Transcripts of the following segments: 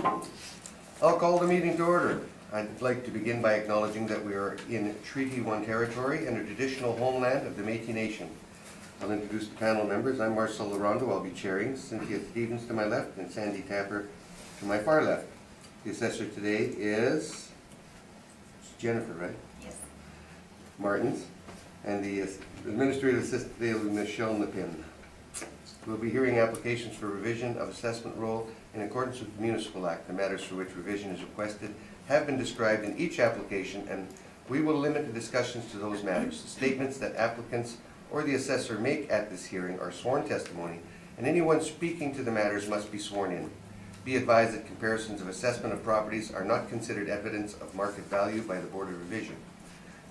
I'll call the meeting to order. I'd like to begin by acknowledging that we are in Treaty 1 territory and a traditional homeland of the Métis Nation. I'll introduce the panel members. I'm Marcel Larondo. I'll be chairing. Cynthia Stevens to my left and Sandy Tapper to my far left. The assessor today is Jennifer, right? Yes. Martins. And the administrative assistant today will be Michelle Napin. We'll be hearing applications for revision of assessment roll in accordance with the Municipal Act. The matters for which revision is requested have been described in each application, and we will limit the discussions to those matters. The statements that applicants or the assessor make at this hearing are sworn testimony, and anyone speaking to the matters must be sworn in. Be advised that comparisons of assessment of properties are not considered evidence of market value by the Board of Revision.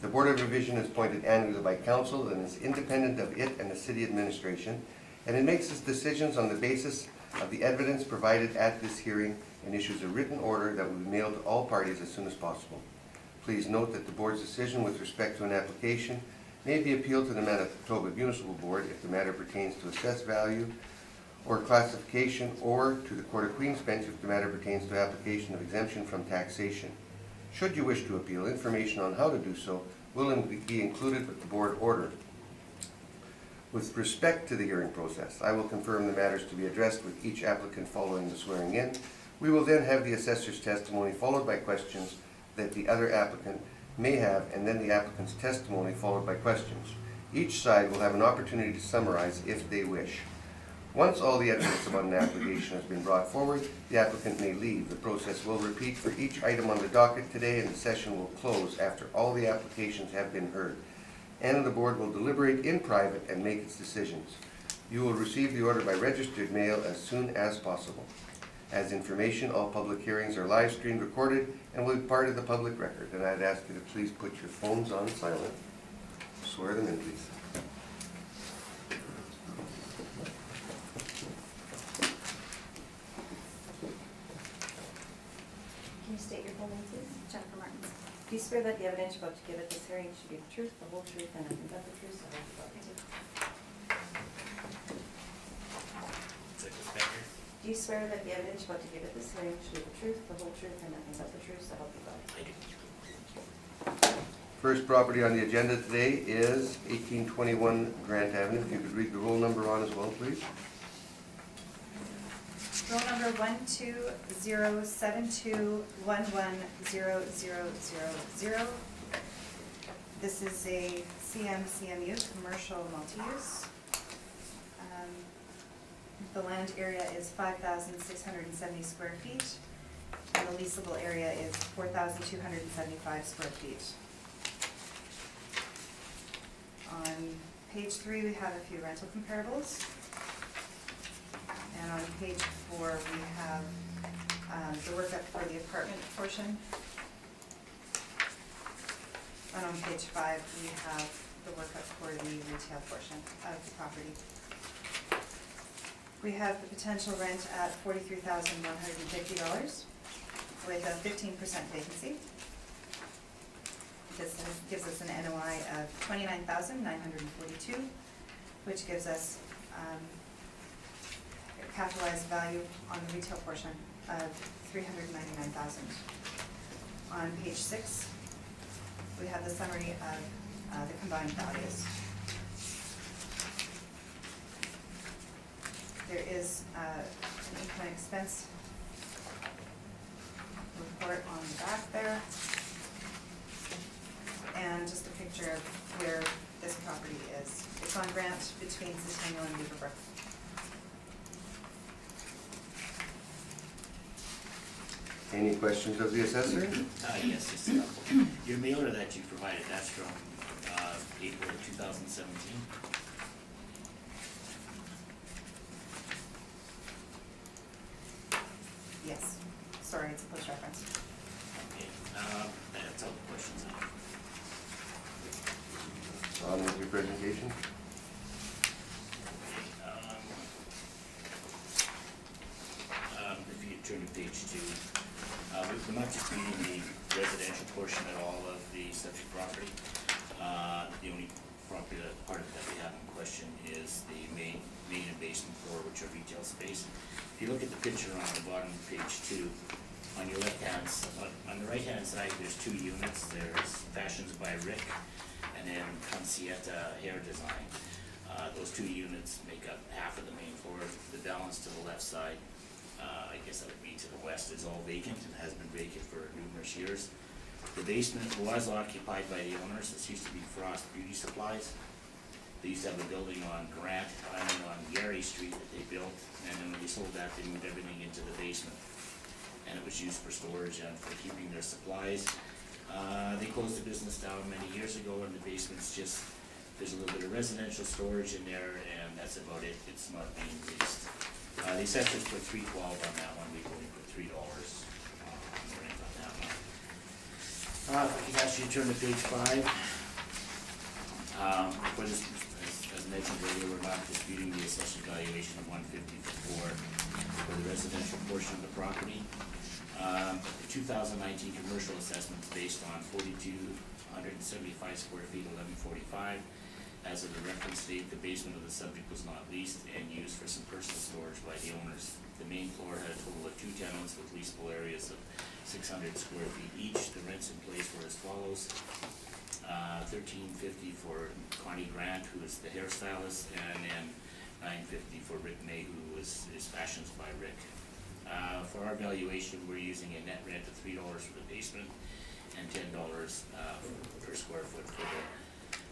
The Board of Revision is appointed annually by Council and is independent of it and the City Administration, and it makes its decisions on the basis of the evidence provided at this hearing and issues a written order that will be mailed to all parties as soon as possible. Please note that the Board's decision with respect to an application may be appealed to the Manitoba Municipal Board if the matter pertains to assessed value or classification, or to the Court of Queen's Bench if the matter pertains to application of exemption from taxation. Should you wish to appeal, information on how to do so will be included with the Board order. With respect to the hearing process, I will confirm the matters to be addressed with each applicant following the swearing in. We will then have the assessor's testimony followed by questions that the other applicant may have, and then the applicant's testimony followed by questions. Each side will have an opportunity to summarize if they wish. Once all the evidence about an application has been brought forward, the applicant may leave. The process will repeat for each item on the docket today, and the session will close after all the applications have been heard. And the Board will deliberate in private and make its decisions. You will receive the order by registered mail as soon as possible. As information, all public hearings are live streamed, recorded, and will be part of the public record. And I'd ask you to please put your phones on silent. Swear them in, please. Can you state your full name, please? Jennifer Martins. Do you swear that the evidence you're about to give at this hearing should be the truth, the whole truth, and nothing but the truth, so help you God? Do you swear that the evidence you're about to give at this hearing should be the truth, the whole truth, and nothing but the truth, so help you God? I do. First property on the agenda today is 1821 Grant Avenue. If you could read the roll number on as well, please. Roll number 12072110000. This is a CMU, commercial multi-use. The land area is 5,670 square feet, and the leasable area is 4,275 square feet. On page 3, we have a few rental comparables. And on page 4, we have the workup for the apartment portion. And on page 5, we have the workup for the retail portion of the property. We have the potential rent at $43,150 with a 15% vacancy. This gives us an NOI of $29,942, which gives us capitalized value on the retail portion of $399,000. On page 6, we have the summary of the combined values. There is an income and expense report on the back there, and just a picture of where this property is. It's on Grant between Centennial and Beaverbrook. Any questions of the assessor? Yes, just a couple. Your mailer that you provided, that's from April of 2017? Yes. Sorry, it's a post reference. Okay, that's all the questions I have. On with your presentation. If you turn to page 2, we're not just reading the residential portion at all of the subject property. The only property part of that we have in question is the main and basement floor, which are retail space. If you look at the picture on the bottom of page 2, on your on the right-hand side, there's two units. There's Fashions by Rick and then Concierta Hair Design. Those two units make up half of the main floor. The balance to the left side, I guess that would be to the west, is all vacant and has been vacant for numerous years. The basement was occupied by the owners. This used to be Frost Beauty Supplies. They used to have a building on on Gary Street that they built, and then when they sold that, they moved everything into the basement. And it was used for storage and for keeping their supplies. They closed the business down many years ago, and the basement's just, there's a little bit of residential storage in there, and that's about it. It's not being leased. The assessors put $312 on that one. We only put $3 on the rent on that one. If I could ask you to turn to page 5. For this, as mentioned earlier, we're not disputing the assessor valuation of $154 for the residential portion of the property. The 2019 commercial assessment is based on 4,275 square feet, 1145. As of the reference date, the basement of the subject was not leased and used for some personal storage by the owners. The main floor had a total of 2 tenants with leasable areas of 600 square feet each. The rents in place were as follows. $13.50 for Connie Grant, who is the hairstylist, and then $9.50 for Rick May, who is Fashions by Rick. For our valuation, we're using a net rent of $3 for the basement and $10 per square foot for the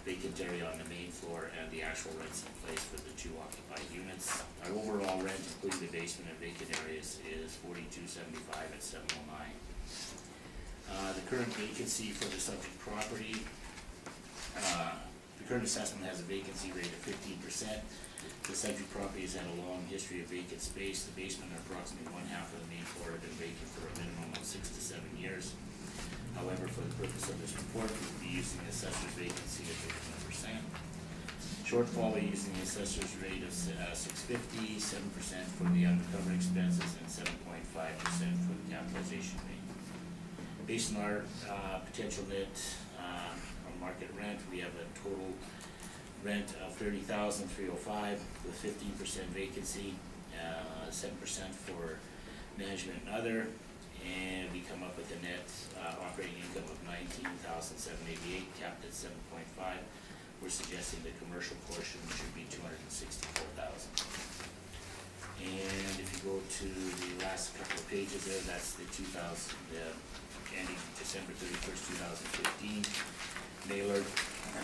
vacant area on the main floor, and the actual rents in place for the 2 occupied units. Our overall rent, including the basement and vacant areas, is $42.75 at 709. The current vacancy for the subject property, the current assessment has a vacancy rate of 15%. The subject property has had a long history of vacant space. The basement and approximately 1/2 of the main floor have been vacant for a minimum of 6 to 7 years. However, for the purpose of this report, we will be using the assessor's vacancy of 15%. Shortfall, we're using the assessor's rate of $650, 7% for the undercover expenses, and 7.5% for the capitalization rate. Based on our potential net on market rent, we have a total rent of $30,305 with 15% vacancy, 7% for management and other, and we come up with a net operating income of $19,788, capped at 7.5. We're suggesting the commercial portion should be $264,000. And if you go to the last couple of pages there, that's the ending December 31st, 2015 mailer,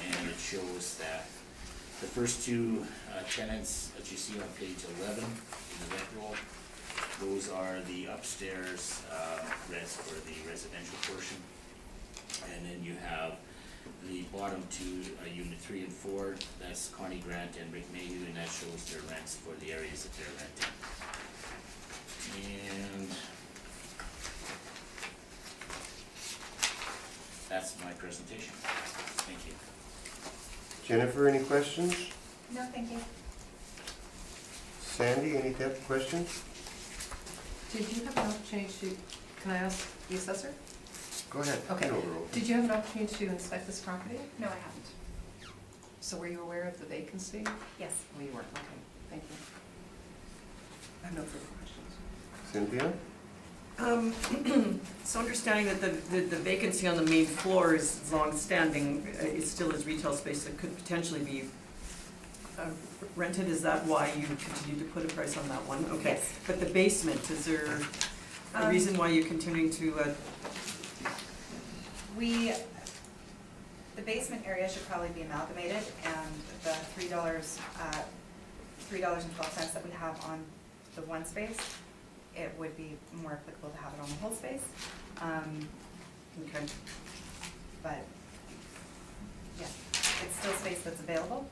and it shows that the first 2 tenants that you see on page 11 in the rent roll, those are the upstairs rents for the residential portion. And then you have the bottom 2, unit 3 and 4, that's Connie Grant and Rick Mayhew, and that shows their rents for the areas that they're renting. And that's my presentation. Thank you. Jennifer, any questions? No, thank you. Sandy, any type of questions? Did you have an opportunity to, can I ask the assessor? Go ahead. Okay. Overall. Did you have an opportunity to inspect this property? No, I haven't. So were you aware of the vacancy? Yes. Oh, you weren't, okay, thank you. I have no further questions. Cynthia? So understanding that the vacancy on the main floor is long-standing, it still is retail space that could potentially be rented, is that why you continue to put a price on that one? Okay. Yes. But the basement, is there a reason why you're continuing to, the basement area should probably be amalgamated, and the $3.12 that we have on the one space, it would be more applicable to have it on the whole space. okay. But, yeah, it's still space that's available.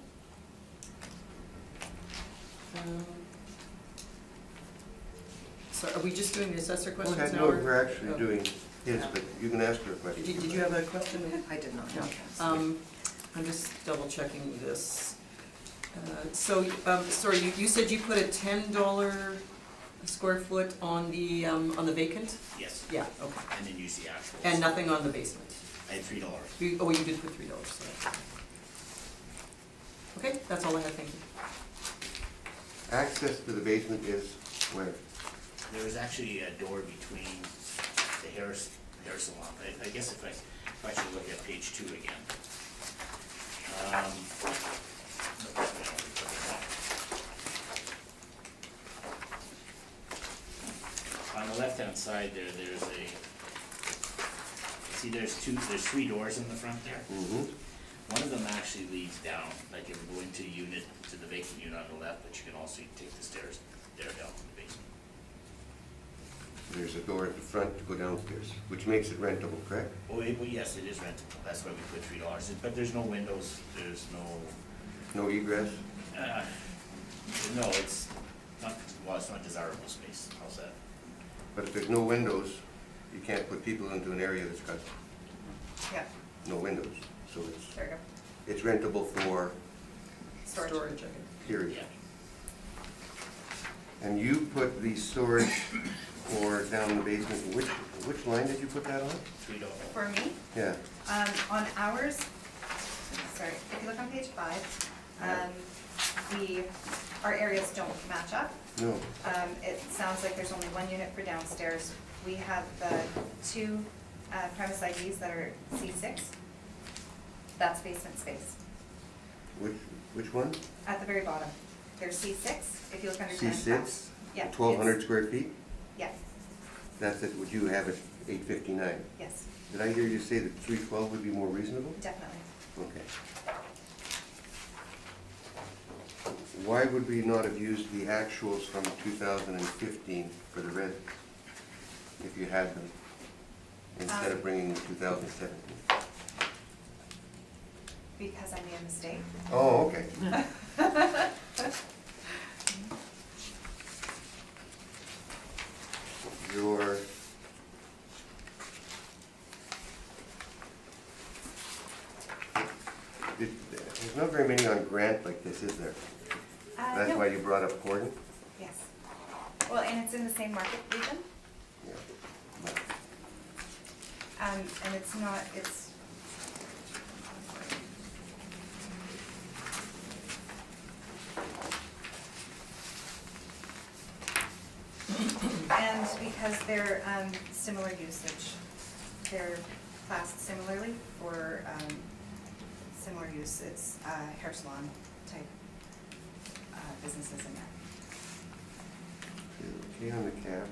So are we just doing the assessor Go questions ahead, now? no, or- we're actually oh. doing his, but you can ask her a question. Did you have a question? I did not. No. I'm just double checking this. Sorry, you said you put a $10 square foot on the vacant? Yes. Yeah, okay. And then use the actual. And nothing on the basement? I had $3. You did put $3, so. Okay, that's all I have, thank you. Access to the basement is where? There was actually a door between the hair salon. I guess if I should look at page 2 again. On the left-hand side there, there's there's 3 doors in the front there. Mm-hmm. One of them actually leads down, like if you go into unit, to the vacant unit on the left, but you can also take the stairs there down to the basement. There's a door at the front to go downstairs, which makes it rentable, correct? Well, yes, it is rentable, that's why we put $3, but there's no windows, there's no, No egress? no, it's not desirable space, how's that? But if there's no windows, you can't put people into an area that's got Yeah, no windows. So there you go. it's rentable for Storage. Storage, I guess. period. Yeah. And you put the storage for down the basement, which line did you put that on? $3. For me, Yeah, on ours, sorry, if you look on page 5, our areas don't match up. no, It sounds like there's only 1 unit for downstairs. We have the 2 premise IDs that are C6. That's basement space. which one? At the very bottom, there's C6, if you look under tenant C6? house. Yeah. 1,200 square feet? Yes, That's it, would you have it 859? yes, Did I hear you say that 312 would be more reasonable? definitely. Okay. Why would we not have used the actuals from 2015 for the rent, if you had them, instead of bringing the 2017? Because I made a mistake. Oh, okay. There's not very many on grant like this, is there? That's No. why you brought up Gordon? Yes. Well, and it's in the same market region, Yeah. and it's not, it's, and because they're similar usage, they're classed similarly for similar use. It's hair salon type businesses in there. Okay on the cap.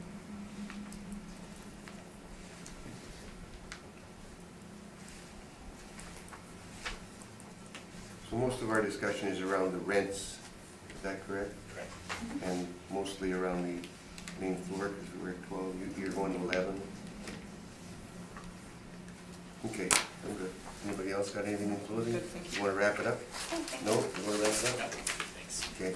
So most of our discussion is around the rents, is that correct? Correct. And mostly around the main floor, because we were at 12, you're going to 11. Okay, I'm good. Anybody else got anything in closing? Good, thank you. Want to wrap it up? Oh, thank No? you. You want to wrap it Yeah, up? thanks. Okay.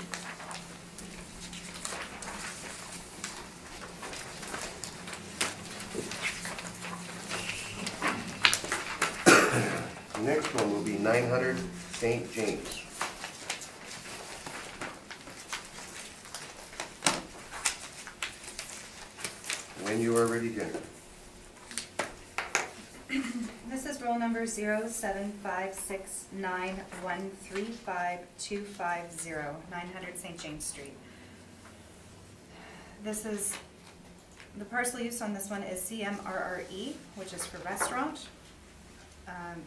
The next one will be 900 St. James. When you are ready, Jennifer. This is roll number 07569135250, 900 St. James Street. This is, the parcel use on this one is CMRRE, which is for restaurant.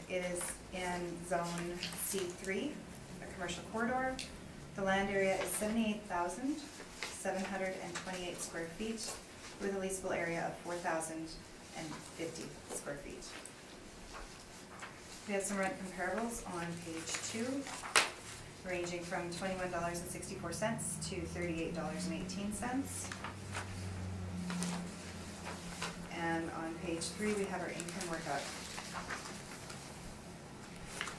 It is in zone C3, a commercial corridor. The land area is 78,728 square feet with a leasable area of 4,050 square feet. We have some rent comparables on page 2, ranging from $21.64 to $38.18. And on page 3, we have our income workup.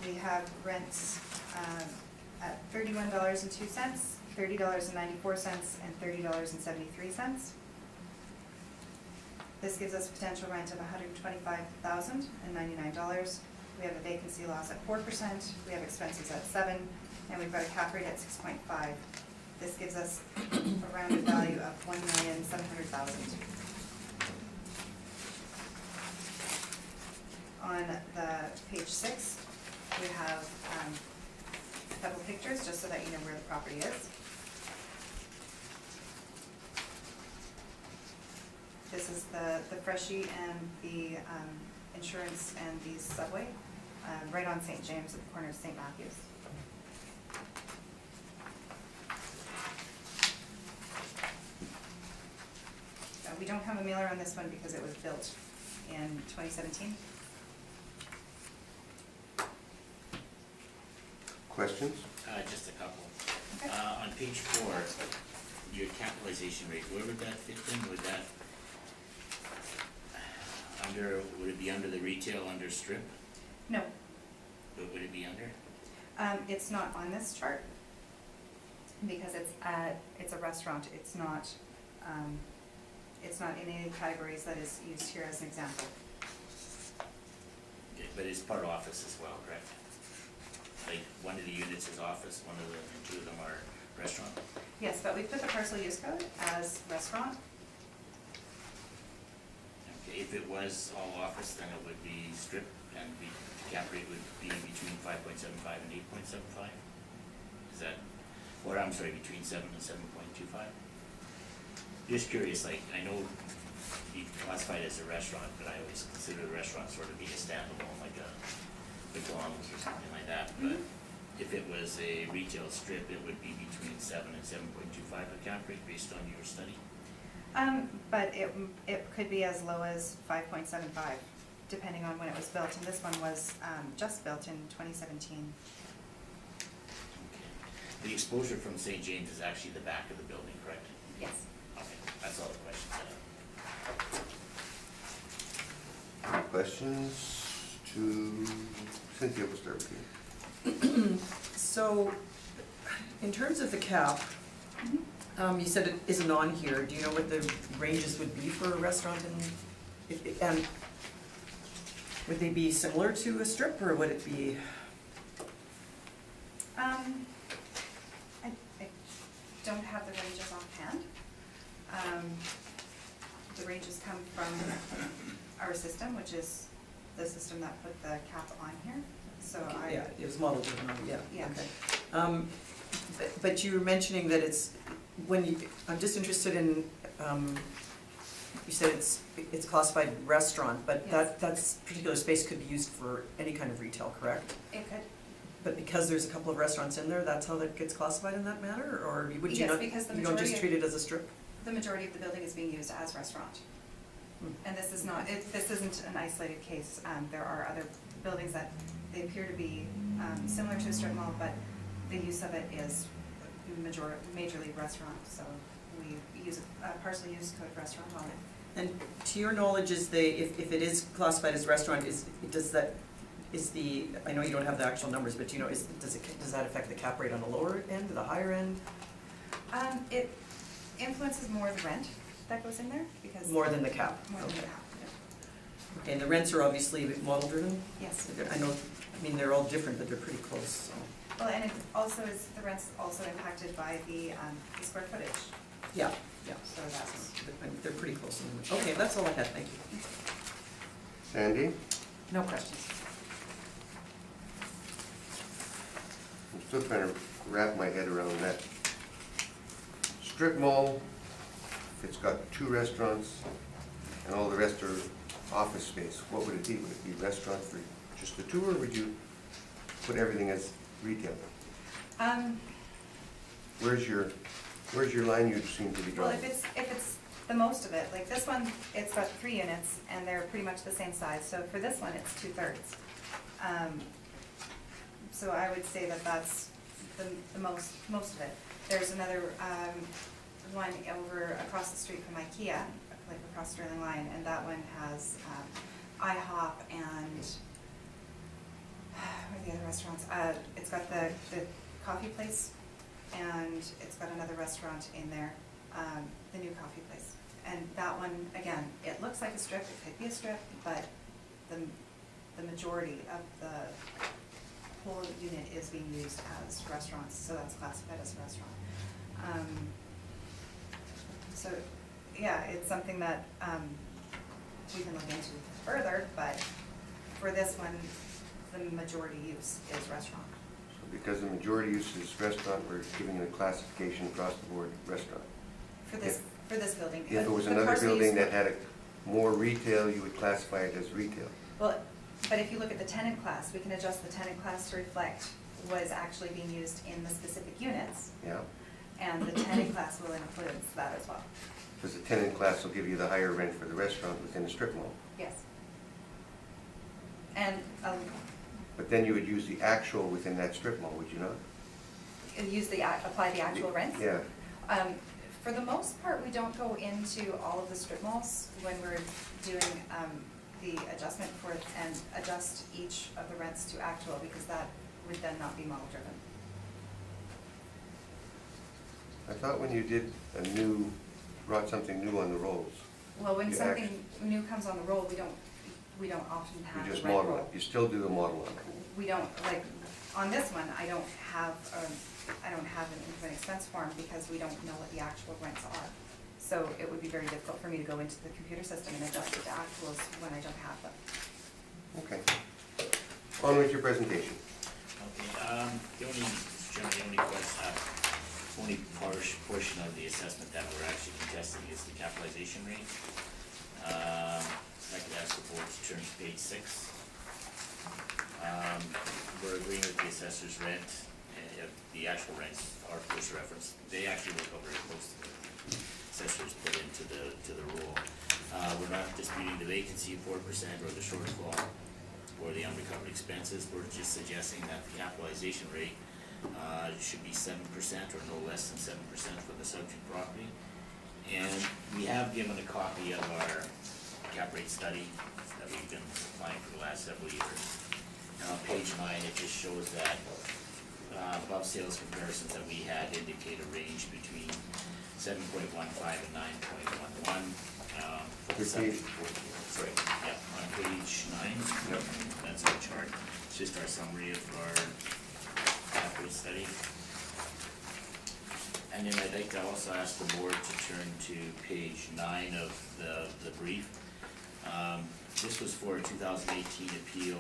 We have rents at $31.02, $30.94, and $30.73. This gives us potential rent of $125,099. We have a vacancy loss at 4%, we have expenses at 7%, and we've got a cap rate at 6.5. This gives us a rounded value of $1,700,000. On the page 6, we have a couple pictures just so that you know where the property is. This is the Freshie and the insurance and the Subway, right on St. James at the corner of St. Matthews. We don't have a mailer on this one because it was built in 2017. Questions? Just a couple. Okay. On page 4, your capitalization rate, where would that fit in? Would that, would it be under the retail, under strip? No, What would it be under? it's not on this chart because it's a restaurant. It's not in any categories that is used here as an example. Okay, but it's part office as well, correct? Like, one of the units is office, one of them, and 2 of them are restaurant? Yes, but we put the parcel use code as restaurant. Okay, if it was all office, then it would be strip, and the cap rate would be between 5.75 and 8.75? Is that, or I'm sorry, between 7 and 7.25? Just curious, like, I know you classify it as a restaurant, but I always consider a restaurant sort of be a standalone, like a McDonald's or something like that. But if it was a retail strip, it would be between 7 and 7.25 a cap rate based on your study? But it could be as low as 5.75, depending on when it was built, and this one was just built in 2017. Okay. The exposure from St. James is actually the back of the building, correct? Yes. Okay, that's all the questions I have. Questions to Cynthia? We'll start with you. So, in terms of the cap, you said it isn't on here. Do you know what the ranges would be for a restaurant and would they be similar to a strip, or would it be? I don't have the ranges offhand. The ranges come from our system, which is the system that put the cap on here, so Yeah, it was modeled, yeah. Yeah. Okay. But you were mentioning that it's, I'm just interested in, you said it's classified restaurant, but Yes. that particular space could be used for any kind of retail, correct? It could, But because there's a couple of restaurants in there, that's how that gets classified in that manner, or would you Yes, not, because the you don't just majority treat it as a strip? the majority of the building is being used as restaurant. Hmm. And this is not, this isn't an isolated case. There are other buildings that they appear to be similar to a strip mall, but the use of it is majorly restaurant, so we use a parcel use code restaurant on it. And to your knowledge, if it is classified as restaurant, I know you don't have the actual numbers, but do you know, does that affect the cap rate on the lower end or the higher end? It influences more the rent that goes in there, because. More than the cap? More than the Okay. cap, Okay, and the rents are obviously model driven? yes. I know, I mean, they're all different, but they're pretty close, so. Well, and it also is, the rent's also impacted by the square footage, Yeah, yeah. so that's. They're pretty close. Okay, that's all I had, thank you. Sandy? No questions. I'm still trying to wrap my head around that. Strip mall, it's got 2 restaurants and all the rest are office space. What would it be? Would it be restaurant for just the 2, or would you put everything as retail? Where's your line you seem to be Well, drawing? if it's the most of it, like this one, it's got 3 units and they're pretty much the same size, so for this one, it's 2/3. So I would say that that's the most of it. There's another one over across the street from IKEA, like across Sterling Line, and that one has IHOP and what are the other restaurants? It's got the coffee place, and it's got another restaurant in there, the new coffee place. And that one, again, it looks like a strip, it could be a strip, but the majority of the whole unit is being used as restaurants, so that's classified as a restaurant. So, yeah, it's something that we can look into further, but for this one, the majority use is restaurant. So because the majority use is restaurant, we're giving it a classification across the board, restaurant. For this, For this building. If it was The another parcel use building for- that had more retail, you would classify it as retail. Well, but if you look at the tenant class, we can adjust the tenant class to reflect what is actually being used in the specific units, Yeah, and the tenant class will influence that as well. because the tenant class will give you the higher rent for the restaurant within a strip mall. Yes. And But then you would use the actual within that strip mall, would you not? apply the actual rents? Yeah, For the most part, we don't go into all of the strip malls when we're doing the adjustment for, and adjust each of the rents to actual, because that would then not be model driven. I thought when you did brought something new on the rolls, Well, when You something new comes on the roll, we don't often have you the just rent model roll. it, you still do the model on it. We don't, like, on this one, I don't have an income and expense form because we don't know what the actual rents are. So it would be very difficult for me to go into the computer system and adjust it to actuals when I don't have them. Okay. On with your presentation. Okay, the only, Mr. Chairman, the only portion of the assessment that we're actually contesting is the capitalization rate. If I could ask the board to turn to page 6. We're agreeing with the assessor's rent, the actual rents are of course referenced. They actually work out very close to the assessors put into the rule. We're not disputing the vacancy of 4% or the shortfall or the unrecovered expenses. We're just suggesting that the capitalization rate should be 7% or no less than 7% for the subject property. And we have given a copy of our cap rate study that we've been supplying for the last several years. And on page 9, it just shows that above sales comparisons that we had indicate a range between 7.15 and 9.11. For the Good subject page. property. Sorry, yeah, on page 9. Yep. That's our chart. It's just our summary of our cap rate study. And then I'd like to also ask the board to turn to page 9 of the brief. This was for a 2018 appeal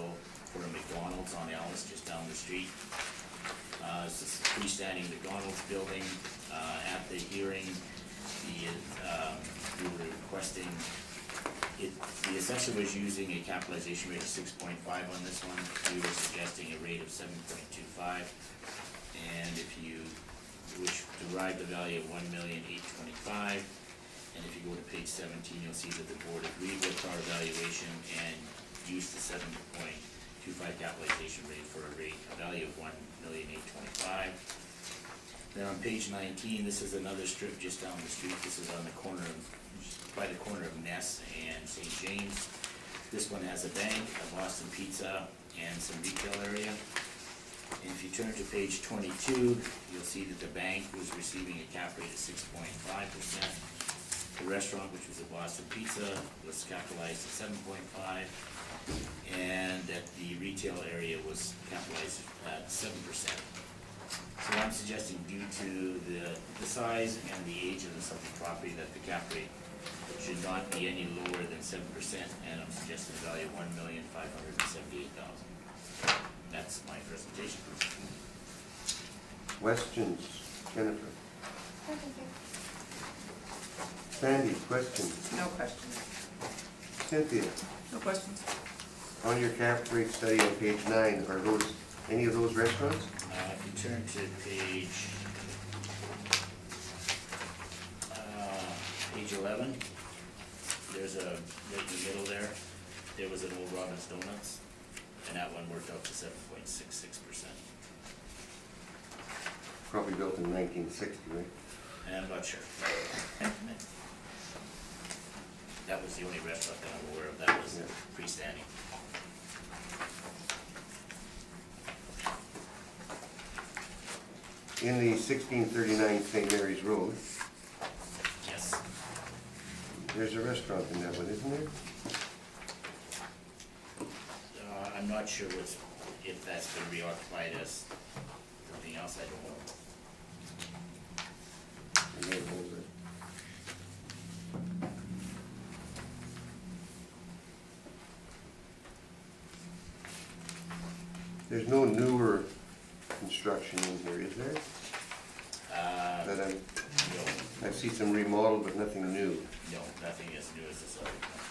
for a McDonald's on Ellis, just down the street. It's this freestanding McDonald's building. At the hearing, we were requesting, the assessor was using a capitalization rate of 6.5 on this one. We were suggesting a rate of 7.25. And if you wish to derive the value of $1,825,000, and if you go to page 17, you'll see that the board agreed with our evaluation and used the 7.25 capitalization rate for a value of $1,825,000. Then on page 19, this is another strip just down the street. This is on the corner by the corner of Ness and St. James. This one has a bank, a Boston Pizza, and some retail area. And if you turn to page 22, you'll see that the bank was receiving a cap rate of 6.5%. The restaurant, which was a Boston Pizza, was capitalized at 7.5%, and that the retail area was capitalized at 7%. So I'm suggesting, due to the size and the age of the subject property, that the cap rate should not be any lower than 7%, and I'm suggesting a value of $1,578,000. That's my presentation. Questions? Jennifer? Sandy, questions? No questions. Cynthia? No questions? On your cap rate study on page 9, are those, any of those restaurants? If you turn to page 11, there's a, right in the middle there was an Old Robin's Donuts, and that one worked out to 7.66%. Probably built in 1960, right? And I'm not sure. That was the only restaurant that I'm aware of that was Yeah. freestanding. In the 1639 St. Mary's Road, Yes. there's a restaurant in that one, isn't there? I'm not sure if that's been reoccupied as something else, I don't know. And then hold it. There's no newer construction in here, is there? That I'm, No, I see some remodel, but nothing new. no, nothing as new as the subject plan.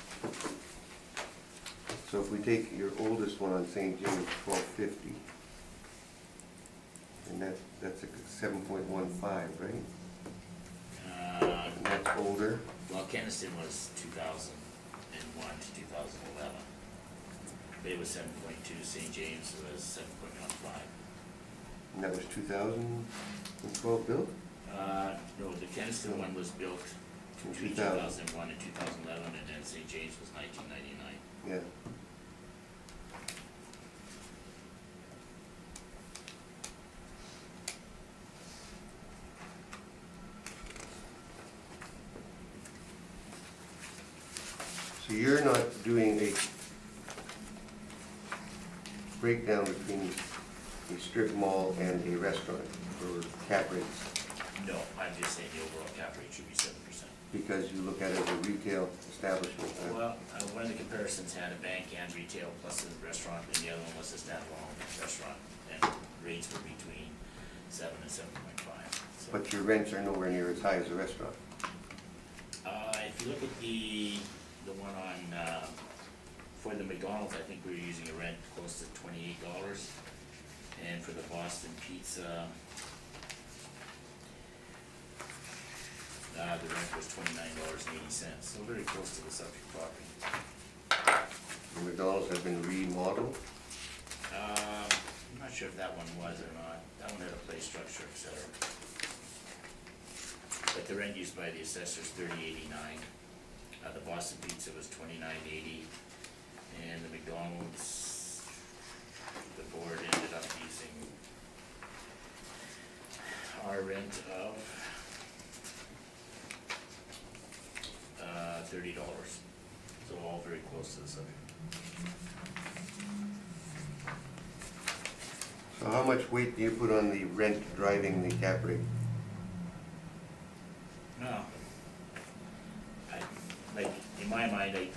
So if we take your oldest one on St. James, 1250, and that's a 7.15, right? And that's older. Well, Keniston was 2001 to 2011. Bay was 7.2, St. James was 7.15. And that was 2012 built? No, the Keniston one was built In between 2000. 2001 and 2011, and then St. James was 1999. Yeah. So you're not doing a breakdown between a strip mall and a restaurant for cap rates, No, I'm just saying the overall cap rate should be 7%. because you look at it as a retail establishment. Well, one of the comparisons had a bank and retail plus a restaurant, and the other one was a standalone restaurant, and rates were between 7 and 7.5. So, But your rents are nowhere near as high as a restaurant. if you look at the one on, for the McDonald's, I think we were using a rent close to $28, and for the Boston Pizza, the rent was $29.80, so very close to the subject property. The McDonald's has been remodeled. I'm not sure if that one was or not. That one had a play structure, et cetera. But the rent used by the assessors, $30.89. The Boston Pizza was $29.80. And the McDonald's, the board ended up using our rent of $30. So all very close to the subject. So how much weight do you put on the rent driving the cap rate? No. Like, in my mind, I'm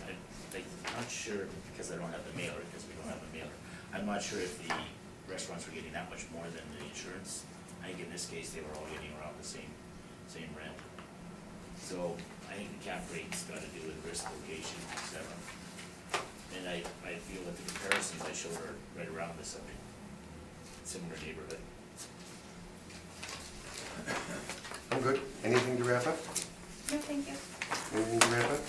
not sure, because I don't have the mailer, because we don't have a mailer, I'm not sure if the restaurants were getting that much more than the insurance. I think in this case, they were all getting around the same rent. So, I think the cap rate's got to do with risk, location, et cetera. And I feel that the comparisons I showed are right around the subject, similar neighborhood. I'm good. Anything to wrap up? No, thank you. Anything to wrap up?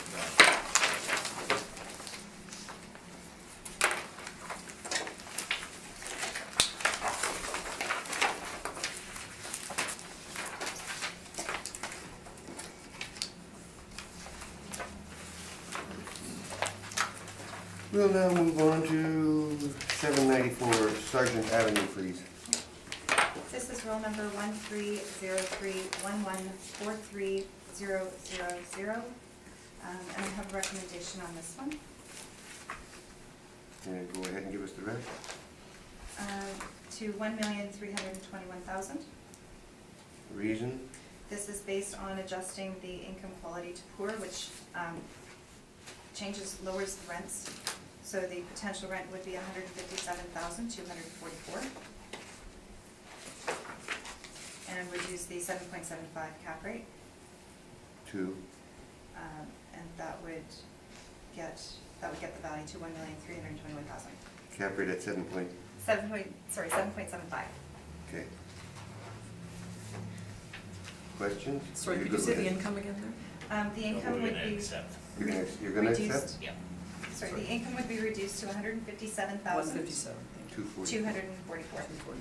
We'll now move on to 794 Sergeant Avenue, please. This is roll number 130311430000. And I have a recommendation on this one. And go ahead and give us the rest. To $1,321,000. Reason? This is based on adjusting the income quality to poor, which lowers the rents. So the potential rent would be $157,244. And would use the 7.75 cap rate. 2. And that would get the value to $1,321,000. Cap rate at 7 point. 7.75. Okay. Questions? Sorry, You're could you good say with the it? income again there? The No, income we're would gonna be accept. You're gonna reduced. accept? Yeah. Sorry, the income would be reduced to $157,244. 157, thank you. 244. 244.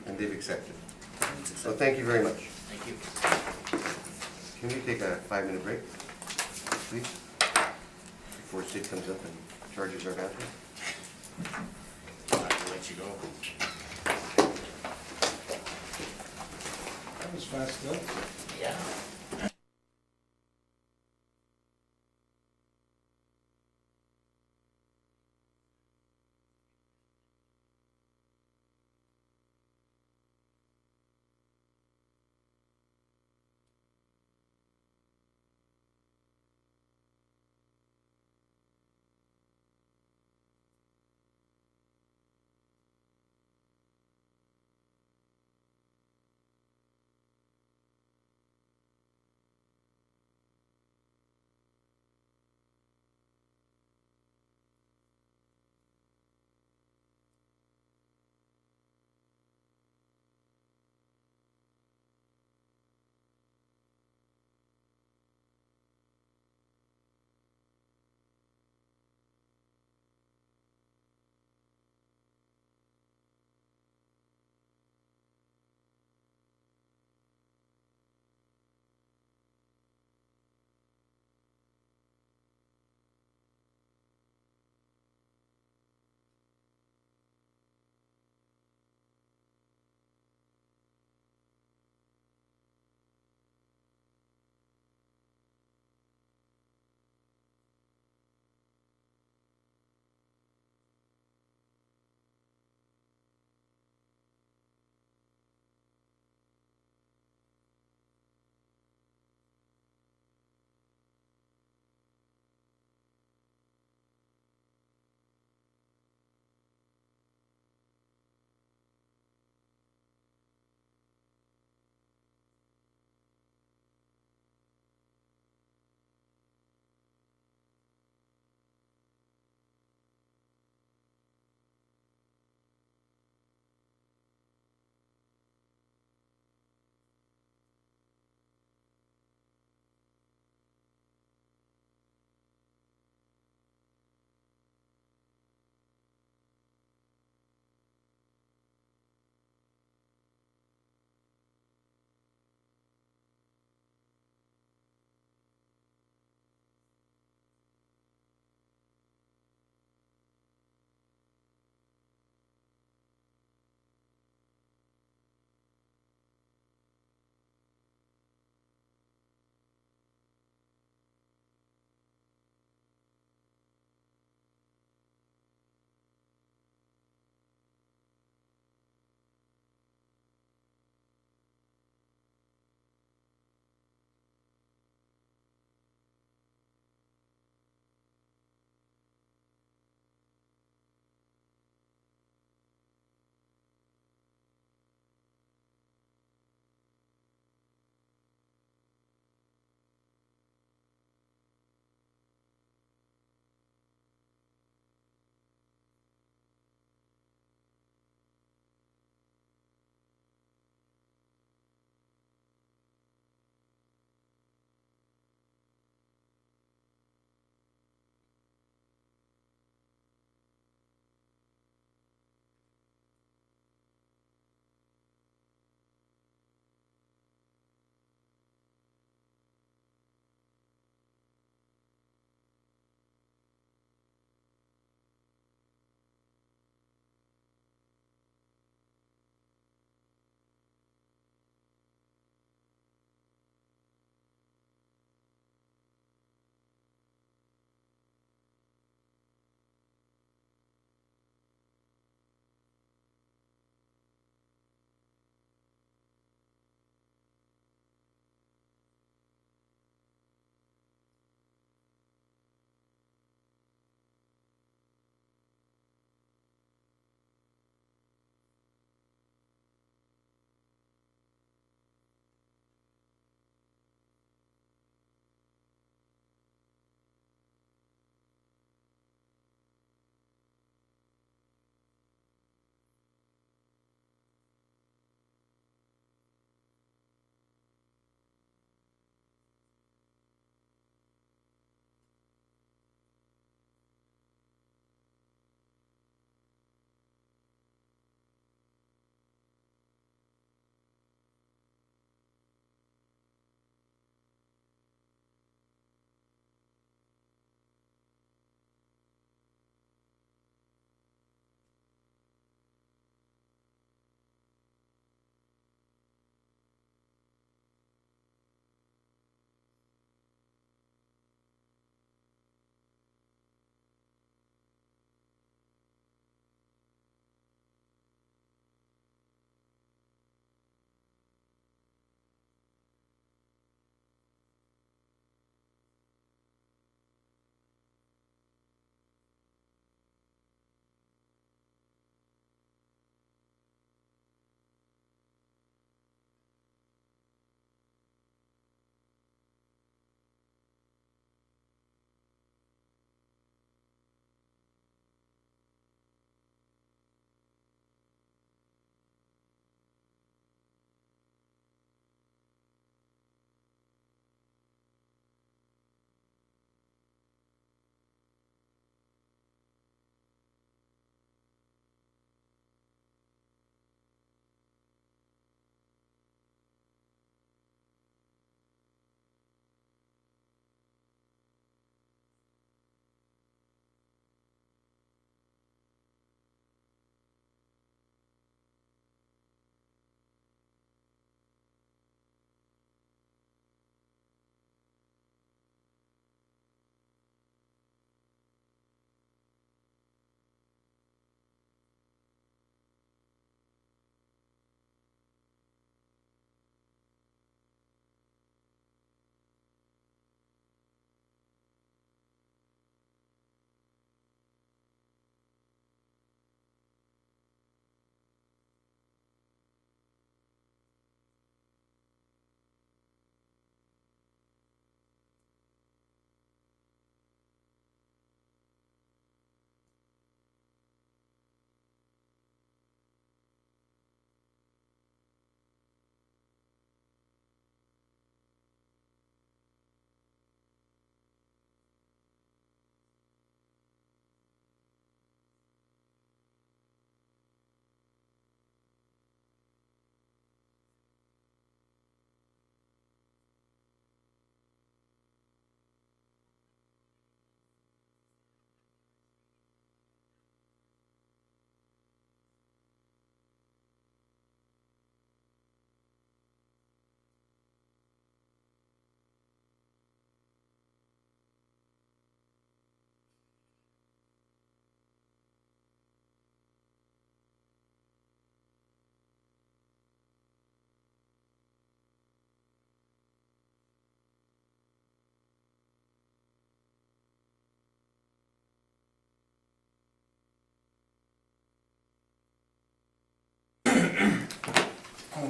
And they've accepted. It's So accepted. thank you very much. Thank you. Can you take a 5-minute break, please? Before Sid comes up and charges our bathroom? I'll have to let you go. That was fast, though. Yeah.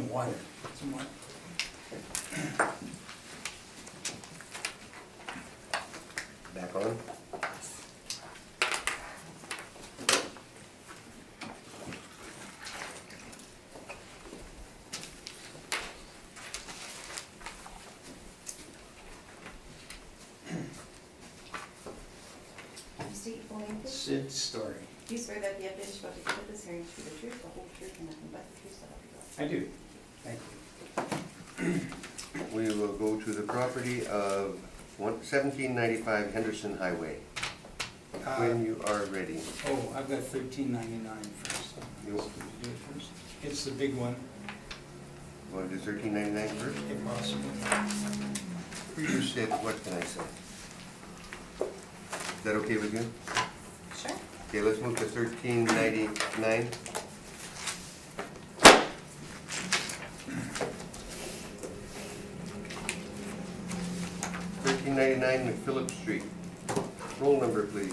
Some water. Some water. Back on. State your full name, please. Sid Story. Do you swear that the evidence you about to give at this hearing to be the truth, the whole truth, and nothing but the truth, so help you God? I do. Thank you. We will go to the property of 1795 Henderson Highway. When you are ready. Oh, I've got $13.99 first. You- Do it first? It's the big one, Want to do 1399 first? if possible. You said, what can I say? Is that okay with you? Sure. Okay, let's move to 1399. McPhillip Street. Roll number, please.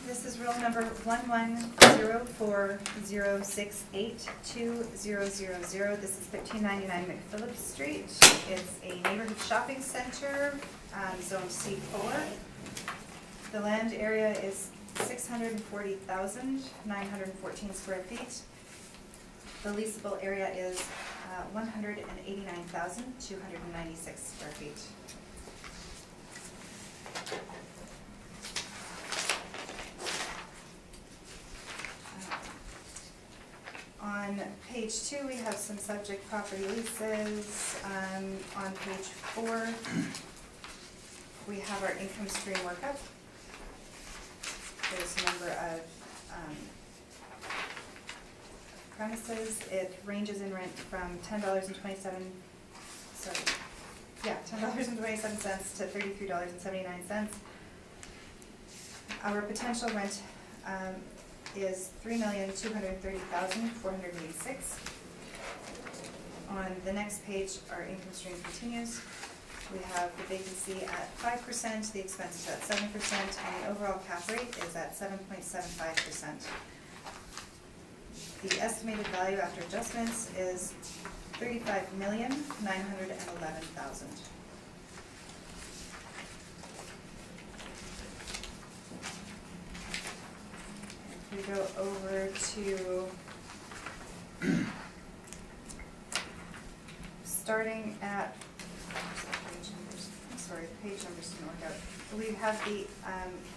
This is roll number 110406820000. This is 1399 McPhillip Street. It's a neighborhood shopping center, zone C4. The land area is 640,914 square feet. The leasable area is 189,296 square feet. On page 2, we have some subject property leases. On page 4, we have our income stream workup. There's a number of premises. It ranges in rent from $10.27 to $33.79. Our potential rent is $3,230,486. On the next page, our income stream continues. We have the vacancy at 5%, the expenses at 7%, and the overall cap rate is at 7.75%. The estimated value after adjustments is $35,911,000. We go over to starting at, page numbers didn't work out. We have the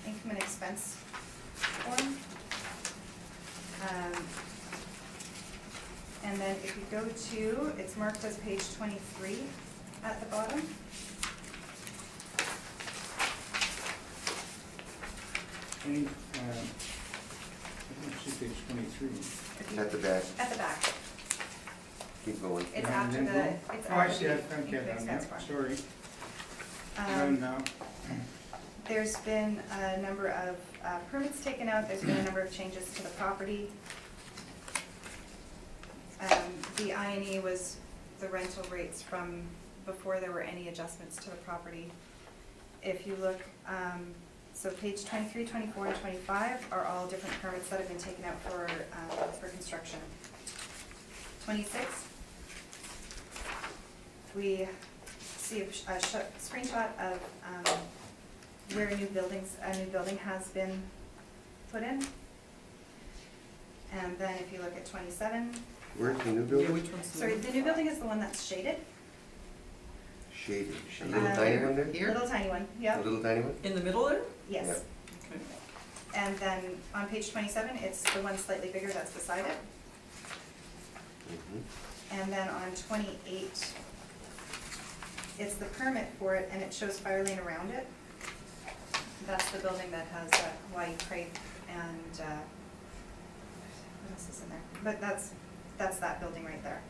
income and expense form. And then if you go to, it's marked as page 23 at the bottom. I don't see page 23. At the back. At the back. Keep going. It's Behind after info? the, it's Oh, I after see, the I've got income and that expense down form. there, sorry. Done now. There's been a number of permits taken out, there's been a number of changes to the property. The I&E was the rental rates from before there were any adjustments to the property. If you look, so page 23, 24, and 25 are all different permits that have been taken out for construction. 26, we see a screenshot of where a new building has been put in. And then if you look at 27, Where's the new Yeah, building? which one's the? sorry, the new building is the one that's shaded. Shaded. A little tiny one there? Little tiny one, A yeah, little tiny one? In the middle there? yes. Okay. And then on page 27, it's the one slightly bigger that's beside it. Mhm. And then on 28, it's the permit for it, and it shows fire lane around it. That's the building that has Hawaii crepe and, what else is in there? But that's that building right there.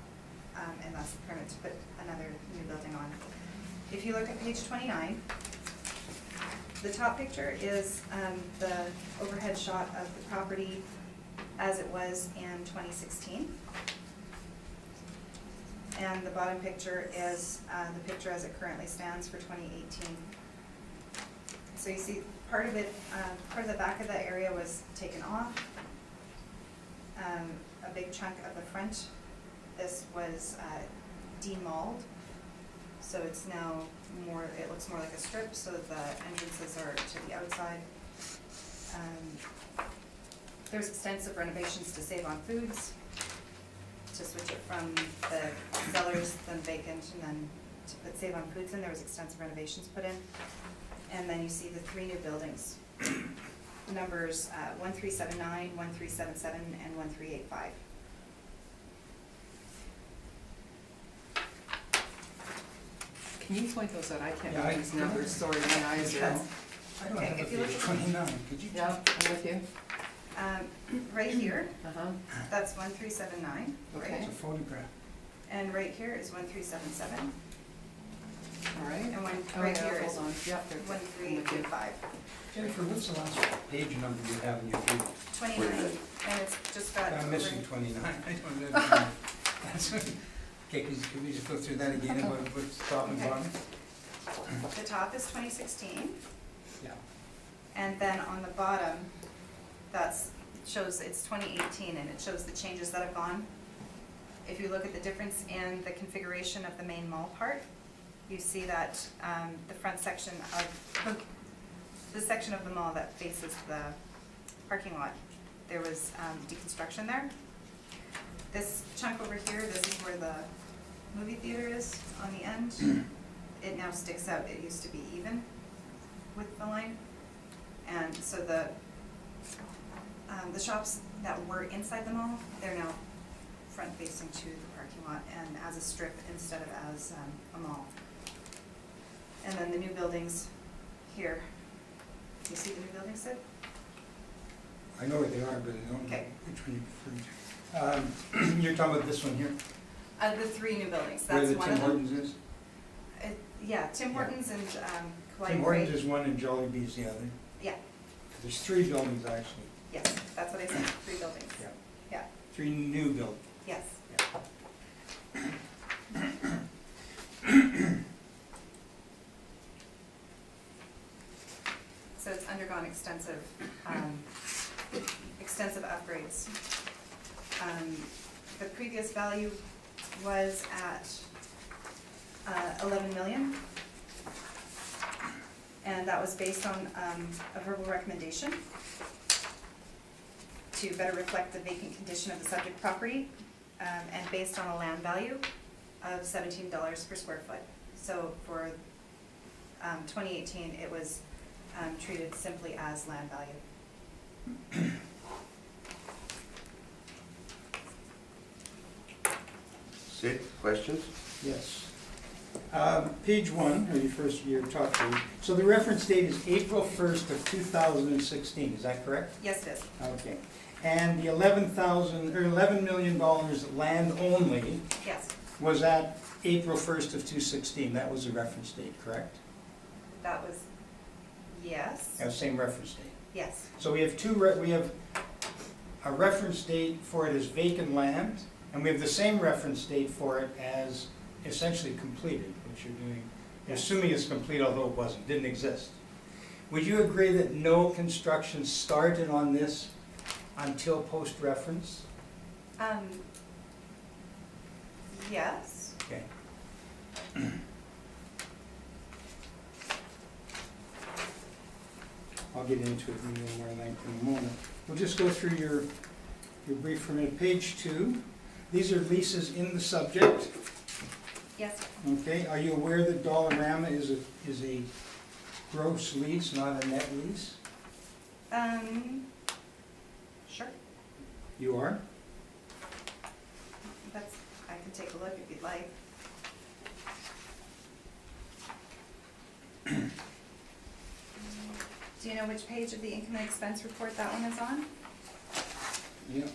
And that's the permit to put another new building on. If you look at page 29, the top picture is the overhead shot of the property as it was in 2016. And the bottom picture is the picture as it currently stands for 2018. So you see part of it, part of the back of that area was taken off. a big chunk of the front. This was demalled, so it's now more, it looks more like a strip, so the entrances are to the outside. There's extensive renovations to save on foods, to switch it from the cellars, then vacant, and then to put save on foods in. There was extensive renovations put in. And then you see the 3 new buildings. Numbers 1379, 1377, and 1385. Can you point those out? I can't Yeah, read these numbers, sorry, my eyes are. I don't Okay, have a if you look page at- 29, could you? Yeah, I'm with you. Right here, Uh-huh, that's 1379, Okay. It's right? a photograph. And right here is 1377, all right. and Oh, right yeah, here is hold on. Yep, they're good. I'm with you. 1385. Jennifer, what's the last page number you have in your group? 29, and it's just got. I'm missing 29. I don't know. That's okay, could we just go through that again, what's top and Okay. bottom? The top is 2016, Yeah. and then on the bottom, that's, shows it's 2018, and it shows the changes that have gone. If you look at the difference in the configuration of the main mall part, you see that the front section of, the section of the mall that faces the parking lot, there was deconstruction there. This chunk over here, this is where the movie theater is on the end. It now sticks out. It used to be even with the line. And so the shops that were inside the mall, they're now front facing to the parking lot and as a strip instead of as a mall. And then the new buildings here. You see the new buildings, Sid? I know where they are, but I don't know Okay. which one you're referring to. You're talking about this one here? The 3 new buildings, Where that's the one Tim of them. Hortons is? Yeah, Tim Yeah. Hortons and Kauai Tim Hortons Grey. is one and Jollibee's the other. Yeah, There's 3 buildings actually, yes, that's what I said, 3 buildings. yeah. Yeah, 3 new buildings. yes. So it's undergone extensive upgrades. The previous value was at 11 million. And that was based on a verbal recommendation to better reflect the vacant condition of the subject property, and based on a land value of $17 per square foot. So for 2018, it was treated simply as land value. Sid, questions? Yes. Page 1, or your top page. So the reference date is April 1st of 2016, is that correct? Yes, it is. Okay. And the $11 million land only Yes, was at April 1st of 2016. That was the reference date, correct? that was, yes, Yeah, same reference date. yes, So we have we have a reference date for it as vacant land, and we have the same reference date for it as essentially completed, which you're doing, you're assuming it's complete, although it wasn't, didn't exist. Would you agree that no construction started on this until post-reference? yes. Okay. I'll get into it in a little more length in a moment. We'll just go through your brief for a minute. Page 2, these are leases in the subject. Yes, Okay, are you aware that Dollarama is a gross lease, not a net lease? sure, You are? that's, I can take a look if you'd like. Do you know which page of the income and expense report that one is on? Yeah.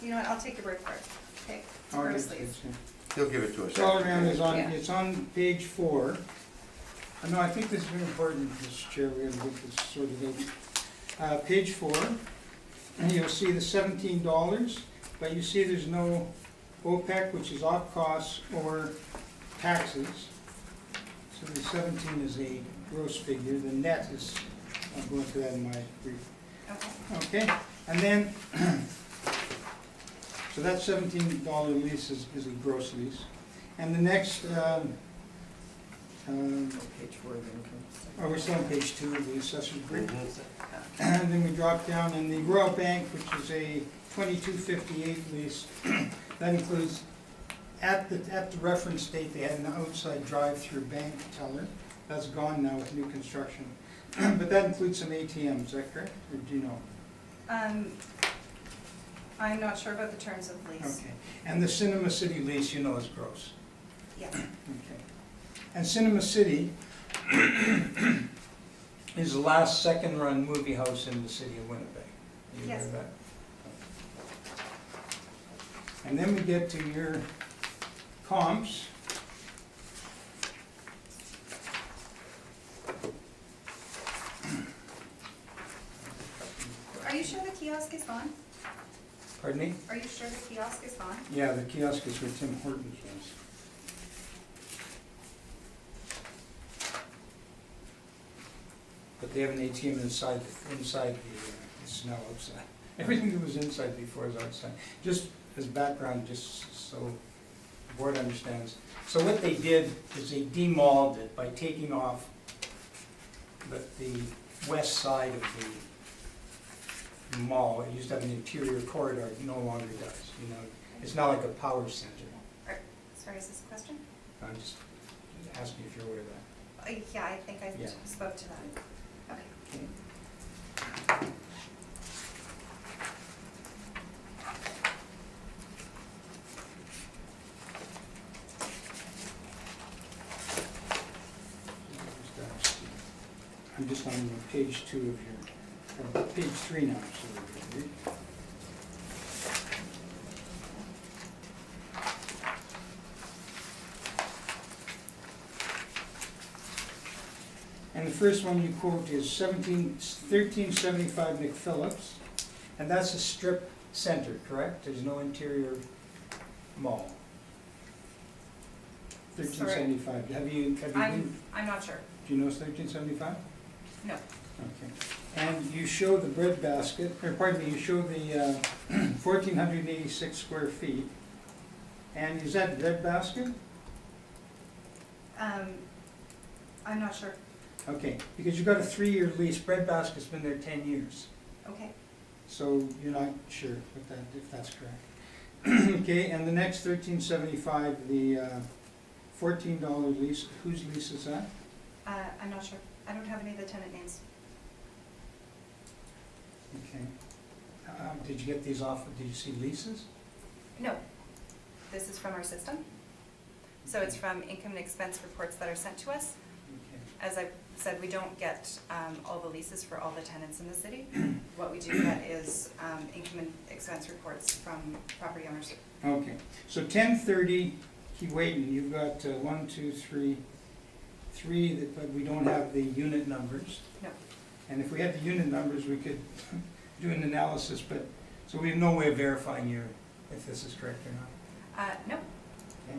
You know what, I'll take your word for it. Okay, it's I'll gross get- lease. He'll give it to us. Dollarama is on, Yeah. it's on page 4. No, I think this is very important, Mr. Chair, we're gonna get this sorted out. Page 4, and you'll see the $17, but you see there's no OPEC, which is op costs, or taxes. So the 17 is a gross figure, the net is I'll go into that in my brief. Okay. Okay, and then, so that $17 lease is a gross lease. And the next, Page 4 of the income. we're still on page 2 of the assessor's brief. Mhm. And then we drop down in the Royal Bank, which is a 2258 lease. That includes, at the reference date, they had an outside drive-through bank teller. That's gone now with new construction. But that includes some ATMs, is that correct? Or do you know? I'm not sure about the terms of lease. Okay. And the Cinema City lease, you know, is gross. Yeah. Okay. And Cinema City is the last second-run movie house in the city of Winnipeg. You aware of Yes. that? And then we get to your comps. Are you sure the kiosk is gone? Pardon me? Are you sure the kiosk is gone? Yeah, the kiosk is where Tim Hortons was. But they have an ATM inside the, it's now outside. Everything that was inside before is outside. Just as background, just so the board understands. So what they did is they demalled it by taking off the west side of the mall. It used to have an interior corridor, it no longer does, you know. It's not like a power center. Sorry, is this a question? I'm just asking if you're aware of that. Yeah, I think I Yeah. spoke to that. Okay. Okay. I'm just on page 2 of your, page 3 now, so we're ready. And the first one you quote is 1375 McPhillips, and that's a strip center, correct? There's no interior mall. 1375, have you been, I'm not sure. do you know it's 1375? No. Okay. And you show the bread basket, or pardon me, you show the 1,486 square feet. And is that bread basket? I'm not sure. Okay, because you've got a 3-year lease, bread basket's been there 10 years. Okay. So you're not sure if that's correct. Okay, and the next 1375, the $14 lease, whose lease is that? I'm not sure. I don't have any of the tenant names. Okay. Did you get these off, did you see leases? No. This is from our system. So it's from income and expense reports that are sent to us. Okay. As I said, we don't get all the leases for all the tenants in the city. What we do get is income and expense reports from property owners. Okay, so 1030, keep waiting, you've got 1, 2, 3, but we don't have the unit numbers. No. And if we had the unit numbers, we could do an analysis, but, so we have no way of verifying if this is correct or not. No. Okay.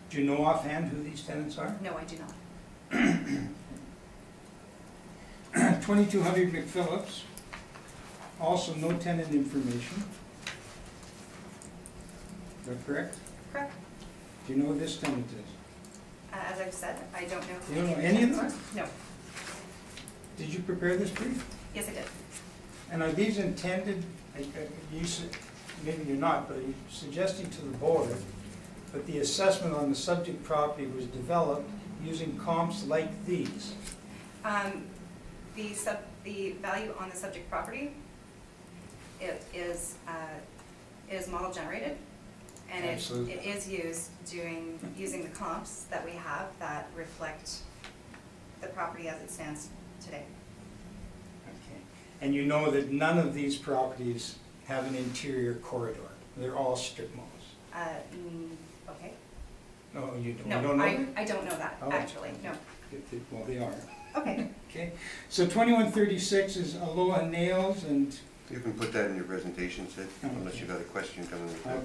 Do you know offhand who these tenants are? No, I do not. 2200 McPhillips, also no tenant information. Is that correct? Correct. Do you know who this tenant is? As I've said, I don't know. who You don't know the any of tenants them? are. No. Did you prepare this brief? Yes, I did. And are these intended, maybe you're not, but are you suggesting to the board that the assessment on the subject property was developed using comps like these? The value on the subject property, it is model generated, and Absolutely. it is used using the comps that we have that reflect the property as it stands today. Okay. And you know that none of these properties have an interior corridor. They're all strip malls. Okay. No, you don't No, know? I don't know that, Oh. actually, no. Well, they are. Okay. Okay. So 2136 is Aloha Nails and, You can put that in your presentation, Sid, unless Okay. you got a question coming with that.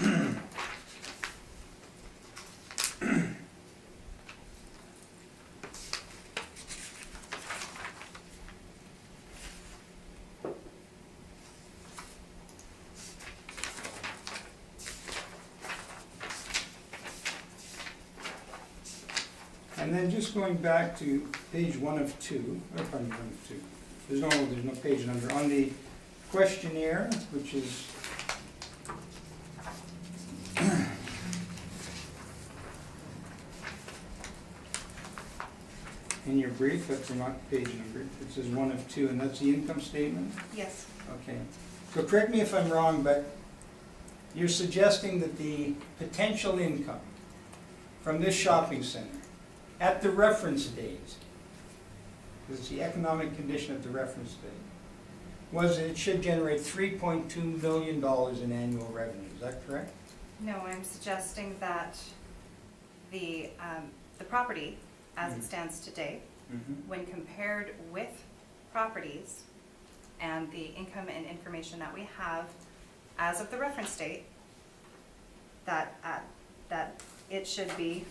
okay. And then just going back to page 1 of 2, or pardon me, 1 of 2. There's no page number. On the questionnaire, which is in your brief, that's not page number. It says 1 of 2, and that's the income statement? Yes, Okay. So correct me if I'm wrong, but you're suggesting that the potential income from this shopping center at the reference date, because it's the economic condition at the reference date, was that it should generate $3.2 million in annual revenue. Is that correct? no, I'm suggesting that the property, as it stands today, when compared with properties and the income and information that we have as of the reference date, that it should be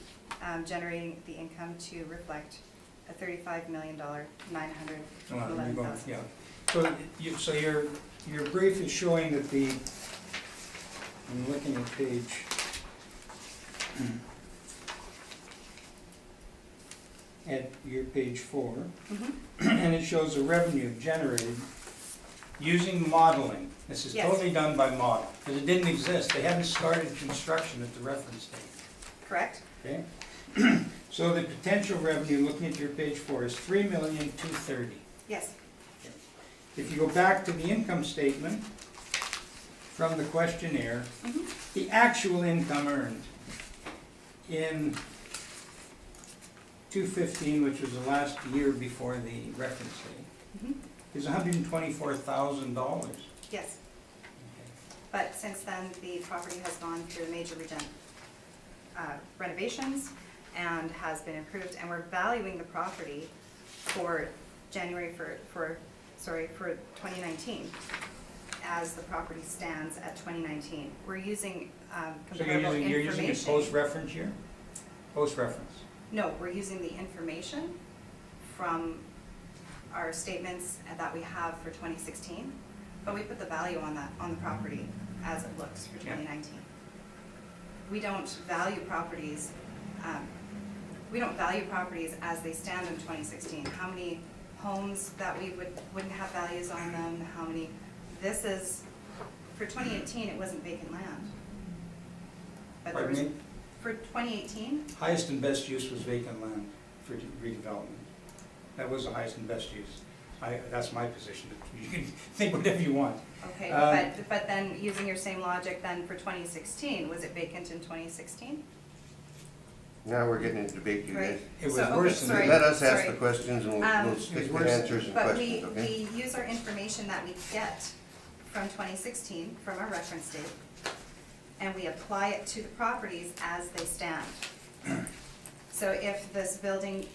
generating the income to reflect a $35,911,000. Yeah. So your brief is showing that I'm looking at page, at your page 4, and it shows the revenue generated using modeling. This is Yes. totally done by model, because it didn't exist. They hadn't started construction at the reference date, Correct? okay? So the potential revenue, looking at your page 4, is $3,230,000. Yes, If you go back to the income statement from the questionnaire, the actual income earned in 2015, which was the last year before the reference date, is $124,000. yes. But since then, the property has gone through major renovations and has been improved, and we're valuing the property for for 2019, as the property stands at 2019. We're using So comparable you're using a information. post-reference year? Post-reference. No, we're using the information from our statements that we have for 2016, but we put the value on that, on the property as it looks for 2019. We don't value properties, as they stand in 2016. How many homes that we wouldn't have values on them, how many, this is, for 2018, it wasn't vacant land. But there was, Pardon me? for 2018, Highest and best use was vacant land for redevelopment. That was the highest and best use. That's my position. You can think whatever you want. okay, Um, but then, using your same logic, then for 2016, was it vacant in 2016? Now we're getting into debate, you guys. Right. It was So, okay, worse than sorry. that. Let us ask sorry. the questions and we'll stick It with was- answers and But questions, okay? we use our information that we get from 2016, from our reference date, and we apply it to the properties as they stand. So if this building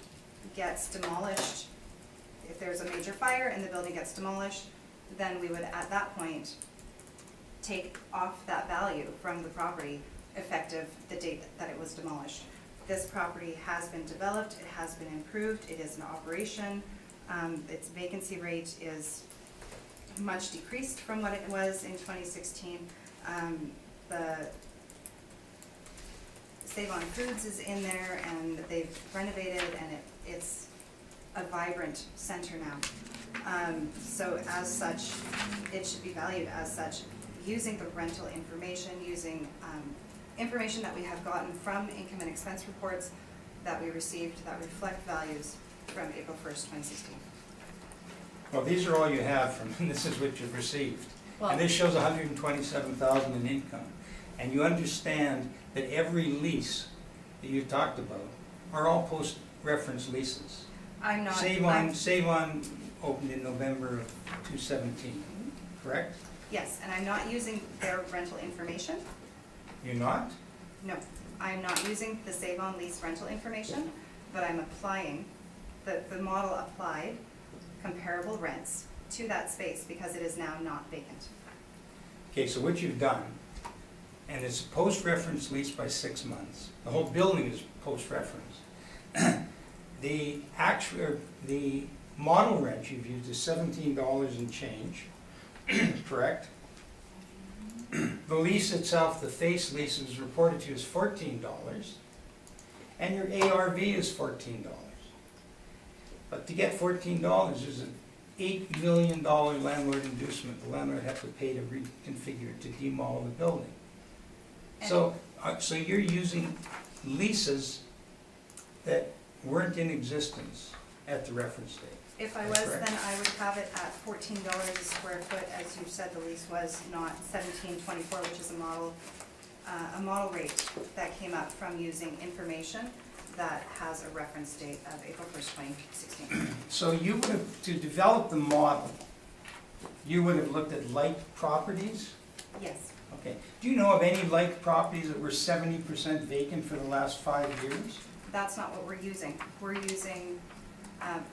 gets demolished, if there's a major fire and the building gets demolished, then we would, at that point, take off that value from the property effective the date that it was demolished. This property has been developed, it has been improved, it is in operation. Its vacancy rate is much decreased from what it was in 2016. The Save On Foods is in there, and they've renovated, and it's a vibrant center now. So as such, it should be valued as such, using the rental information, using information that we have gotten from income and expense reports that we received that reflect values from April 1st, 2016. Well, these are all you have from, this is what you've received. Well- And this shows $127,000 in income. And you understand that every lease that you talked about are all post-reference leases. I'm not. Save On opened in November of 2017, correct? Yes, and I'm not using their rental information. You're not? No, I'm not using the Save On lease rental information, but I'm applying, the model applied comparable rents to that space because it is now not vacant. Okay, so what you've done, and it's a post-reference lease by 6 months. The whole building is post-reference. The model rent you've used is $17 and change, correct? The lease itself, the face lease, is reported to you as $14, and your ARV is $14. But to get $14 is an $8 million landlord inducement. The landlord had to pay to reconfigure, to demolish the building. So you're using leases that weren't in existence at the reference date. If I That's was, correct. then I would have it at $14 a square foot, as you said the lease was, not $17.24, which is a model rate that came up from using information that has a reference date of April 1st, 2016. So you would have, to develop the model, you would have looked at like properties? Yes, Okay. Do you know of any like properties that were 70% vacant for the last 5 years? that's not what we're using. We're using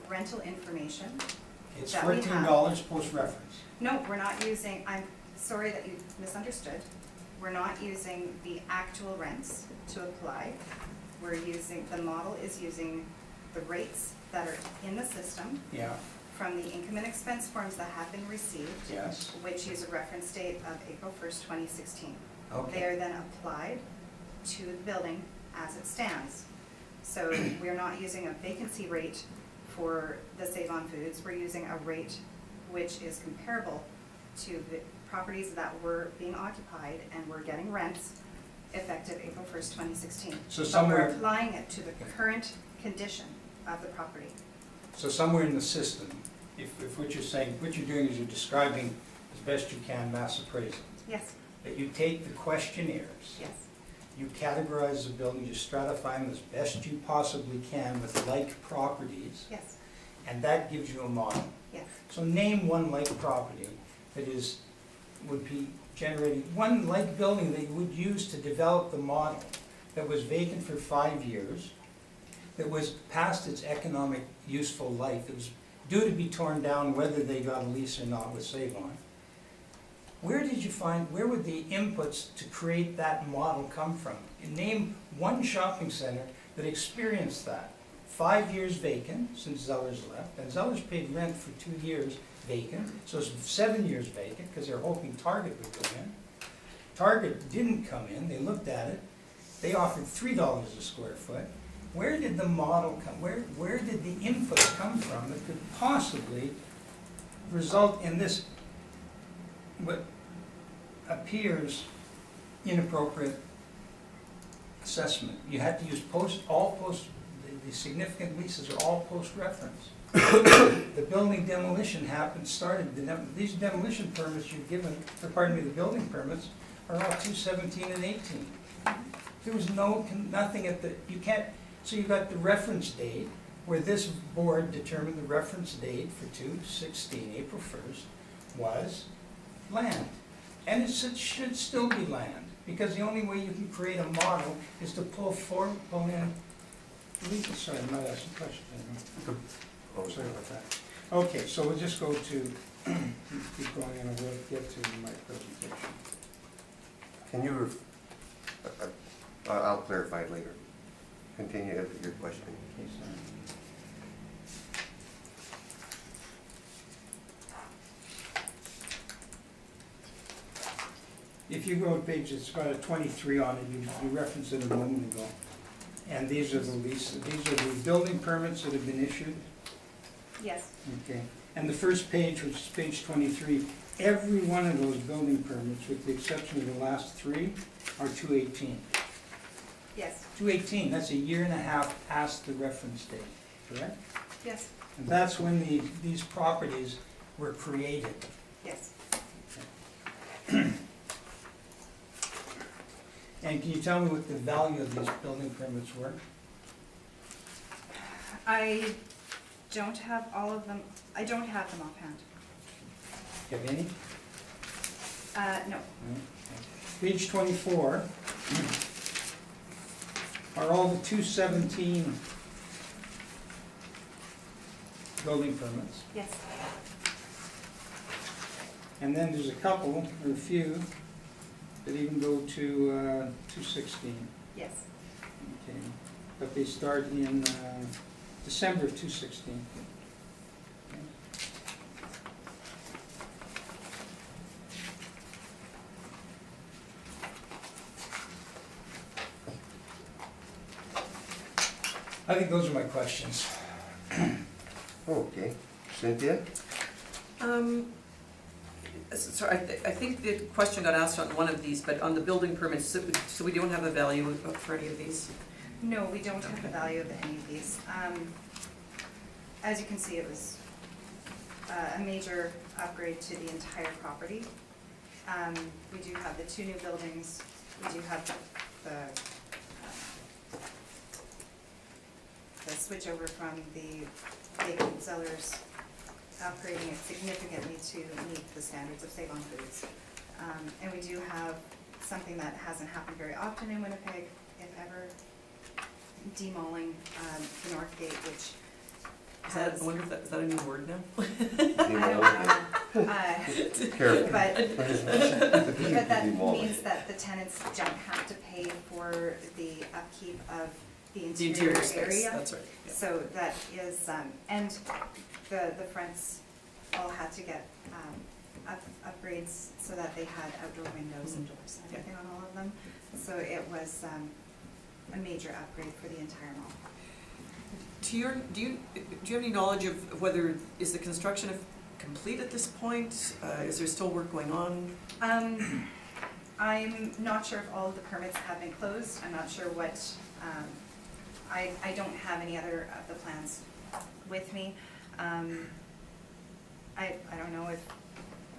rental information. It's That we have. $14 post-reference. No, we're not using, I'm sorry that you misunderstood. We're not using the actual rents to apply. We're using, the model is using the rates that are in the system Yeah, from the income and expense forms that have been received, yes, which use a reference date of April 1st, 2016. They okay. are then applied to the building as it stands. So we're not using a vacancy rate for the Save-On Foods. We're using a rate which is comparable to the properties that were being occupied and were getting rents effective April 1st, 2016. So But somewhere- we're applying it to the current condition of the property. So somewhere in the system, if what you're saying, what you're doing is you're describing as best you can mass appraisal. Yes, That you take the questionnaires, yes, you categorize the building, you stratify them as best you possibly can with like properties, yes, and that gives you a model. yes. So name one like property that would be generating, one like building that you would use to develop the model that was vacant for 5 years, that was past its economic useful life, it was due to be torn down whether they got a lease or not with Save-On. Where would the inputs to create that model come from? And name one shopping center that experienced that. 5 years vacant since Zellers left, and Zellers paid rent for 2 years vacant, so it's 7 years vacant because they're hoping Target would come in. Target didn't come in, they looked at it, they offered $3 a square foot. Where did the model come, where did the inputs come from that could possibly result in this, what appears inappropriate assessment? You had to use the significant leases are all post-reference. The building demolition these demolition permits you've given, the building permits, are all 217 and 18. There was nothing so you got the reference date, where this board determined the reference date for 2/16, April 1st, was land. And it should still be land, because the only way you can create a model is to pull in legal, sorry, I'm not asking questions. Oh, sorry about that. Okay, so we'll just go to, keep going and we'll get to my presentation. Can you, I'll clarify it later. Continue your question. Okay, sorry. If you go to page, it's got a 23 on it, you referenced it a moment ago. And these are the leases, these are the building permits that have been issued. Yes, Okay, and the first page, which is page 23, every one of those building permits, with the exception of the last 3, are 218. yes, 218, that's a year and a half past the reference date, correct? yes, And that's when these properties were created. yes. And can you tell me what the value of these building permits were? I don't have all of them, I don't have them offhand. Do you have any? No, No? Page 24 are all the 217 building permits. yes, And then there's a couple, or a few, that even go to 216. yes, Okay, but they start in December of 216. I think those are my questions. Okay. Cynthia? Sorry, I think the question got asked on one of these, but on the building permits, so we don't have a value for any of these? No, we don't have the Okay. value of any of these. As you can see, it was a major upgrade to the entire property. We do have the 2 new buildings, we do have the switch over from the vacant cellars, upgrading it significantly to meet the standards of Save-On Foods. And we do have something that hasn't happened very often in Winnipeg, if ever, demolling the Northgate, which Is that, has. I wonder if that, is that a new word now? I don't know. Careful. But that Demolish. means that the tenants don't have to pay for the upkeep of the The interior interior space, area. that's right. Yeah. So that is, and the fronts all had to get upgrades so that they had outdoor windows and doors and Yeah. everything on all of them. So it was a major upgrade for the entire mall. Do you have any knowledge of whether, is the construction complete at this point? Is there still work going on? I'm not sure if all of the permits have been closed. I'm not sure what, I don't have any other of the plans with me. I don't know if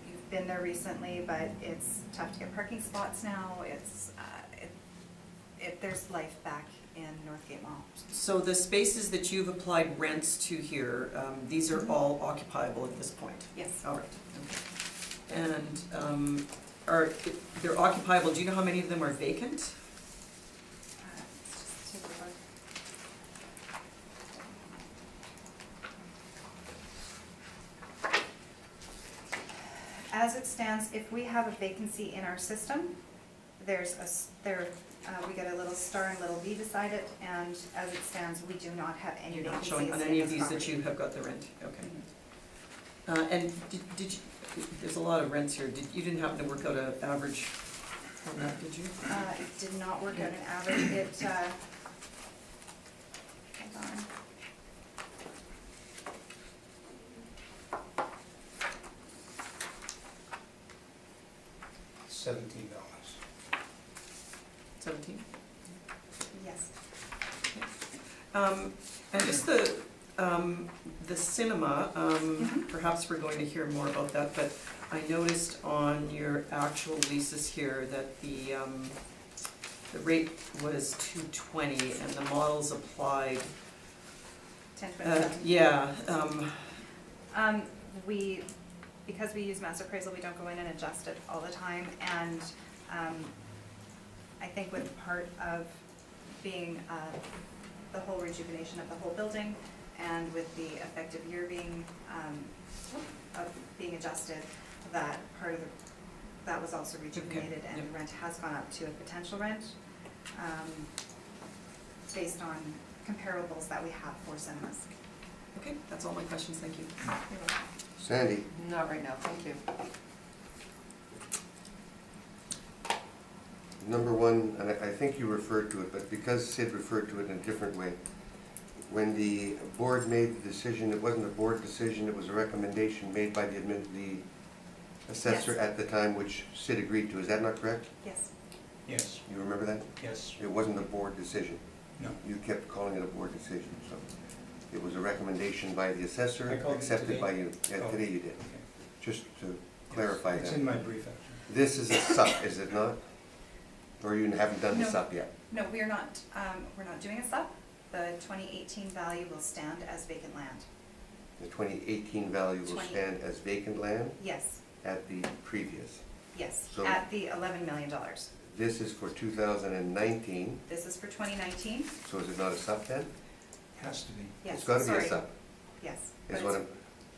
you've been there recently, but it's tough to get parking spots now. There's life back in Northgate Mall. So the spaces that you've applied rents to here, these are all occupiable at this point? Yes. All right, okay. And they're occupiable, do you know how many of them are vacant? Let's just take a look. As it stands, if we have a vacancy in our system, we get a little star and little V beside it, and as it stands, we do not have any You're not vacancies showing on in any of this these that property. you have got the rent, okay. And did you, there's a lot of rents here, you didn't happen to work out an average on that, did you? It did not work out an average, hold on. $17. 17? Yes. And just the cinema, perhaps we're going to hear more about that, but I noticed on your actual leases here that the rate was $220 and the models applied. 1027. Yeah, Because we use mass appraisal, we don't go in and adjust it all the time, and I think with part of being the whole rejuvenation of the whole building, and with the effective year being adjusted, that part of that was also rejuvenated, Okay, and yep. the rent has gone up to a potential rent based on comparables that we have for cinemas. okay, that's all my questions, thank you. Sandy? Not right now, thank you. Number one, and I think you referred to it, but because Sid referred to it in a different way, when the board made the decision, it wasn't a board decision, it was a recommendation made by the assessor Yes. at the time, which Sid agreed to. Is that not correct? Yes. Yes, You remember that? yes, It wasn't a board decision. no. You kept calling it a board decision, so it was a recommendation by the assessor, I called it accepted today. by you. Yeah, Oh. today you did. Okay. Just to clarify It's that. in my brief, actually. This is a SUP, is it not? Or you haven't done the No. SUP yet? No, we're not doing a sub. The 2018 value will stand as vacant land. The 2018 value will 20. stand as vacant land Yes, at the previous. yes, So- at the $11 million. This is for 2019, This is for 2019? so is it not a SUP then? Has to be. Yes, It's gotta be sorry. a SUP, Yes. is but what it's-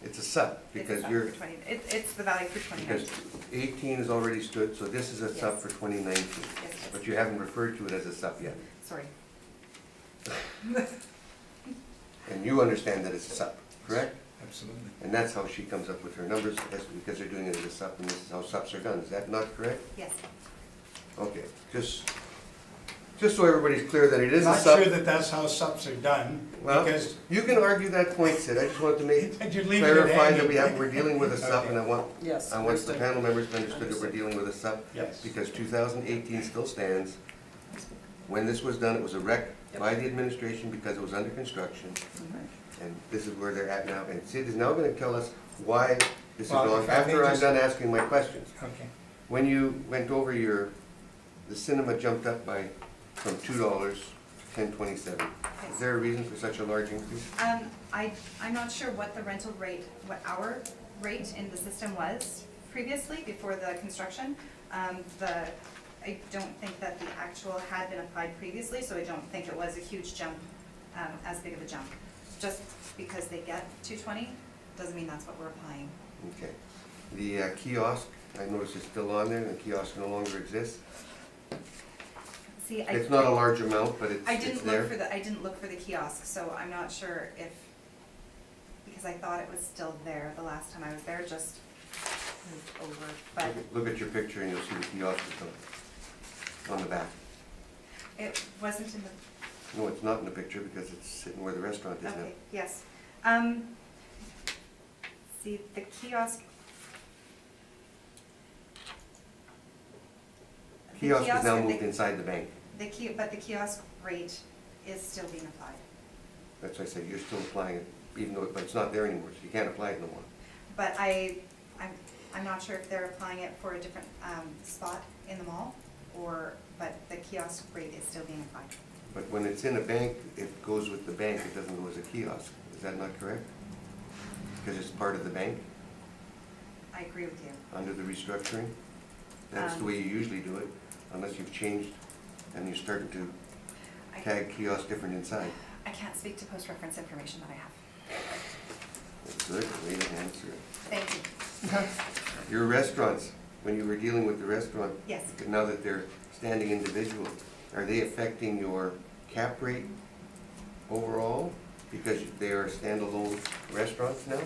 it's a SUP, it's a because sub you're, for 20 it's the value for because 2019. 18 is already stood, so this is a SUP Yes. for 2019. Yes, But yes. you haven't referred to it as a SUP yet. Sorry. And you understand that it's a SUP, correct? Absolutely. And that's how she comes up with her numbers, that's because they're doing it as a SUP, and this is how SUPs are done. Is that not correct? Yes. Okay, just just so everybody's clear that it is a Not sub. sure that that's how subs are done, Well, because you can argue that point, Sid, I just wanted to make, you're leaving it clarify that hanging. we're dealing with a sub, and I want Yes. the understood. panel members to understand that we're Understood. dealing with a sub, Yes. because 2018 still stands. When this was done, it was a wreck by the administration because it was under construction, and this is where they're at now. And Sid is now gonna tell us why this is Well, wrong, if I may after I'm just- done asking my questions. Okay. When you went over the cinema jumped up from $2 to $10.27. Is there a reason for such a large increase? I'm not sure what the rental rate, what our rate in the system was previously, before the construction. I don't think that the actual had been applied previously, so I don't think it was a huge jump, as big of a jump. Just because they get 220, doesn't mean that's what we're applying. Okay. The kiosk, I noticed it's still on there, and the kiosk no longer exists. See, It's not a large amount, but I it's didn't there. look for the kiosk, so I'm not sure if, because I thought it was still there the last time I was there, just moved over, but Look at your picture and you'll see the kiosk is on the back. it wasn't in the, No, it's not in the picture because it's sitting where the restaurant is now. okay, yes. See, the kiosk. Kiosk is now moved inside the bank. But the kiosk rate is still being applied. That's why I said you're still applying it, even though, but it's not there anymore, so you can't apply it no more. But I'm not sure if they're applying it for a different spot in the mall, but the kiosk rate is still being applied. But when it's in a bank, it goes with the bank, it doesn't go as a kiosk. Is that not correct? Because it's part of the bank, I agree with you. under the restructuring? That's the way you usually do it, unless you've changed and you're starting to I- tag kiosk different inside. I can't speak to post-reference information that I have. That's good, way to answer it. Thank you. Your restaurants, when you were dealing with the restaurant, Yes. now that they're standing individual, are they affecting your cap rate overall? Because they are standalone restaurants now?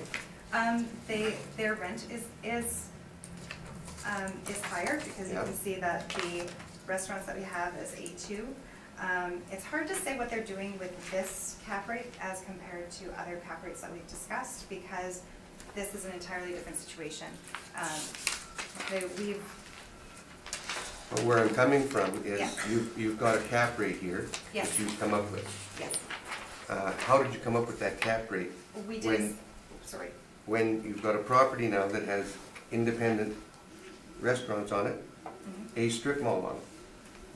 Their rent is higher, because you Yeah. can see that the restaurants that we have is A2. It's hard to say what they're doing with this cap rate as compared to other cap rates that we've discussed, because this is an entirely different situation. We've, But where I'm coming from is, Yeah. you've got a cap rate here Yes. that you've come up with. yes, How did you come up with that cap rate? we did, When- sorry, When you've got a property now that has independent restaurants on it, Mhm. a strip mall on it?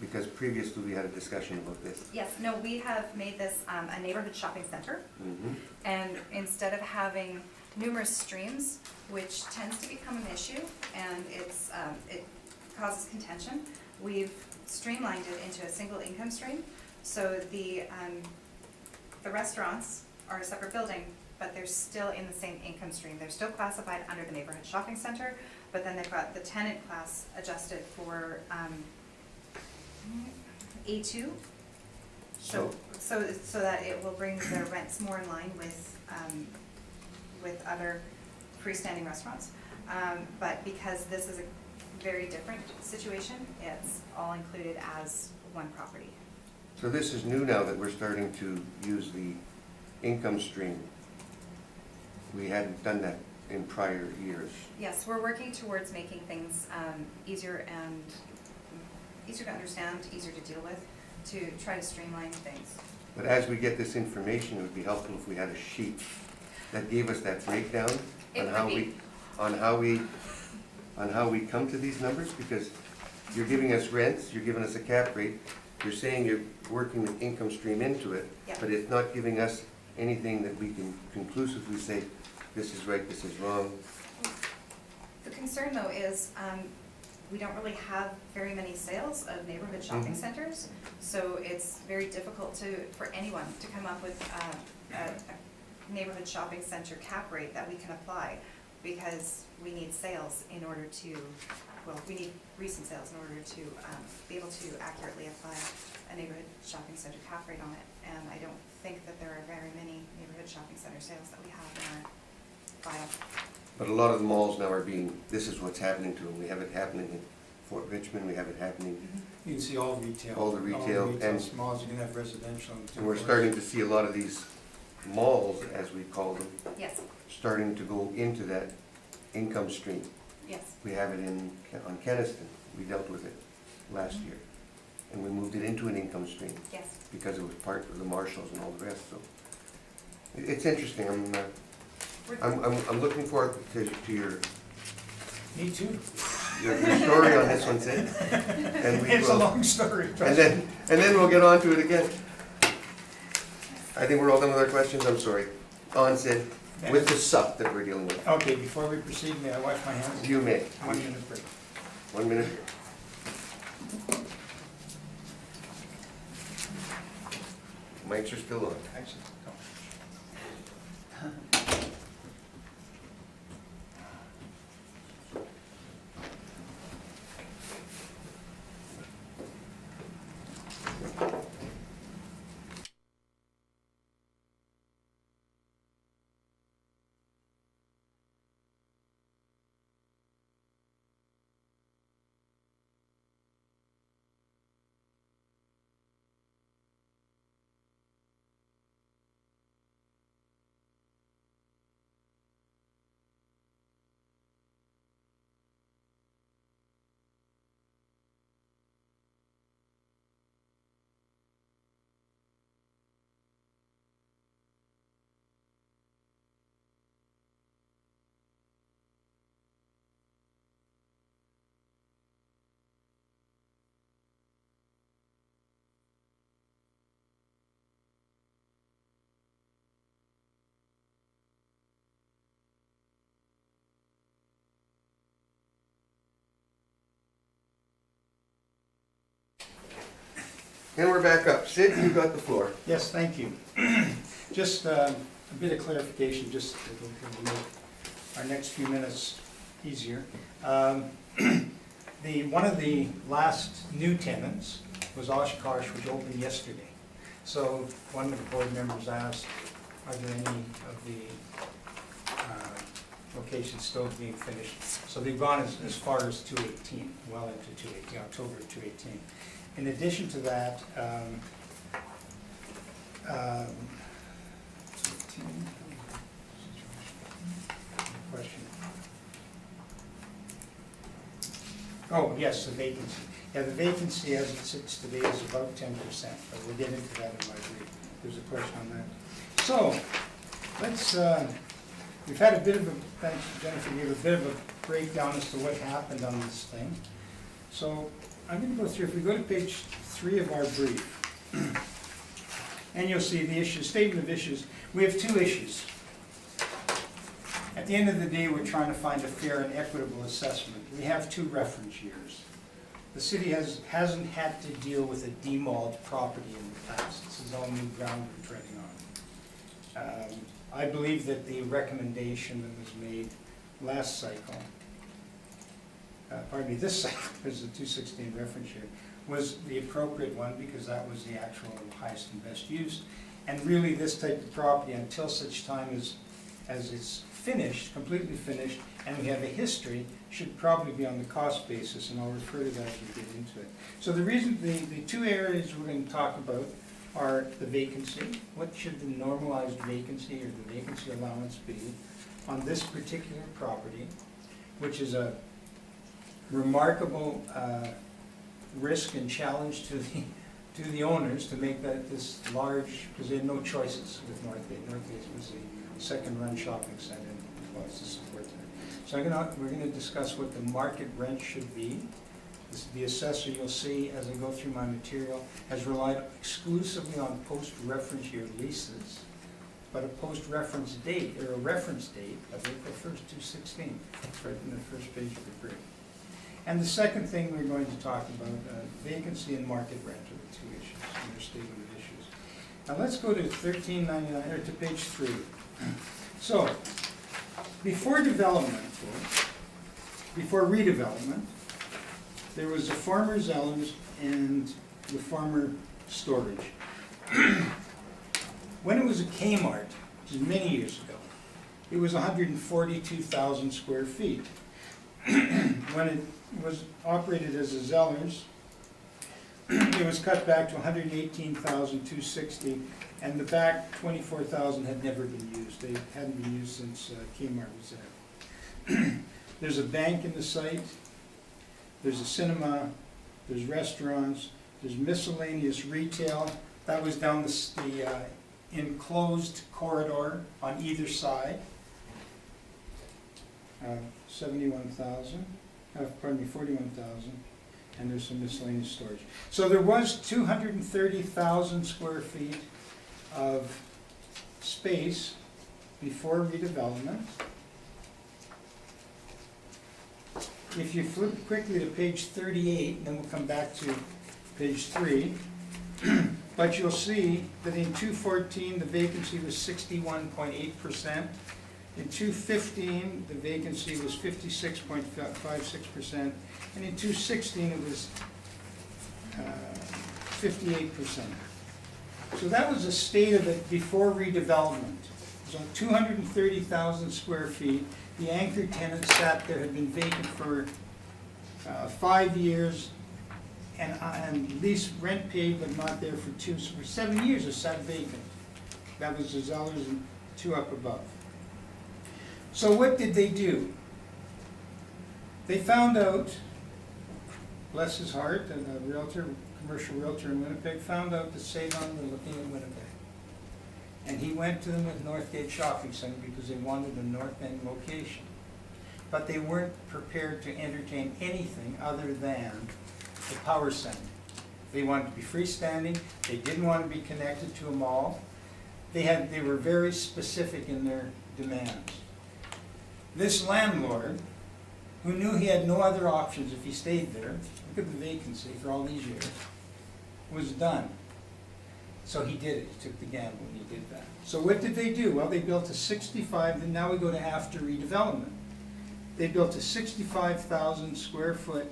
Because previously we had a discussion about this. Yes, no, we have made this a neighborhood shopping center. Mhm. And instead of having numerous streams, which tends to become an issue, and it causes contention, we've streamlined it into a single income stream. So the restaurants are a separate building, but they're still in the same income stream. They're still classified under the neighborhood shopping center, but then they've got the tenant class adjusted for A2. So that it will bring their rents more in line with other freestanding restaurants. But because this is a very different situation, it's all included as one property. So this is new now that we're starting to use the income stream. We hadn't done that in prior years. Yes, we're working towards making things easier to understand, easier to deal with, to try to streamline things. But as we get this information, it would be helpful if we had a sheet that gave us that breakdown It on would how be. on how we come to these numbers, because you're giving us rents, you're giving us a cap rate, you're saying you're working the income stream into it, Yeah. but it's not giving us anything that we can conclusively say, this is right, this is wrong. The concern, though, is we don't really have very many sales of neighborhood shopping Mhm. centers, so it's very difficult for anyone to come up with a neighborhood shopping center cap rate that we can apply, because we need sales in order to, we need recent sales in order to be able to accurately apply a neighborhood shopping center cap rate on it. And I don't think that there are very many neighborhood shopping center sales that we have in our file. But a lot of the malls now are being, this is what's happening to them, we have it happening Fort Richmond, we have it happening. You can see all retail. All the retail, and- Malls, you can have residential. And we're starting to see a lot of these malls, as we call them, Yes, starting to go into that income stream. yes. We have it on Keniston, we dealt with it last year. And we moved it into an income stream Yes. because it was part of the Marshalls and all the rest, so. It's interesting, I'm looking forward to your Me too. story on this one, Sid. And we It's a will, long story. and then we'll get on to it again. I think we're all done with our questions, I'm sorry. On, Sid, with the stuff that we're dealing with. Okay, before we proceed, may I wash my hands? You may. 1 minute break. 1 minute. Mics are still on. Actually, no. And we're back up. Sid, you got the floor. Yes, thank you. Just a bit of clarification, just to make our next few minutes easier. One of the last new tenants was Oshkosh, which opened yesterday. So one of the board members asked, are there any of the locations still being finished? So they've gone as far as 218, well into 218, October of 218. In addition to that, question. Oh, yes, the vacancy. Yeah, the vacancy as it sits today is about 10%, but we'll get into that in my brief. There's a question on that. So, let's, we've had a bit of a, thanks Jennifer, gave a bit of a breakdown as to what happened on this thing. So, I'm going to go through, if we go to page 3 of our brief, and you'll see the issue, statement of issues. We have 2 issues. At the end of the day, we're trying to find a fair and equitable assessment. We have 2 reference years. The city hasn't had to deal with a demalled property in the past. This is all new ground we're treading on. I believe that the recommendation that was made last cycle, this cycle, there's a 216 reference year, was the appropriate one because that was the actual highest and best use. And really this type of property, until such time as it's finished, completely finished, and we have a history, should probably be on the cost basis, and I'll refer to that as we get into it. So the 2 areas we're going to talk about are the vacancy. What should the normalized vacancy or the vacancy allowance be on this particular property, which is a remarkable risk and challenge to the owners to make this large, because they had no choices with Northgate. Northgate was the second-run shopping center as well as the support center. So we're going to discuss what the market rent should be. The assessor, you'll see as I go through my material, has relied exclusively on post-reference year leases, but a post-reference date, or a reference date of April 1st, 2016. It's right in the first page of the brief. And the second thing we're going to talk about, vacancy and market rent are the 2 issues in their statement of issues. Now let's go to 1399, or to page 3. So, before redevelopment, there was the former Zellers and the former storage. When it was a Kmart, which is many years ago, it was 142,000 square feet. when it was operated as a Zellers, it was cut back to 118,260, and the back 24,000 had never been used. They hadn't been used since Kmart was there. There's a bank in the site, there's a cinema, there's restaurants, there's miscellaneous retail. That was down the enclosed corridor on either side. 41,000, pardon me, 41,000, and there's some miscellaneous storage. So there was 230,000 square feet of space before redevelopment. If you flip quickly to page 38, and then we'll come back to page 3, but you'll see that in 2014 the vacancy was 61.8%. In 2015 the vacancy was 56.56%, and in 2016 it was 58%. So that was the state of it before redevelopment. It was on 230,000 square feet. The anchor tenant sat there, had been vacant for 5 years, and lease rent paid but not there for 2. So for 7 years it sat vacant. That was the Zellers and 2 up above. So what did they do? They found out, bless his heart, and a realtor, commercial realtor in Winnipeg, found out that Save-On were looking at Winnipeg. And he went to them with Northgate Shopping Center because they wanted a North End location. But they weren't prepared to entertain anything other than the power center. They wanted to be freestanding, they didn't want to be connected to a mall. They were very specific in their demands. This landlord, who knew he had no other options if he stayed there, look at the vacancy for all these years, was done. So he did it, he took the gamble and he did that. So what did they do? Well, they built a 65, and now we go to after redevelopment. They built a 65,000 square foot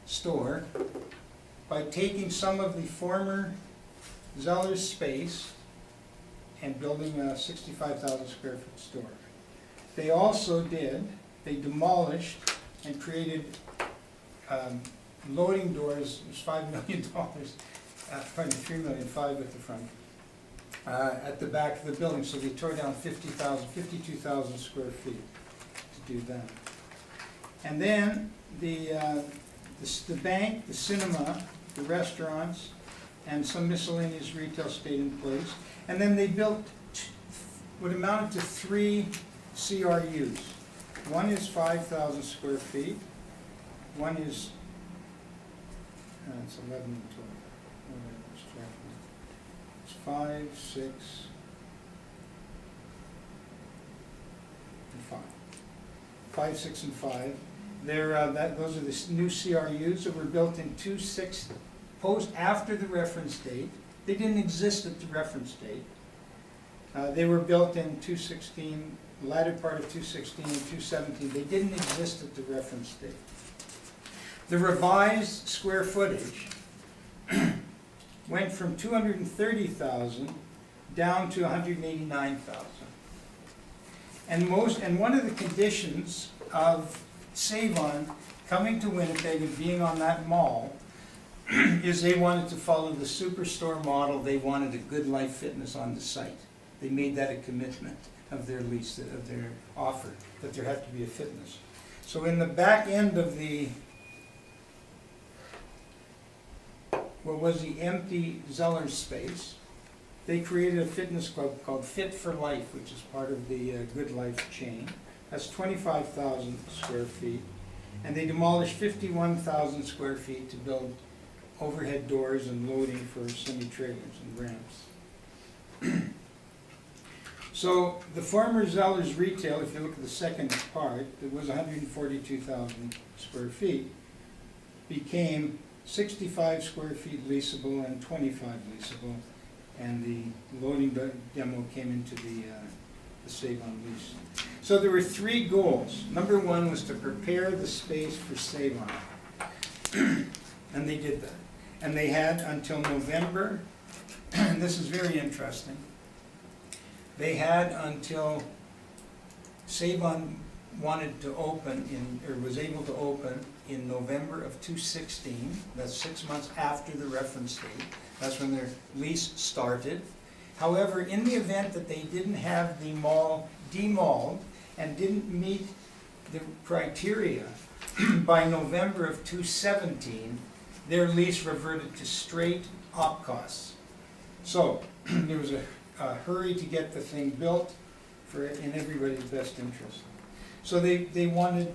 store by taking some of the former Zellers space and building a 65,000 square foot store. They also they demolished and created loading doors. It was $5 million, pardon me, $3 million, 5 at the front, at the back of the building. So they tore down 52,000 square feet to do that. And then the bank, the cinema, the restaurants, and some miscellaneous retail stayed in place. And then they built what amounted to 3 CRUs. One is 5,000 square feet. One is, it's 11 and 12. It's 5, 6, and 5. 5, 6, and 5. Those are the new CRUs that were built in 26, post after the reference date. They didn't exist at the reference date. They were built in 2016, latter part of 2016 and 2017. They didn't exist at the reference date. The revised square footage went from 230,000 down to 189,000. And one of the conditions of Save-On coming to Winnipeg and being on that mall is they wanted to follow the superstore model. They wanted a Good Life Fitness on the site. They made that a commitment of their lease, of their offer, that there had to be a fitness. So in the back end of what was the empty Zellers space, they created a fitness club called Fit for Life, which is part of the Good Life chain. That's 25,000 square feet. And they demolished 51,000 square feet to build overhead doors and loading for semi-trailers and ramps. So the former Zellers retail, if you look at the second part, that was 142,000 square feet, became 65 square feet leasable and 25 leasable, and the loading demo came into the Save-On lease. So there were 3 goals. Number 1 was to prepare the space for Save-On, and they did that. And they had until November, and this is very interesting, they had until Save-On wanted to open or was able to open in November of 2016. That's 6 months after the reference date. That's when their lease started. However, in the event that they didn't have the mall demalled and didn't meet the criteria by November of 2017, their lease reverted to straight op costs. So there was a hurry to get the thing built in everybody's best interest. So they wanted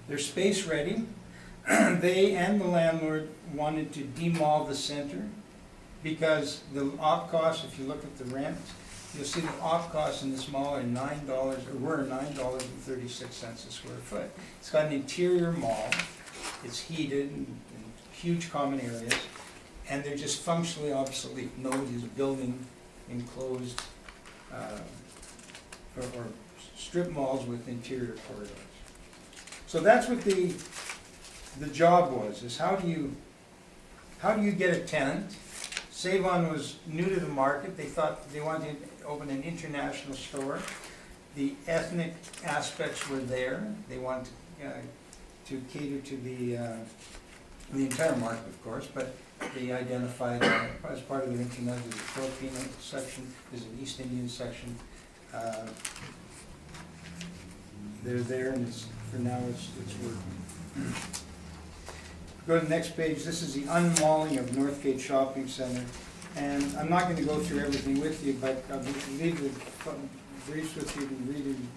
their space ready. They and the landlord wanted to demall the center because the op costs, if you look at the rent, you'll see the op costs in this mall are $9, or were $9.36 a square foot. It's got an interior mall, it's heated and huge common areas, and they're just functionally obsolete. Nobody's building enclosed or strip malls with interior corridors. So that's what the job was, is how do you get a tenant? Save-On was new to the market. They thought they wanted to open an international store. The ethnic aspects were there. They wanted to cater to the entire market, of course, but they identified as part of their international, there's a Filipino section, there's an East Indian section. They're there, and for now it's working. Go to the next page. This is the unmalling of Northgate Shopping Center. And I'm not going to go through everything with you, but I'll leave the briefs with you to read in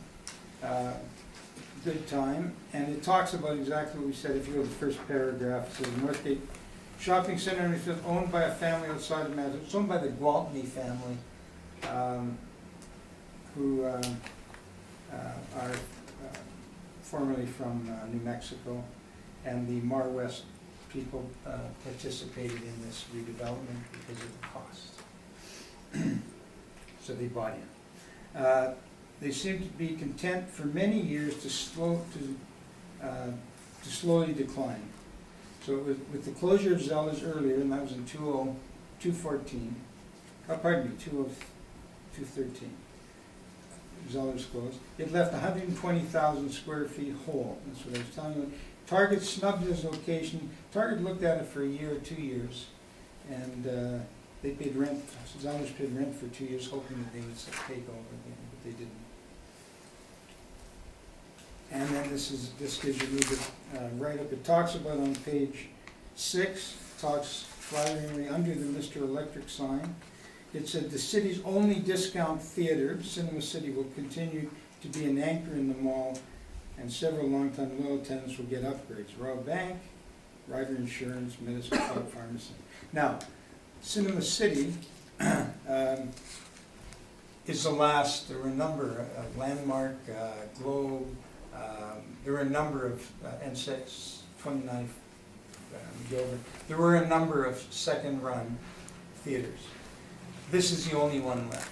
good time. And it talks about exactly what we said. If you go to the first paragraph, it says Northgate Shopping Center, and it says owned by a family outside of Manitoba. It's owned by the Gwaltney family, who are formerly from New Mexico. And the Mar West people participated in this redevelopment because of the cost. So they bought in. They seem to be content for many years to slowly decline. So with the closure of Zeller's earlier, and that was in 2013, Zeller's closed, it left 120,000 square feet whole. That's what I was telling you. Target snubbed his location. Target looked at it for a year or 2 years, and they paid rent. Zellers paid rent for 2 years, hoping that they would take over again, but they didn't. And then this gives you a little bit write-up. It talks about on page 6, talks flatteringly under the Mr. Electric sign. It said the city's only discount theater, Cinema City, will continue to be an anchor in the mall, and several long-time loyal tenants will get upgrades. Royal Bank, Ryder Insurance, Medicine Club Pharmacy. Now, Cinema City is the last. There were a number of Landmark, Globe, there were a number of N6, 29, Gilbert. There were a number of second-run theaters. This is the only one left.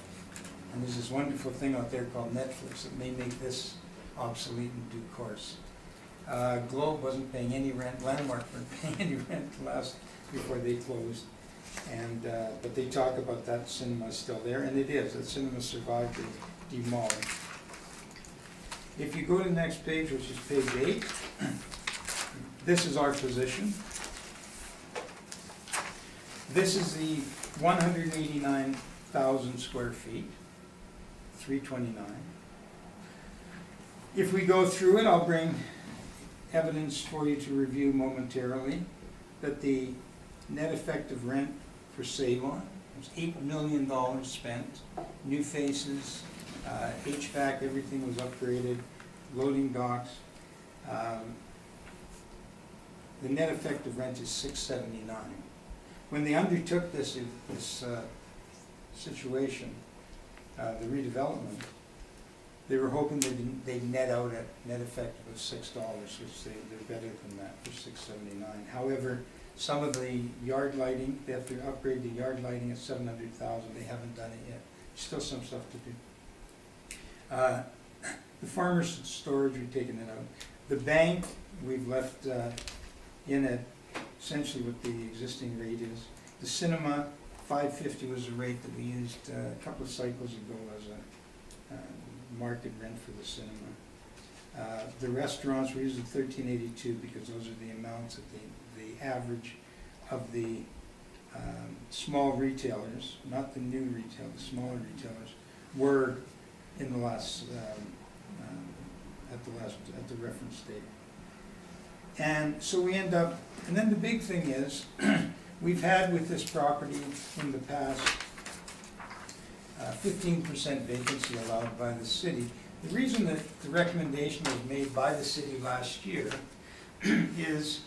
And there's this wonderful thing out there called Netflix that may make this obsolete in due course. Globe wasn't paying any rent. Landmark weren't paying any rent before they closed. And but they talk about that cinema still there, and it is. That cinema survived the demolition. If you go to the next page, which is page 8, this is our position. This is the 189,000 square feet, 329. If we go through it, I'll bring evidence for you to review momentarily, that the net effective rent for Save-On was $8 million spent, new faces, HVAC, everything was upgraded, loading docks. The net effective rent is $679. When they undertook this situation, the redevelopment, they were hoping they'd net out at net effective of $6, which they're better than that for $679. However, some of the yard lighting, they have to upgrade the yard lighting at $700,000. They haven't done it yet. Still some stuff to do. The farmer's storage, we've taken it out. The bank, we've left in at essentially what the existing rate is. The cinema, $550 was the rate that we used a couple of cycles ago as a market rent for the cinema. The restaurants, we're using $13.82 because those are the amounts that the average of the small retailers, not the new retail, the smaller retailers, were in the last, at the reference date. And so we end up, and then the big thing is, we've had with this property in the past 15% vacancy allowed by the city. The reason that the recommendation was made by the city last year is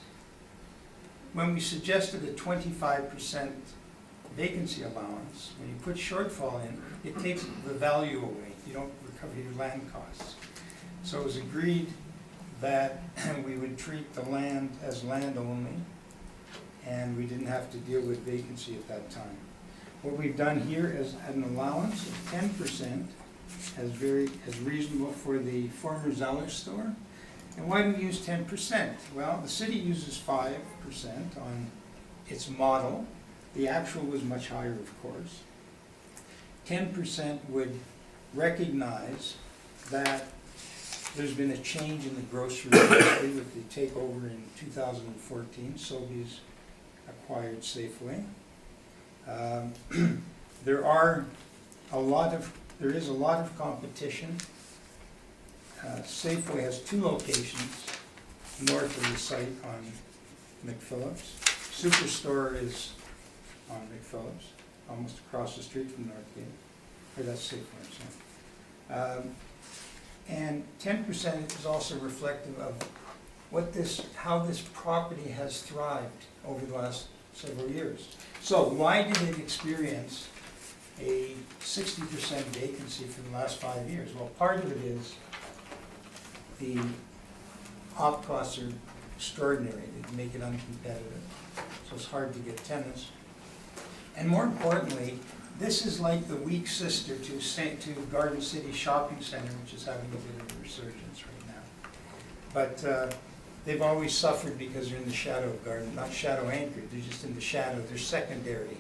when we suggested a 25% vacancy allowance, when you put shortfall in, it takes the value away. You don't recover your land costs. So it was agreed that we would treat the land as land only, and we didn't have to deal with vacancy at that time. What we've done here is an allowance of 10% as reasonable for the former Zeller store. And why do we use 10%? Well, the city uses 5% on its model. The actual was much higher, of course. 10% would recognize that there's been a change in the grocery industry with the takeover in 2014. Sobeys acquired Safeway. There is a lot of competition. Safeway has 2 locations north of the site on McPhillips. Superstore is on McPhillips, almost across the street from Northgate, or that's Safeway, so. And 10% is also reflective of how this property has thrived over the last several years. So why did it experience a 60% vacancy for the last 5 years? Well, part of it is the op costs are extraordinary. They make it uncompetitive. So it's hard to get tenants. And more importantly, this is like the weak sister to Garden City Shopping Center, which is having a bit of a resurgence right now. But they've always suffered because they're in the shadow of Garden, not shadow anchored, they're just in the shadow, they're secondary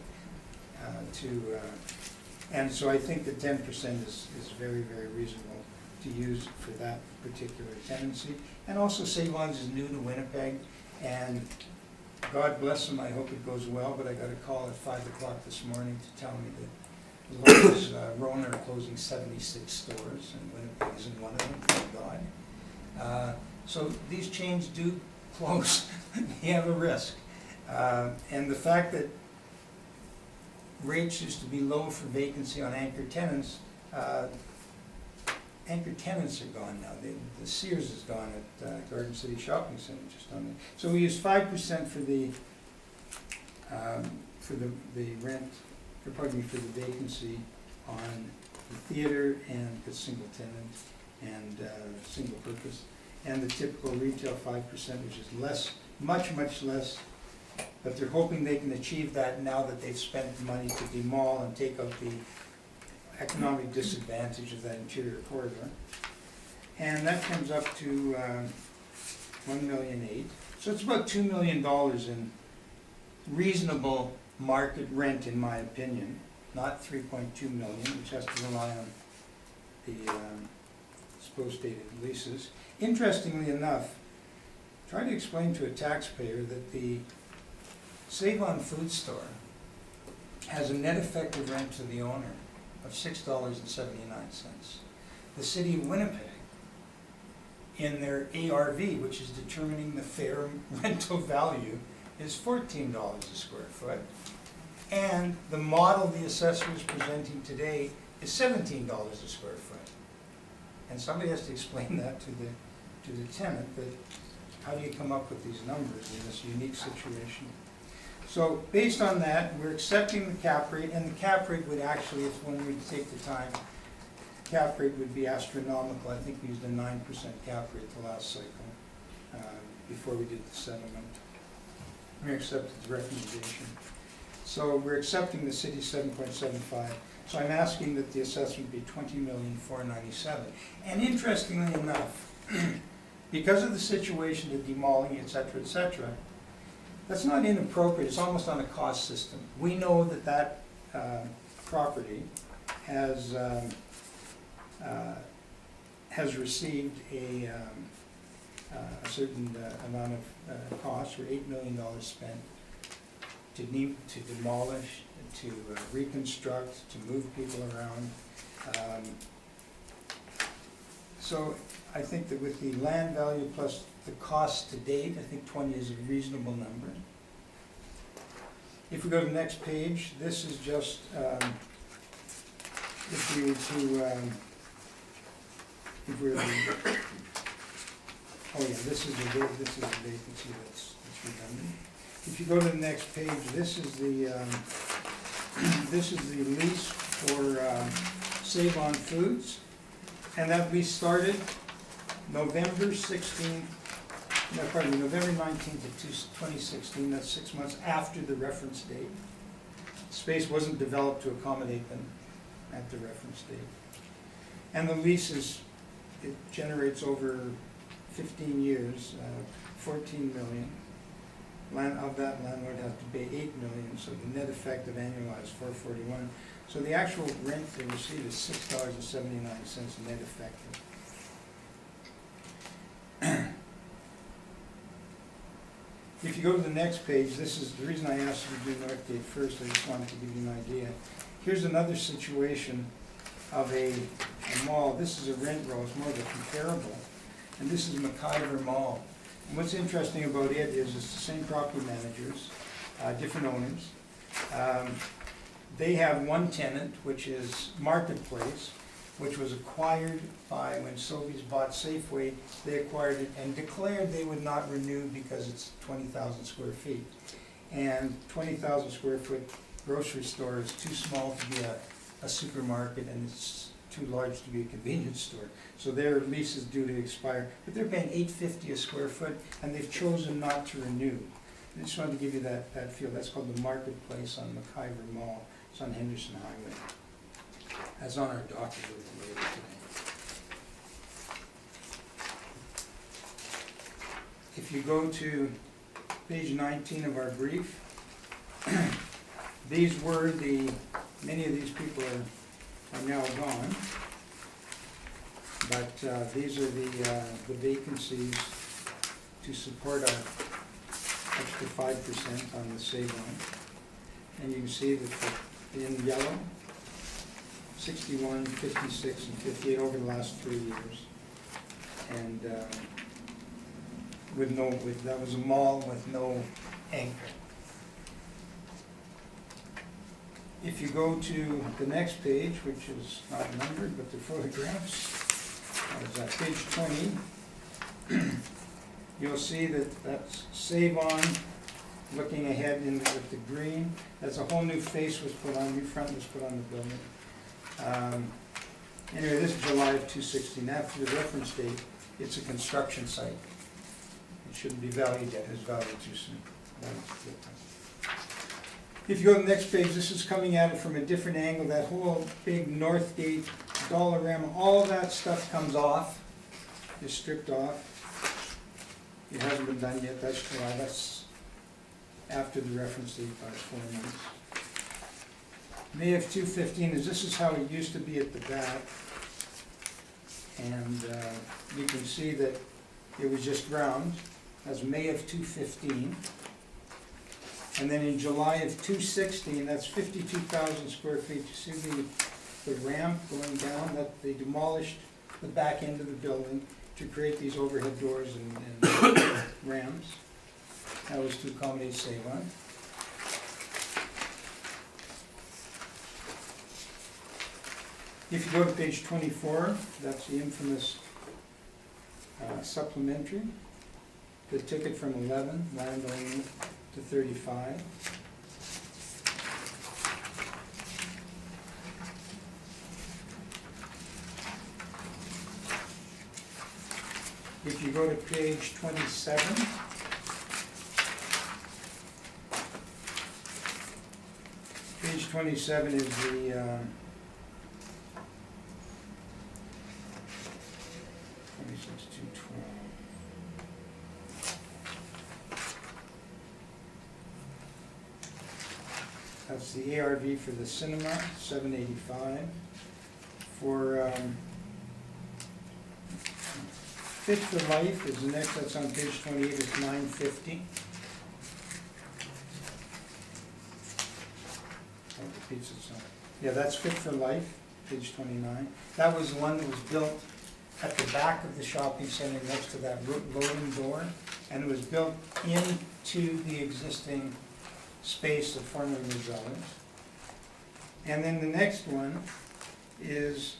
and so I think that 10% is very, very reasonable to use for that particular tenancy. And also Save-Ons is new to Winnipeg, and God bless them, I hope it goes well, but I got a call at 5 o'clock this morning to tell me that as long as Rona are closing 76 stores, and Winnipeg isn't one of them, thank God. So these chains do close, they have a risk. And the fact that rates used to be low for vacancy on anchor tenants are gone now. The Sears is gone at Garden City Shopping Center just on there. So we use 5% for the rent, for the vacancy on the theater and the single tenant and single purpose, and the typical retail 5%, which is less, much less. But they're hoping they can achieve that now that they've spent money to demolish and take out the economic disadvantage of that interior corridor. And that comes up to $1.8 million. So it's about $2 million in reasonable market rent, in my opinion, not $3.2 million, which has to rely on the post-dated leases. Interestingly enough, try to explain to a taxpayer that the Save-On food store has a net effective rent to the owner of $6.79. The city of Winnipeg, in their ARV, which is determining the fair rental value, is $14 a square foot. And the model the assessor is presenting today is $17 a square foot. And somebody has to explain that to the tenant, that how do you come up with these numbers in this unique situation? So based on that, we're accepting the cap rate, and the cap rate would actually, if when we take the time, cap rate would be astronomical. I think we used a 9% cap rate the last cycle before we did the settlement. We accepted the recommendation. So we're accepting the city's 7.75. So I'm asking that the assessment be $20,497,000. And interestingly enough, because of the situation, the demolishing, et cetera, that's not inappropriate. It's almost on a cost system. We know that property has has received a certain amount of cost, or $8 million spent to demolish, to reconstruct, to move people around. So I think that with the land value plus the cost to date, I think 20 is a reasonable number. If we go to the next page, this is just, if we were to, oh yeah, this is a vacancy that's redundant. If you go to the next page, this is the lease for Save On Foods, and that lease started November 19th of 2016, that's 6 months after the reference date. Space wasn't developed to accommodate them at the reference date. And the lease it generates over 15 years, 14 million. Of that, landlord has to pay 8 million, so the net effect of annualized 441. So the actual rent they receive is $6.79 net effective. If you go to the next page, this is the reason I asked you to do Northgate first. I just wanted to give you an idea. Here's another situation of a mall. This is a rent roll. It's more of a comparable. And this is McIver Mall. And what's interesting about it is it's the same property managers, different owners. They have one tenant, which is Marketplace, which was acquired by, when Sobeys bought Safeway, they acquired it and declared they would not renew because it's 20,000 square feet. And 20,000 square foot grocery store is too small to be a supermarket, and it's too large to be a convenience store. So their lease is due to expire, but they're paying $8.50 a square foot, and they've chosen not to renew. I just wanted to give you that feel. That's called the Marketplace on McIver Mall. It's on Henderson Highway. That's on our docket later today. If you go to page 19 of our brief, these were many of these people are now gone, but these are the vacancies to support our extra 5% on the save on. And you can see that in yellow, 61, 56, and 58 over the last 3 years. And that was a mall with no anchor. If you go to the next page, which is not numbered, but the photographs, that's page 20, you'll see that's Save On, looking ahead with the green. That's a whole new face was put on, new front was put on the building. Anyway, this is July of 2016. After the reference date, it's a construction site. It shouldn't be valued yet. It's valued too soon. If you go to the next page, this is coming at it from a different angle. That whole big Northgate, Dollarama, all that stuff comes off, is stripped off. It hasn't been done yet. That's July. That's after the reference date by 4 months. May of 2015 this is how it used to be at the back. And you can see that it was just round. That's May of 2015. And then in July of 2016, that's 52,000 square feet. You see the ramp going down, that they demolished the back end of the building to create these overhead doors and ramps. That was to accommodate Save On. If you go to page 24, that's the infamous supplementary. The ticket from 11, land owner, to 35. If you go to page 27, page 27 is the 26,212. That's the ARV for the cinema, $785. For Fit for Life is the next, that's on page 28, it's 950. Oh, it repeats itself. Yeah, that's Fit for Life, page 29. That was the one that was built at the back of the shopping center next to that loading door, and it was built into the existing space that formerly was ours. And then the next one is,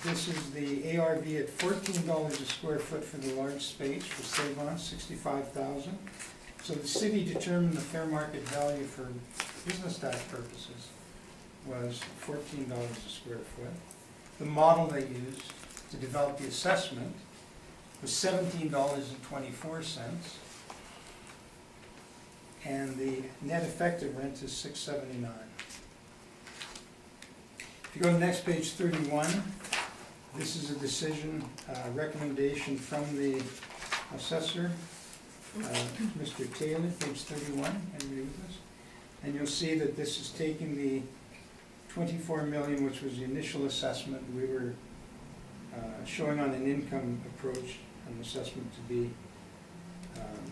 this is the ARV at $14 a square foot for the large space for Save-On, $65,000. So the city determined the fair market value for business tax purposes was $14 a square foot. The model they used to develop the assessment was $17.24. And the net effective rent is $6.79. If you go to the next page, 31, this is a decision, recommendation from the assessor, Mr. Taylor, page 31, everybody with us? And you'll see that this is taking the 24 million, which was the initial assessment. We were showing on an income approach, an assessment to be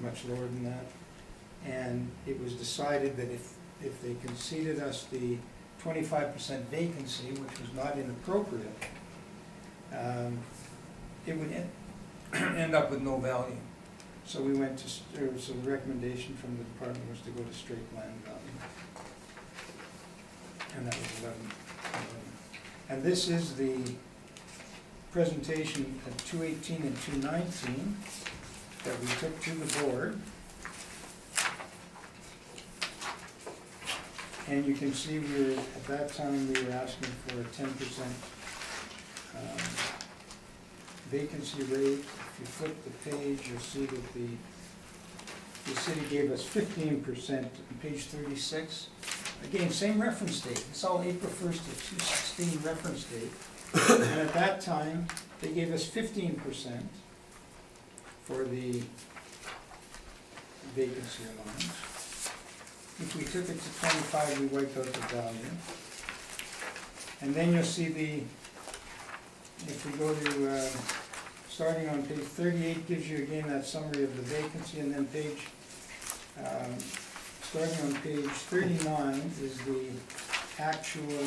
much lower than that. And it was decided that if they conceded us the 25% vacancy, which was not inappropriate, it would end up with no value. So we went to, so the recommendation from the department was to go to straight land value. And that was 11. And this is the presentation at 218 and 219 that we took to the board. And you can see we were, at that time, we were asking for a 10% vacancy rate. If you flip the page, you'll see that the city gave us 15% on page 36. Again, same reference date. It's all April 1st of 2016 reference date. And at that time, they gave us 15% for the vacancy allowance. If we took it to 25, we wiped out the value. And then you'll see if we go to, starting on page 38, gives you again that summary of the vacancy, and then starting on page 39 is the actual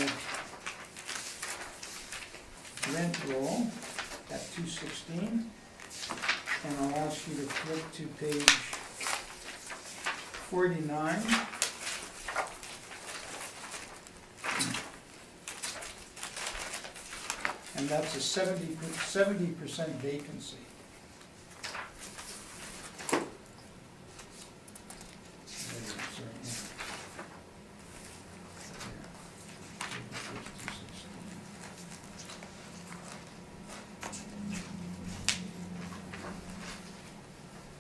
rent roll at 216. And I'll ask you to flip to page 49. And that's a 70% vacancy.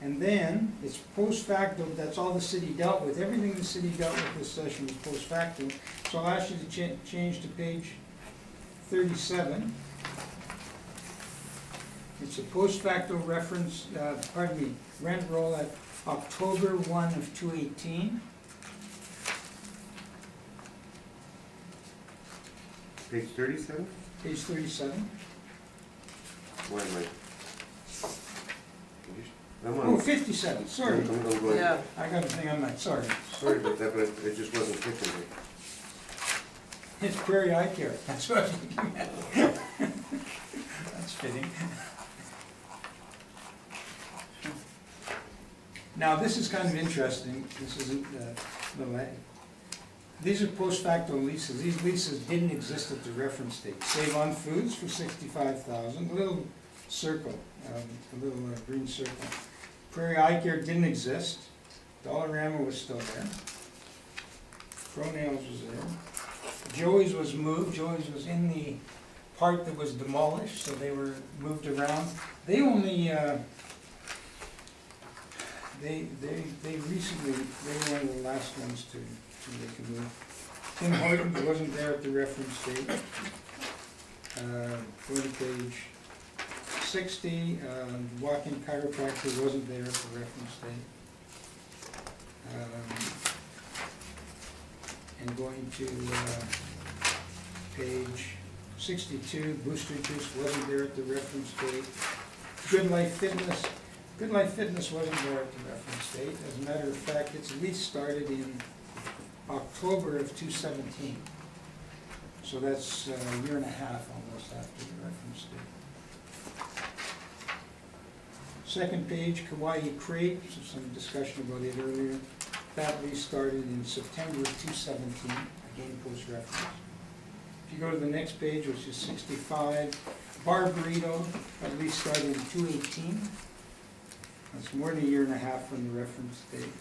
And then, it's post facto, that's all the city dealt with. Everything the city dealt with this session was post facto. So I'll ask you to change to page 37. It's a post facto reference, rent roll at October 1 of 2018. Page 37? Page 37. Wait. Oh, 57, sorry. I'm going. Yeah. I got a thing on my, sorry. Sorry about that, but it just wasn't fitting me. It's Prairie Eye Care, that's what I'm looking at. That's fitting. Now, this is kind of interesting. This isn't these are post facto leases. These leases didn't exist at the reference date. Save on Foods for $65,000, a little circle, a little green circle. Prairie Eye Care didn't exist. Dollarama was still there. Pro Nails was there. Joey's was moved. Joey's was in the part that was demolished, so they were moved around. They only, they recently, they were one of the last ones to make a move. Tim Hortons wasn't there at the reference date. Go to page 60, Walking Chiropractor wasn't there at the reference date. And going to page 62, Booster Juice wasn't there at the reference date. Good Life Fitness. Good Life Fitness wasn't there at the reference date. As a matter of fact, its lease started in October of 2017. So that's a year and a half almost after the reference date. Second page, Kauai Crate, so some discussion about it earlier. That lease started in September of 2017, again post-reference. If you go to the next page, which is 65, Bar Burrito, that lease started in 2018. That's more than a year and a half from the reference date.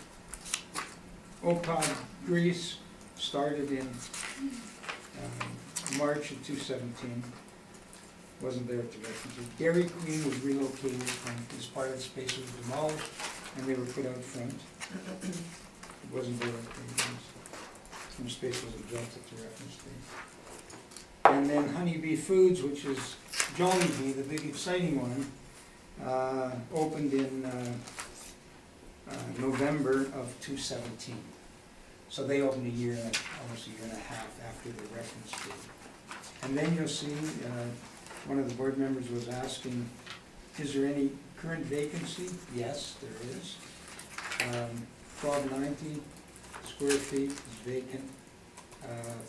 Opad Grease started in March of 2017. Wasn't there at the reference date. Dairy Queen was relocated from, this part of the space was demolished, and they were put out front. It wasn't there at the, some space wasn't built at the reference date. And then Honeybee Foods, which is Jollibee, the big exciting one, opened in November of 2017. So they opened almost a year and a half after the reference date. And then you'll see, one of the board members was asking, is there any current vacancy? Yes, there is. 1290 square feet is vacant.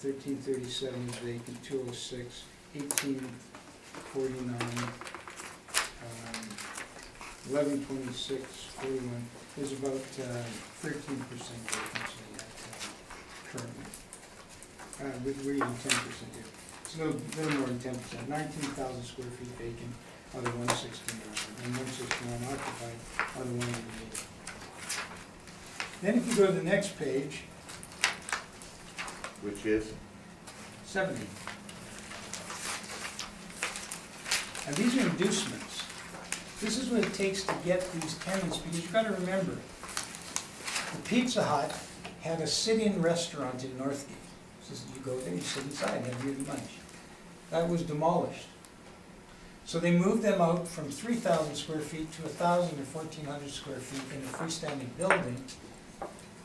1337 is vacant, 206, 1849, 1126, 41. There's about 13% vacancy currently. We're even 10% here. It's a little more than 10%. 19,000 square feet vacant, other 169, and 169 occupied, other 188. Then if you go to the next page, Which is? 70. And these are inducements. This is what it takes to get these tenants, because you've got to remember, the Pizza Hut had a sit-in restaurant in Northgate. So you go there, you sit inside, and have your lunch. That was demolished. So they moved them out from 3,000 square feet to 1,000 or 1,400 square feet in a freestanding building,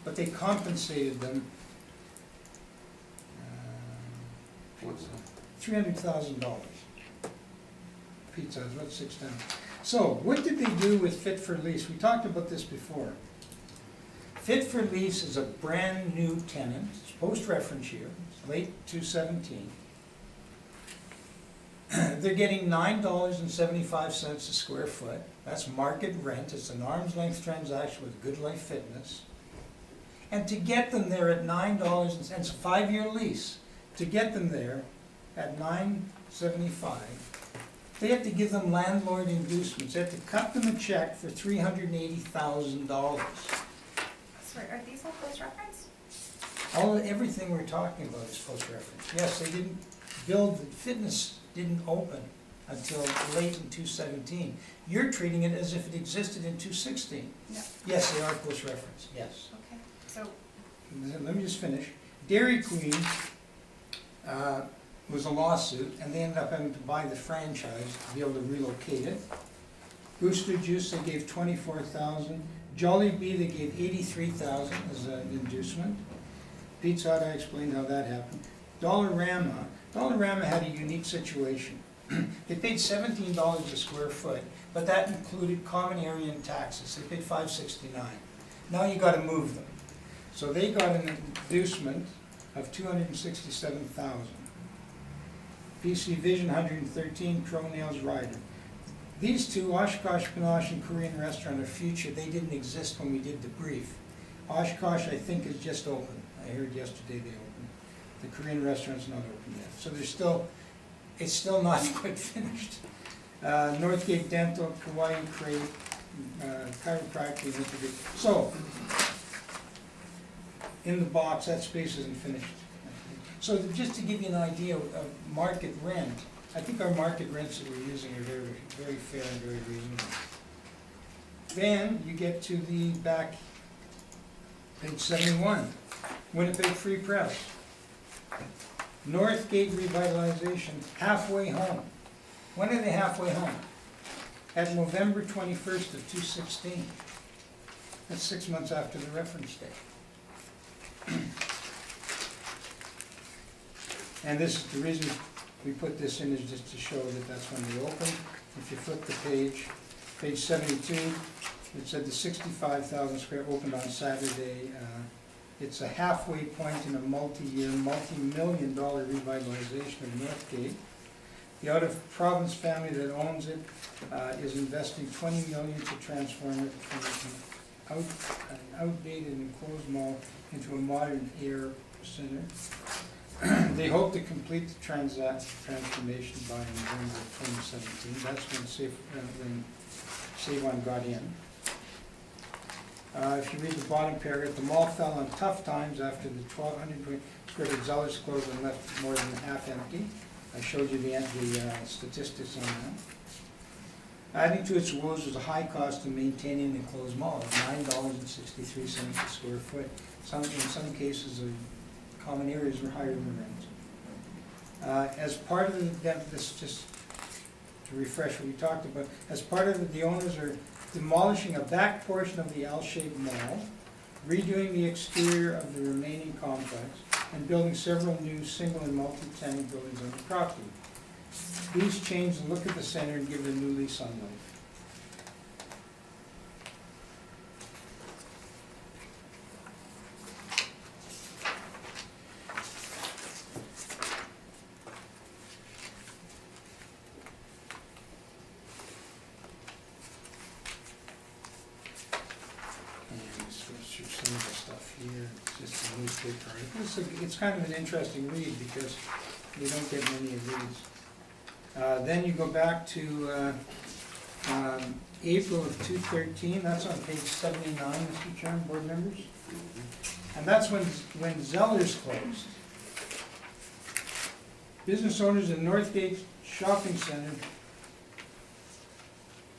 but they compensated them $300,000. Pizza Hut, what's 6 down? So, what did they do with Fit for Lease? We talked about this before. Fit for Lease is a brand new tenant, it's post-reference year, it's late 2017. They're getting $9.75 a square foot. That's market rent. It's an arm's length transaction with Good Life Fitness. And to get them there at $9, and it's a 5-year lease, to get them there at $9.75, they have to give them landlord inducements. They have to cut them a check for $380,000. Sorry, are these all post-reference? Everything we're talking about is post-reference. Yes, they didn't build, the fitness didn't open until late in 2017. You're treating it as if it existed in 2016. No. Yes, they are post-reference, yes. Okay, so, Let me just finish. Dairy Queen was a lawsuit, and they ended up having to buy the franchise to be able to relocate it. Booster Juice, they gave $24,000. Jollibee, they gave $83,000 as an inducement. Pizza Hut, I explained how that happened. Dollarama had a unique situation. They paid $17 a square foot, but that included common area and taxes. They paid $569. Now you got to move them. So they got an inducement of $267,000. PC Vision 113, Crow Nails Rider. These two, Oshkosh Pinosh and Korean Restaurant, are future. They didn't exist when we did the brief. Oshkosh, I think, is just open. I heard yesterday they opened. The Korean restaurant's not open yet. So it's still not quite finished. Northgate Dental, Kauai Crate, Chiropractic, Integrate. So, in the box, that space isn't finished. So just to give you an idea of market rent, I think our market rents that we're using are very, very fair and very reasonable. Then you get to the back, page 71, Winnipeg Free Press. Northgate Revitalization, halfway home. When are they halfway home? At November 21st of 2016. That's 6 months after the reference date. And this is the reason we put this in, is just to show that that's when they open. If you flip the page, Page 72, it said the 65,000 square opened on Saturday. It's a halfway point in a multi-year, multi-million-dollar revitalization of Northgate. The out-of-province family that owns it is investing $20 million to transform it from an outdated enclosed mall into a modern air center. They hope to complete the transformation by November of 2017. That's when Save-On got in. If you read the bottom paragraph, the mall fell on tough times after the 1,200 square foot Zellers closed and left more than half empty. I showed you the statistics on that. Adding to its woes was a high cost of maintaining an enclosed mall of $9.63 a square foot. In some cases, the common areas were higher than rent. As part of this, just to refresh what we talked about, as part of the owners are demolishing a back portion of the L-shaped mall, redoing the exterior of the remaining complex, and building several new single and multi-tenant buildings on the property. These change the look of the center and give it a new lease on life. Some of the stuff here, just a newspaper article. It's kind of an interesting read because you don't get many of these. Then you go back to April of 2013, that's on page 79, Mr. Chairman, board members. And that's when Zellers closed. Business owners in Northgate Shopping Center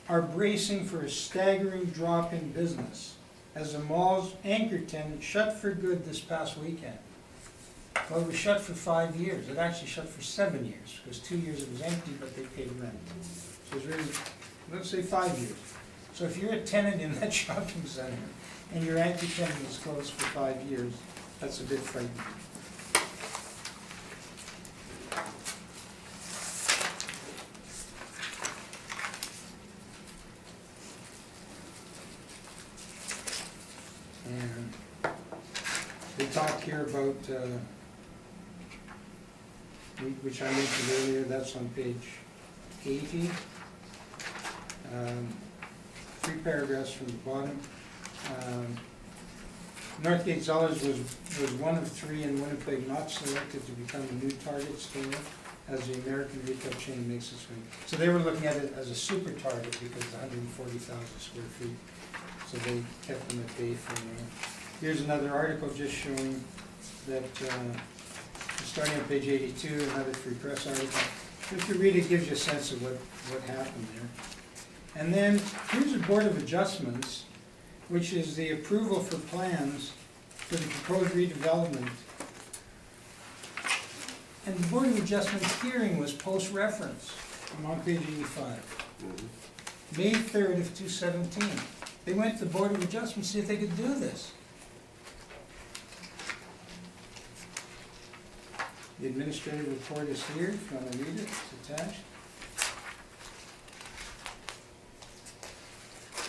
are bracing for a staggering drop in business as the mall's anchor tenant shut for good this past weekend. Well, it was shut for 5 years. It actually shut for 7 years, because 2 years it was empty, but they paid rent. So it's really, let's say 5 years. So if you're a tenant in that shopping center, and your anchor tenant is closed for 5 years, that's a bit frightening. And they talk here about, which I mentioned earlier, that's on page 80. 3 paragraphs from the bottom. Northgate Zellers was one of 3 in Winnipeg not selected to become a new target store as the American retail chain makes its way. So they were looking at it as a super target because it's 140,000 square feet. So they kept them at bay for a while. Here's another article just showing that, starting on page 82, another free press article. If you read it, it gives you a sense of what happened there. And then here's the Board of Adjustments, which is the approval for plans for the proposed redevelopment. And the Board of Adjustments hearing was post-reference. I'm on page 85. May 3rd of 2017. They went to the Board of Adjustment to see if they could do this. The administrative report is here, if you want to read it, it's attached.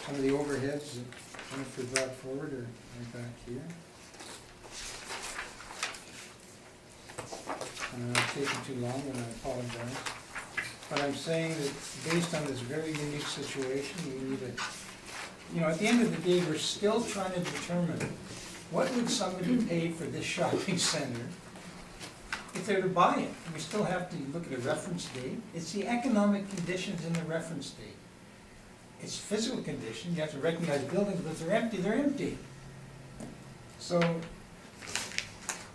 Some of the overheads that Jennifer brought forward are back here. I've taken too long and I apologize. But I'm saying that based on this very unique situation, we need a, at the end of the day, we're still trying to determine what would somebody pay for this shopping center if they were to buy it. We still have to look at a reference date. It's the economic conditions in the reference date. It's physical condition, you have to recognize buildings, but if they're empty, they're empty. So,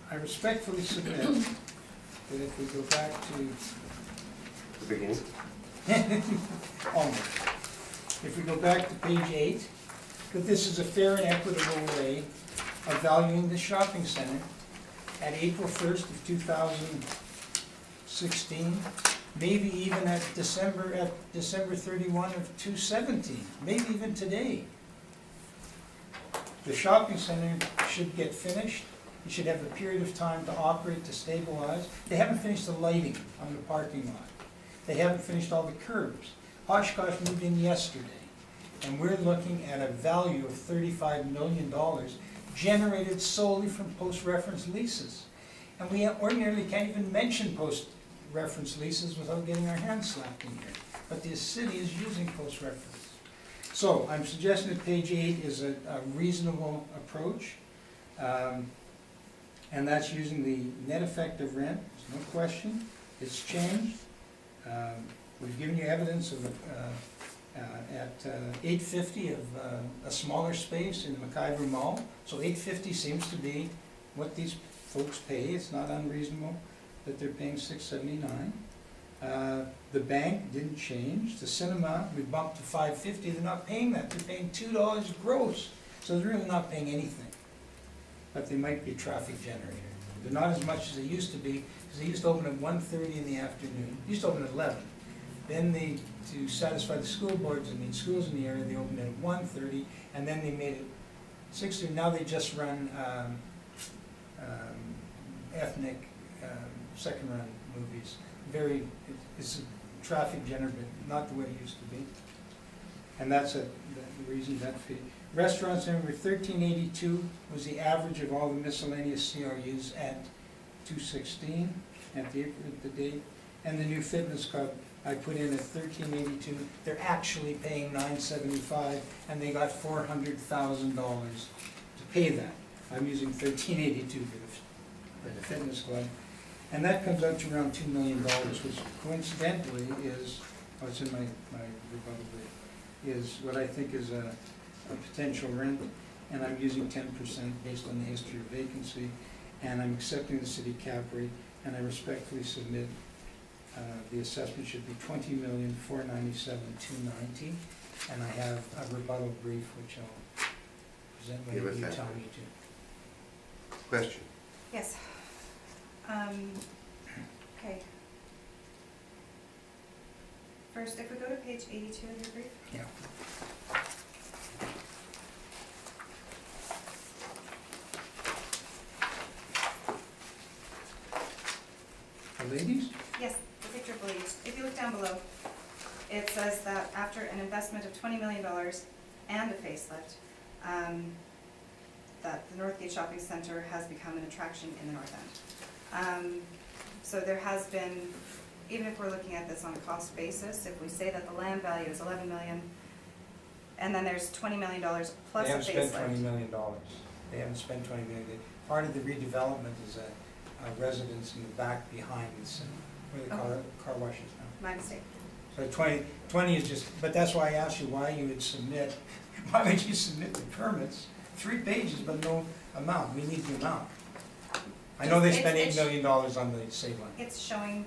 I respectfully submit that if we go back to The beginning? almost, if we go back to page 8, that this is a fair and equitable way of valuing the shopping center at April 1st of 2016, maybe even at December 31 of 2017, maybe even today. The shopping center should get finished. You should have a period of time to operate, to stabilize. They haven't finished the lighting on the parking lot. They haven't finished all the curbs. Oshkosh moved in yesterday. And we're looking at a value of $35 million generated solely from post-reference leases. And we ordinarily can't even mention post-reference leases without getting our hands slapped in here. But the city is using post-reference. So I'm suggesting that page 8 is a reasonable approach. And that's using the net effective rent, there's no question, it's changed. We've given you evidence of, at $850 of a smaller space in the McIver Mall. So $850 seems to be what these folks pay, it's not unreasonable that they're paying $679. The bank didn't change, the cinema, we bumped to $550, they're not paying that, they're paying $2 gross. So they're really not paying anything. But they might be a traffic generator. They're not as much as they used to be, because they used to open at 1:30 in the afternoon. They used to open at 11. Then they, to satisfy the school boards and need schools in the area, they opened at 1:30, and then they made it 6:30. Now they just run ethnic second-run movies. It's a traffic generator, not the way it used to be. And that's the reason that fee. Restaurants, remember, $13.82 was the average of all the miscellaneous CRUs at $216 at the date. And the new fitness club, I put in at $13.82. They're actually paying $975, and they got $400,000 to pay that. I'm using $13.82 for the fitness club. And that comes out to around $2 million, which coincidentally is, it's in my rebuttal brief, is what I think is a potential rent, and I'm using 10% based on the history of vacancy, and I'm accepting the city cap rate, and I respectfully submit the assessment should be $20,497,290, and I have a rebuttal brief which I'll present when you tell me to. Question? Yes. Okay. First, if we go to page 82 of your brief. Yeah. The ladies? Yes, the picture of Belize. If you look down below, it says that after an investment of $20 million and a facelift, that the Northgate Shopping Center has become an attraction in the North End. So there has been, even if we're looking at this on a cost basis, if we say that the land value is $11 million, and then there's $20 million plus a They haven't spent facelift. $20 million. They haven't spent $20 million. Part of the redevelopment is a residence in the back behind the cinema, where the car wash is now. My mistake. So 20 is just, but that's why I asked you why you would submit, why would you submit the permits? 3 pages, but no amount. We need the amount. I know they spent $8 million on the save line. It's showing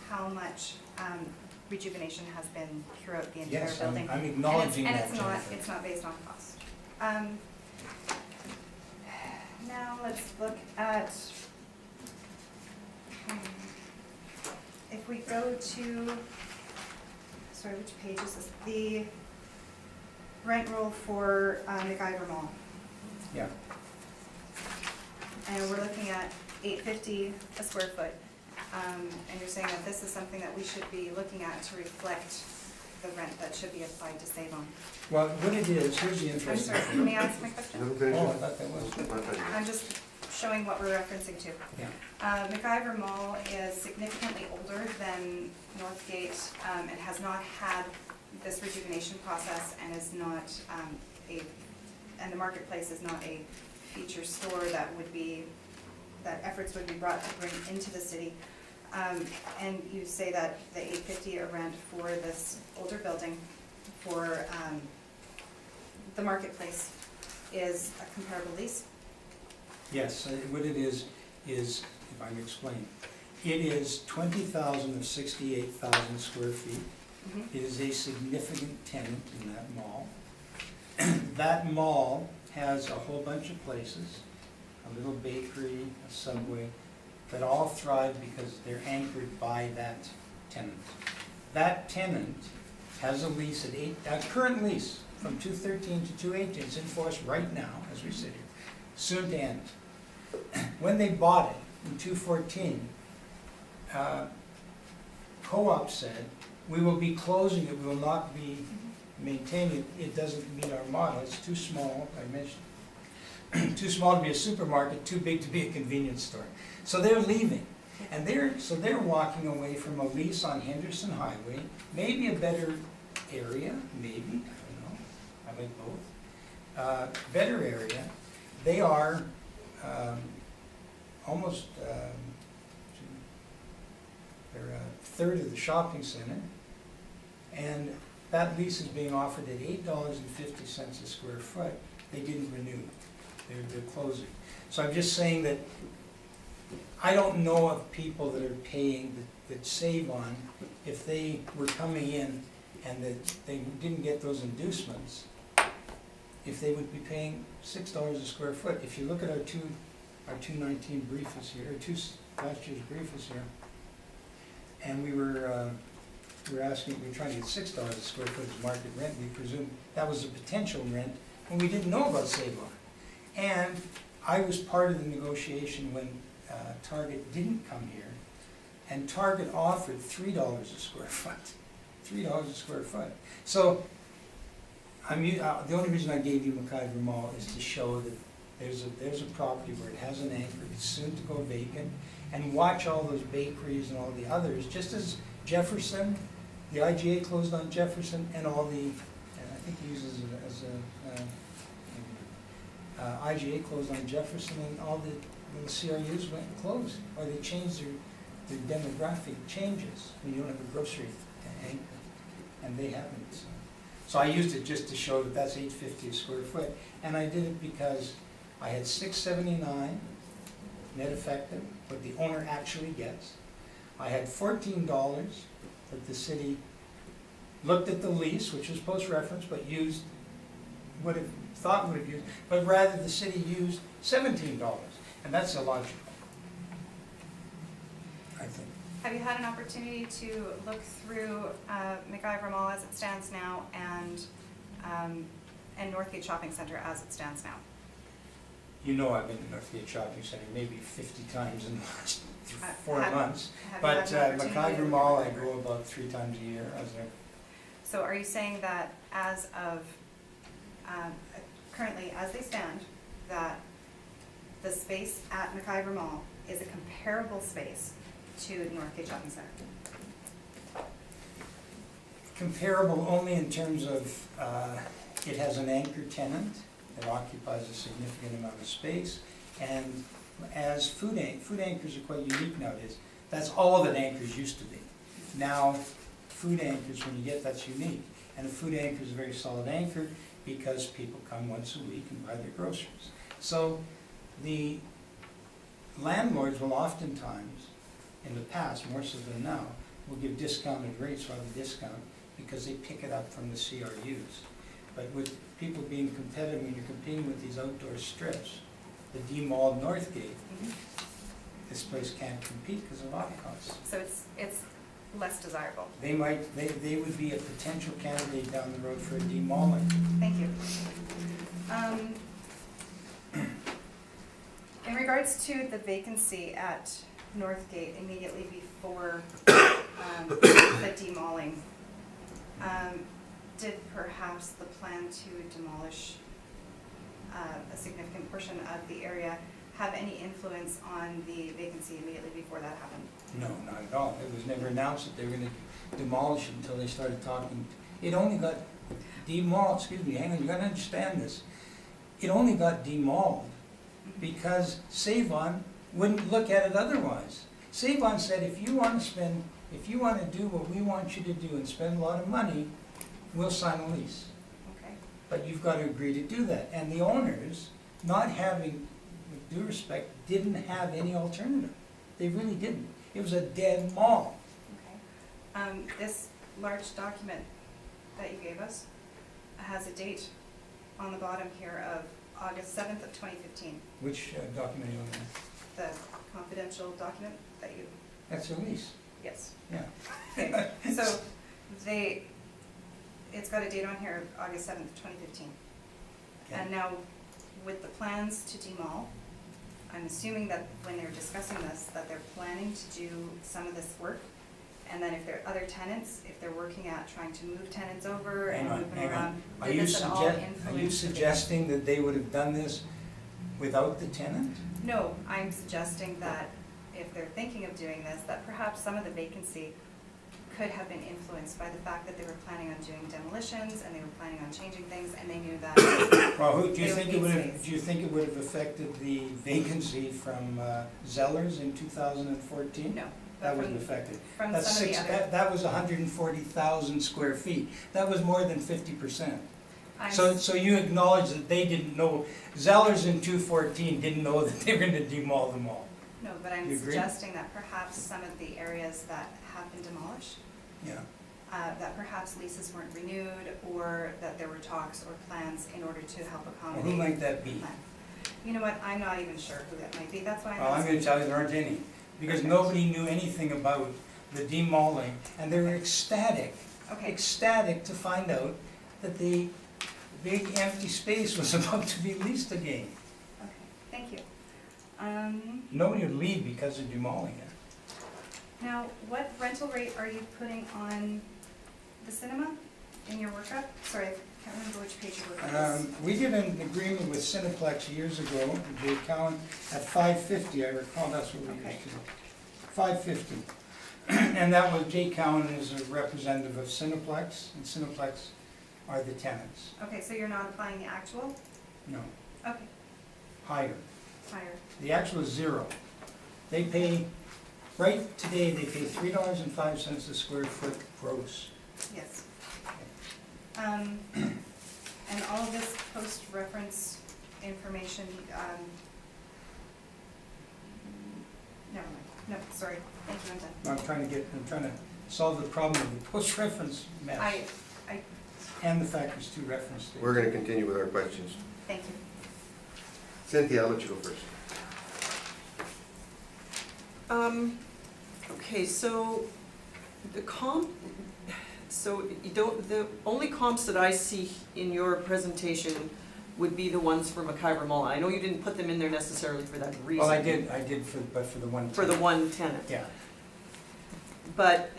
how much rejuvenation has been throughout the entire Yes, building. I'm acknowledging And that. it's not based on cost. Now let's look at, if we go to, sorry, which page is this? The rent roll for McIver Mall. Yeah. And we're looking at $850 a square foot. And you're saying that this is something that we should be looking at to reflect the rent that should be applied to save on. Well, what it is, here's the I'm interesting sorry, thing. may I ask my question? Let me finish Oh, I it. thought that was. I'm just showing what we're referencing to. Yeah. McIver Mall is significantly older than Northgate. It has not had this rejuvenation process and is not and the marketplace is not a feature store that efforts would be brought to bring into the city. And you say that the $850 a rent for this older building for the marketplace is a comparable lease? Yes, what it is, if I can explain, it is 20,000 of 68,000 square feet. Mm-hmm. It is a significant tenant in that mall. That mall has a whole bunch of places, a little bakery, a Subway, that all thrive because they're anchored by that tenant. That tenant has a lease a current lease from 2/13 to 2/18. It's in force right now as we sit here, soon to end. When they bought it in 2/14, Co-op said, we will be closing it, we will not be maintain it, it doesn't meet our model. It's too small, I mentioned, too small to be a supermarket, too big to be a convenience store. So they're leaving. And they're walking away from a lease on Henderson Highway, maybe a better area, maybe, I don't know, I like both. Better area. They are almost, they're a third of the shopping center. And that lease is being offered at $8.50 a square foot. They didn't renew. They're closing. So I'm just saying that I don't know of people that are paying, that save on, if they were coming in and that they didn't get those inducements, if they would be paying $6 a square foot. If you look at our 219 brief is here, last year's brief is here, and we were asking, we were trying to get $6 a square foot as market rent. We presumed that was a potential rent, and we didn't know about save on. And I was part of the negotiation when Target didn't come here, and Target offered $3 a square foot. $3 a square foot. So the only reason I gave you McIver Mall is to show that there's a property where it has an anchor, it's soon to go vacant, and watch all those bakeries and all the others, just as Jefferson, the IGA closed on Jefferson, and all the, and I think he uses it as a, IGA closed on Jefferson, and all the CRUs went and closed, or they changed their demographic changes when you don't have a grocery anchor, and they haven't. So I used it just to show that that's $8.50 a square foot, and I did it because I had $6.79 net effective, what the owner actually gets. I had $14 that the city looked at the lease, which was post-reference, but used, would have used, but rather the city used $17, and that's illogical, I think. Have you had an opportunity to look through McIver Mall as it stands now and Northgate Shopping Center as it stands now? You know I've been to Northgate Shopping Center maybe 50 times in the last 4 have- months. have you But had an opportunity to McIver look Mall, at I McIver? go about 3 times a year. I was there. So are you saying that as of, currently as they stand, that the space at McIver Mall is a comparable space to Northgate Shopping Center? Comparable only in terms of it has an anchor tenant that occupies a significant amount of space, and as food anchors are quite unique nowadays. That's all that anchors used to be. Now, food anchors, when you get, that's unique. And a food anchor is a very solid anchor because people come once a week and buy their groceries. So the landlords will oftentimes, in the past, more so than now, will give discounted rates rather than discount because they pick it up from the CRUs. But with people being competitive, when you're competing with these outdoor strips, the demalled Northgate, this place can't compete because of lot costs. So it's less desirable. They would be a potential candidate down the road for a demolling. Thank you. In regards to the vacancy at Northgate immediately before the demolling, did perhaps the plan to demolish a significant portion of the area have any influence on the vacancy immediately before that happened? No, not at all. It was never announced that they were going to demolish it until they started talking. It only got demolished, excuse me, hang on, you got to understand this. It only got demolished because Save-On wouldn't look at it otherwise. Save-On said, if you want to do what we want you to do and spend a lot of money, we'll sign a lease. Okay. But you've got to agree to do that. And the owners, not having, with due respect, didn't have any alternative. They really didn't. It was a dead mall. Okay. This large document that you gave us has a date on the bottom here of August 7th of 2015. Which document are you looking at? The confidential document that you, That's a lease, yes. yeah. Okay. So it's got a date on here of August 7th, 2015. Okay. And now with the plans to demol, I'm assuming that when they're discussing this, that they're planning to do some of this work And then if there are other tenants, if they're working at trying to move tenants over Hang and on, moving hang on. around, Are did you this at all influence? are you suggesting that they would have done this without the tenant? No, I'm suggesting that if they're thinking of doing this, that perhaps some of the vacancy could have been influenced by the fact that they were planning on doing demolitions and they were planning on changing things and they knew that. Well, do you They would think it need would have, space. do you think it would have affected the vacancy from Zellers in 2014? No. That but wouldn't affect it. From That's some of the six, other. that was 140,000 square feet. That was more than 50%. I'm So you acknowledge that they didn't know, Zellers in 2014 didn't know that they were gonna demolish them all. No, but I'm You agree? suggesting that perhaps some of the areas that have been demolished, Yeah. that perhaps leases weren't renewed, or that there were talks or plans in order to help Well, accommodate. who might that be? the plan. You know what, I'm not even sure who that might be, that's why Well, I'm I'm gonna asking. tell you there aren't any, because Okay. nobody knew anything about the demoling, and they were ecstatic to find out that the big empty space was about to be leased again. Okay, thank you. Nobody would leave because they're demoling it. Now, what rental rate are you putting on the cinema in your workup? Sorry, I can't remember which page your workup is. We did an agreement with Cineplex years ago, the account at $550, I recall that's what we Okay. used to do. $550. And that was, Jay Cowan is a representative of Cineplex, and Cineplex are the tenants. Okay, so you're not applying the actual? No, Okay, higher. higher. The actual is zero. They pay, right today, they pay $3.05 a square foot gross. Yes. And all of this post-reference information, never mind, no, sorry, thank you, I'm done. I'm trying to solve the problem of the post-reference mess. I, And the fact there's two reference dates. We're gonna continue with our questions. thank you. Cynthia, I'll let you go first. Okay, so the only comps that I see in your presentation would be the ones for McIver Mall. I know you didn't put them in there necessarily for that reason. Well, I did but for the one. For the one tenant. Yeah. But,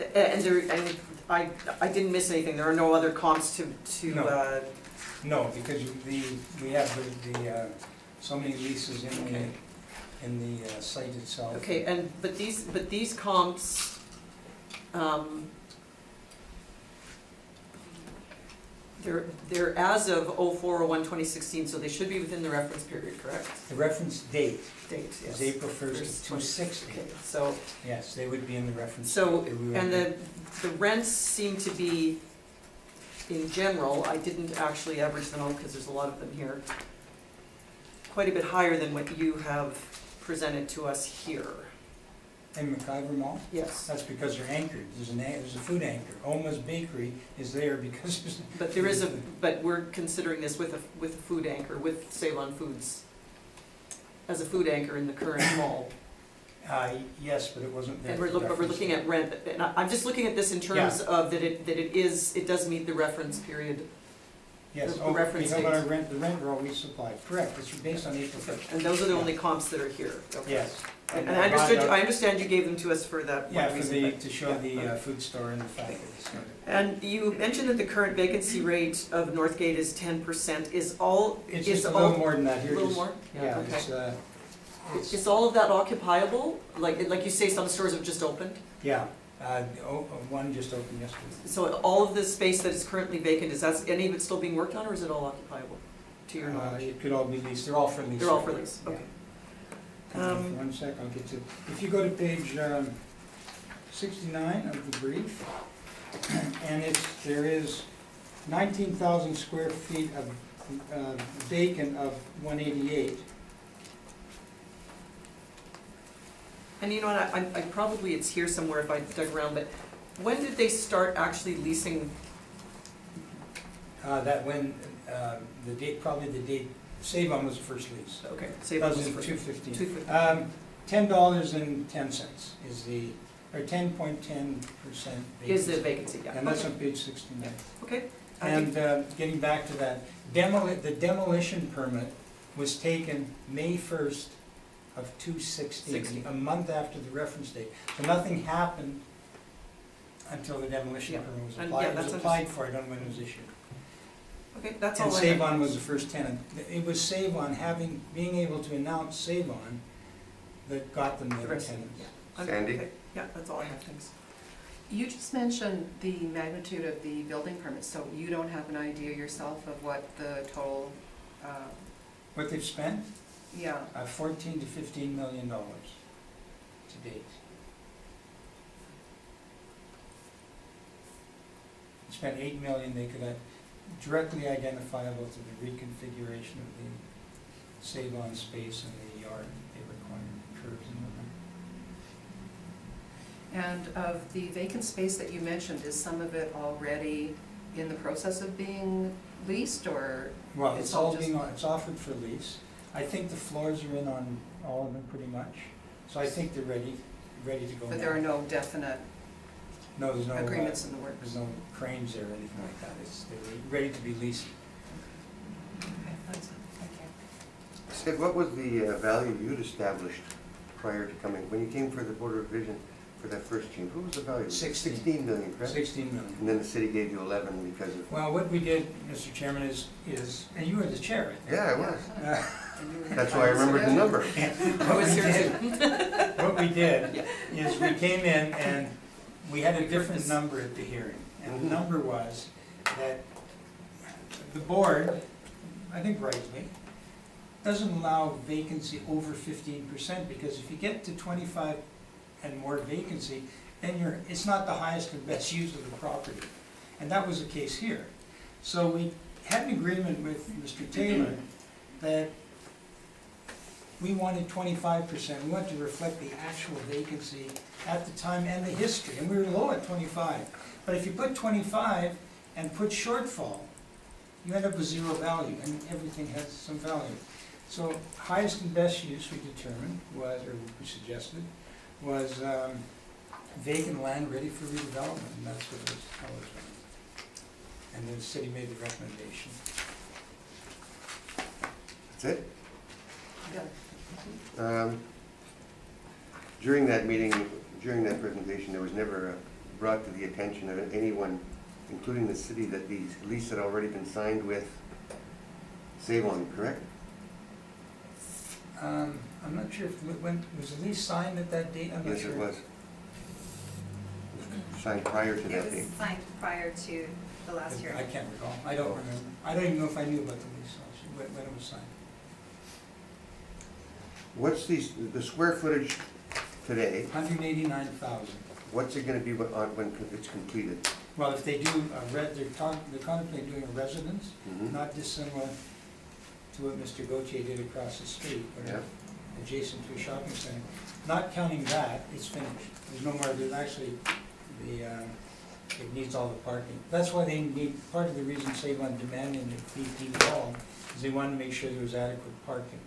I didn't miss anything, there are no other comps to, No. No, because we have so many leases Okay. in the site itself. okay, but these comps, they're as of 04/01/2016, so they should be within the reference period, correct? The reference date Date, yes. is April 1st First, of 260. Okay, so, Yes, they would be in the reference. so, date. We and would- the rents seem to be, in general, I didn't actually average them out because there's a lot of them here, quite a bit higher than what you have presented to us here. In McIver Mall? Yes. That's because they're anchored. There's a food anchor. Oma's Bakery is there because there's. But we're considering this with a food anchor, with Save-On Foods, as a food anchor in the current mall. Yes, but it wasn't there. And we're reference looking date. at rent, and I'm just looking at this in terms of that it does meet the reference period. Yes, the reference we have our dates. rent, the rent roll we supplied. Correct, it's based on April 1st. And those are the only comps that are here. Okay. Yes. And I understand you gave them to us for that Yeah, one for reason. to show yeah, the okay. food store and the fact that it's. And you mentioned that the current vacancy rate of Northgate is 10%. Is all? It's is just a all- little more than that here. A little just- more? Yeah, Okay. it's, Is all of that occupiable? Like you say, some stores have just opened? yeah, one just opened yesterday. So all of the space that is currently vacant, is that, any of it still being worked on, or is it all occupiable, to your knowledge? It could all be leased, they're all for lease. They're all for lease, Yeah. okay. One sec, I'll get to, if you go to page 69 of the brief, and there is 19,000 square feet of vacant of 188. And you know what, I probably, it's here somewhere if I dug around, but when did they start actually leasing? That when, the date, probably the date, Save-On was the first lease. Okay, That say that was was in for 215. 250. $10.10 is the, or 10.10% vacancy. Is the vacancy, yeah. And that's Okay. on page 69. Okay. I And think- getting back to that, the demolition permit was taken May 1st of 216, 16. a month after the reference date. So nothing happened until the demolition Yeah. permit was And, applied. yeah, It was that's applied for, I don't know when it was issued. Okay, that's And all I Save have. On was the first tenant. It was Save On being able to announce Save On that got them The their rest, tenants. yeah. Sandy? Okay, yeah, that's all I have, thanks. You just mentioned the magnitude of the building permit, so you don't have an idea yourself of what the total, What they've spent, yeah, $14 to $15 million to date. They spent $8 million, they could have directly identifiable to the reconfiguration of the Save On space and the yard they require, curbs and whatnot. and of the vacant space that you mentioned, is some of it already in the process of being leased, or? Well, It's it's all all just- it's offered for lease. I think the floors are in on all of them pretty much, so I think they're ready to go now. But there are no definite No, there's no, agreements in the works? there's no cranes there or anything like that. They're ready to be leased. Okay, that's it, thank you. Sid, what was the value you'd established prior to coming, when you came for the Board of Revision for that first change? What was the value? 16. 16 million, correct? 16 million. And then the city gave you 11 because of... Well, what we did, Mr. Chairman, is, and you were the chair, I think. Yeah, I was. And you were- That's why I remembered the number. What we did- What we did Yeah. is we came in and we had a different number at the hearing. And the Mhm. number was that the board, I think rightly, doesn't allow vacancy over 15%, because if you get to 25 and more vacancy, then it's not the highest and best use of the property. And that was the case here. So we had an agreement with Mr. Taylor that we wanted 25%. We wanted to reflect the actual vacancy at the time and the history, and we were low at 25. But if you put 25 and put shortfall, you end up with zero value, and everything has some value. So highest and best use we determined was, or we suggested, was vacant land ready for redevelopment, and that's what it was, how it was done. And the city made the recommendation. That's it? Yeah. During that meeting, during that presentation, there was never brought to the attention of anyone, including the city, that the lease had already been signed with Save On, correct? I'm not sure if, when, was the lease signed at that date? I'm not Yes, sure. it was. Signed prior to It that was date. signed prior to the last hearing. I can't recall, I don't remember. I don't even know if I knew about the lease, actually, when it was signed. What's the square footage today? 189,000. What's it gonna be when it's completed? Well, if they do they're contemplating doing a residence, Mhm. not dissimilar to what Mr. Gauthier did across the street, but Yeah. adjacent to a shopping center. Not counting that, it's finished. There's no more, there's actually, it needs all the parking. That's why they need, part of the reason Save On demanding it be devolved, is they wanted to make sure there was adequate parking.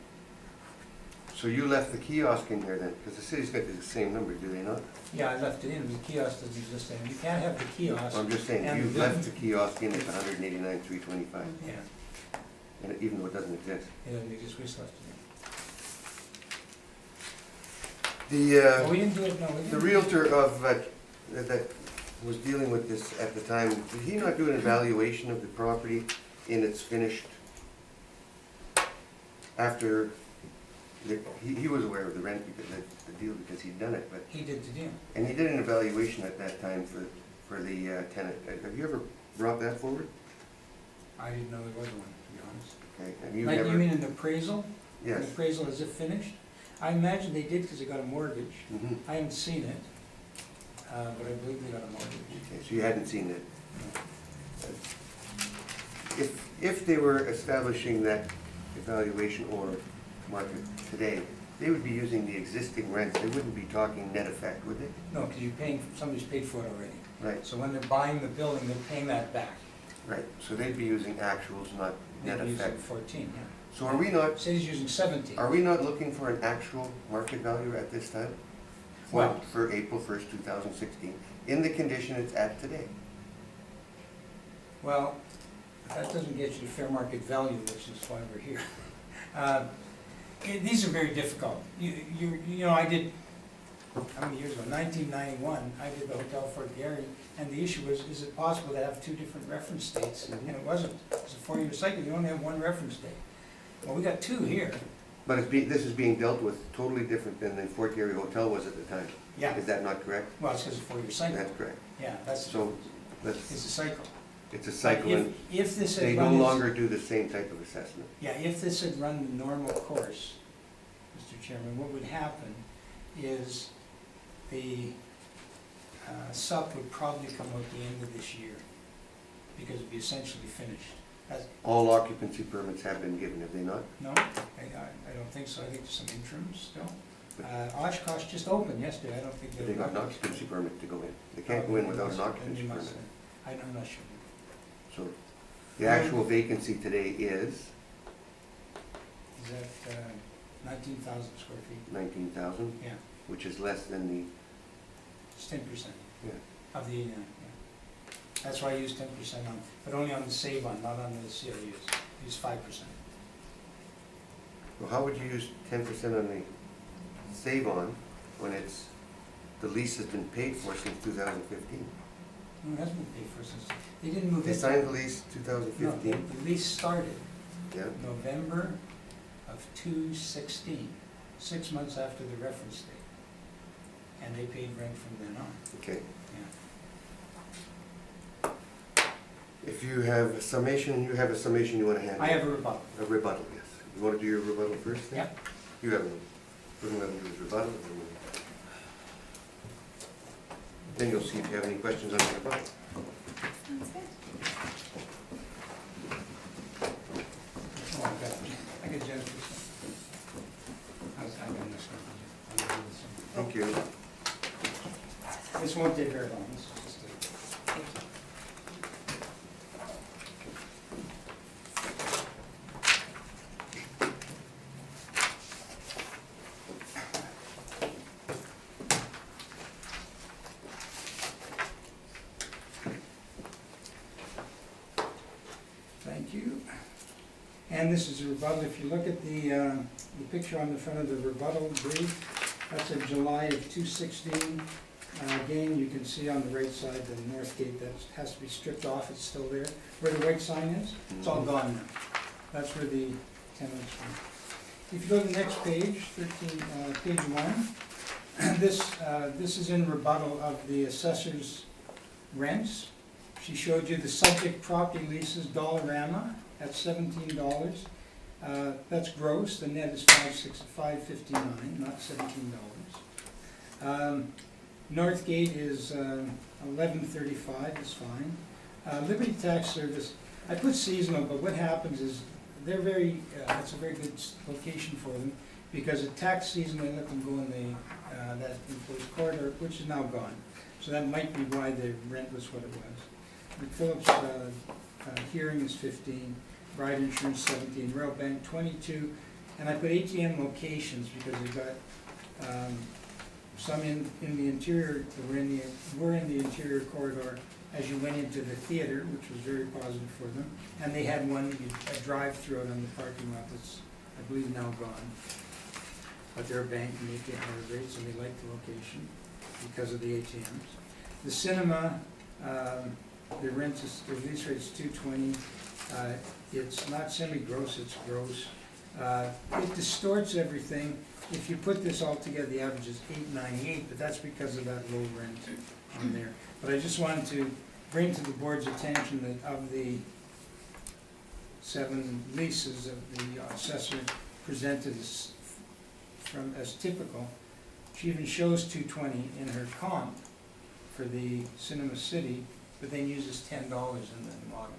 So you left the kiosk in here then, because the city's got the same number, do they not? Yeah, I left it in, but the kiosk doesn't exist there. You can't have the kiosk. I'm just saying, And you the- left the kiosk in at 189,325, Yeah, and even though it doesn't exist. it doesn't exist, we just left it The, in. Well, we didn't do it, no, we didn't. the realtor of, that was dealing with this at the time, did he not do an evaluation of the property in its finished, after, he was aware of the rent, because the deal, because he'd done it, but, He did the deal. and he did an evaluation at that time for the tenant. Have you ever brought that forward? I didn't know there was one, to be honest. Okay, and you Like, never? you mean an appraisal? An Yes. appraisal as if finished? I imagine they did because they got a mortgage. Mhm. I haven't seen it, but I believe they got a mortgage. Okay, so you hadn't seen it. If they were establishing that evaluation or market today, they would be using the existing rents, they wouldn't be talking net effect, would they? No, because you're paying, somebody's paid for it already. Right, So when they're buying the building, they're paying that back. right, so they'd be using actuals, not net They're using effect. 14, yeah. So are we not, City's using 17. are we not looking for an actual market value at this time? Well- For April 1st, 2016, in the condition it's at today? Well, that doesn't get you to fair market value, which is why we're here. These are very difficult. You know, how many years ago, 1991, I did the Hotel Fort Garry, and the issue was, is it possible to have two different reference dates? Mhm. And it wasn't. It's a 4-year cycle, you only have one reference date. Well, we got two here. But this is being dealt with totally different than the Fort Garry Hotel was at the time. Yeah, Is that not correct? well, it's because it's a 4-year cycle. That's correct. Yeah, that's, So, it's a cycle. it's a But cycle, and if this they had no run, longer do the same type of assessment. yeah, if this had run the normal course, Mr. Chairman, what would happen is the SUP would probably come out the end of this year, because it'd be essentially finished. All occupancy permits have been given, have they not? No, I don't think so. I think there's some interims still. Oshkosh just opened yesterday. I don't think They got an occupancy permit to go in. They can't go in without an occupancy permit. I'm not sure. So, the actual vacancy today is Is that 19,000 square feet? 19,000, Yeah, which is less than the, it's 10% yeah. of the 89, yeah. That's why I use 10% on, but only on the save-on, not on the CLUs. Use 5%. Well, how would you use 10% on the save-on when it's, the lease has been paid for since 2015? No, it hasn't been paid for since, they didn't move They in. signed the lease No, 2015, the lease started yeah? November of 2016, 6 months after the reference date. And they paid rent from then on, Okay. yeah. If you have a summation, you have a summation you want to handle? I have a rebuttal. A rebuttal, yes. You want to do your rebuttal first? then? Yep. You have one. We're going to do his rebuttal. And then you'll see if you have any questions on the rebuttal. Sounds good. Oh, I got Jennifer's. I got this one. I'll do this one. Thank you. This won't take very long. This is just a. Thank you. And this is a rebuttal. If you look at the picture on the front of the rebuttal brief, that's in July of 2016. Again, you can see on the right side the Northgate that has to be stripped off. It's still there. Where the white sign is, it's all gone now. That's where the tenants were. If you go to the next page, 13, page 1, this is in rebuttal of the assessor's rents. She showed you the subject property leases, Dollarama, at $17. That's gross, the net is $559, not $17. Northgate is $11.35, is fine. Liberty Tax Service, I put seasonal, but what happens is they're very, it's a very good location for them, because at tax season they let them go in the that enclosed corridor, which is now gone. So that might be why the rent was what it was. McPhillips hearing is 15, Bride Insurance 17, Royal Bank 22, and I put ATM locations because we've got some in the interior, were in the interior corridor as you went into the theater, which was very positive for them, and they had one, a drive-through out on the parking lot that's, I believe, now gone. But they're a bank and they get higher rates, and they like the location because of the ATMs. The cinema, the rent is, the lease rate is $220. It's not semi-gross, it's gross. It distorts everything. If you put this all together, the average is $898, but that's because of that low rent on there. But I just wanted to bring to the board's attention that of the 7 leases that the assessor presented as typical, she even shows $220 in her comp for the Cinema City, but then uses $10 in the model.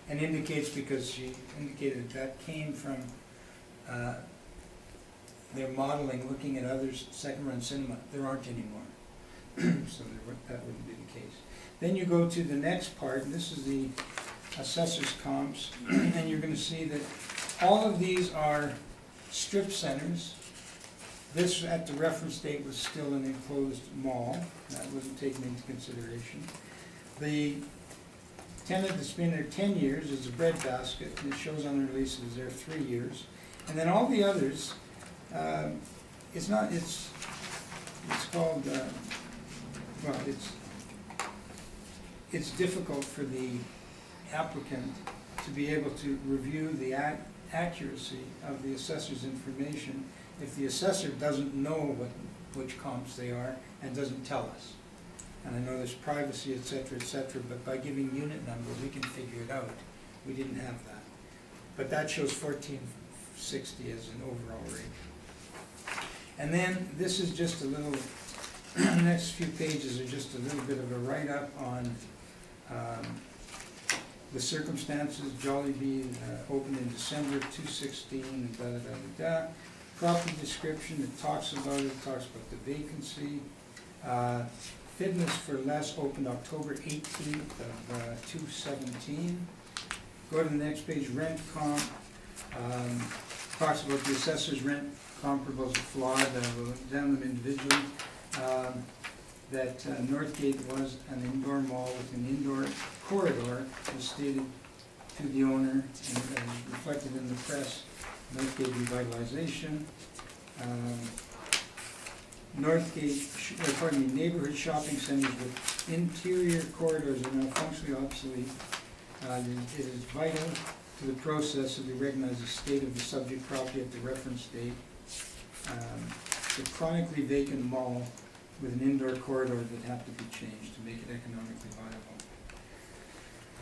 And indicates, because she indicated that came from their modeling, looking at others, second-run cinema, there aren't anymore. So that wouldn't be the case. Then you go to the next part, and this is the Assessors Comps, and you're going to see that all of these are strip centers. This, at the reference date, was still an enclosed mall. That wasn't taken into consideration. The tenant that's been there 10 years is a breadbasket, and it shows on their leases they're 3 years. And then all the others, it's called, well, it's difficult for the applicant to be able to review the accuracy of the assessor's information if the assessor doesn't know which comps they are and doesn't tell us. And I know there's privacy, et cetera, but by giving unit numbers, we can figure it out. We didn't have that. But that shows 1460 as an overall rate. And then this is just a little, the next few pages are just a little bit of a write-up on the circumstances. Jollibee opened in December 2016, da-da-da-da-da. Property description, it talks about the vacancy. Fitness for Less opened October 18th of 2017. Go to the next page, rent comp. Talks about the assessor's rent comparables are flawed. We'll examine them individually. That Northgate was an indoor mall with an indoor corridor, was stated to the owner and reflected in the press. Northgate revitalization. Neighborhood shopping centers with interior corridors are now functionally obsolete. It is vital to the process that we recognize the state of the subject property at the reference date. The chronically vacant mall with an indoor corridor that have to be changed to make it economically viable.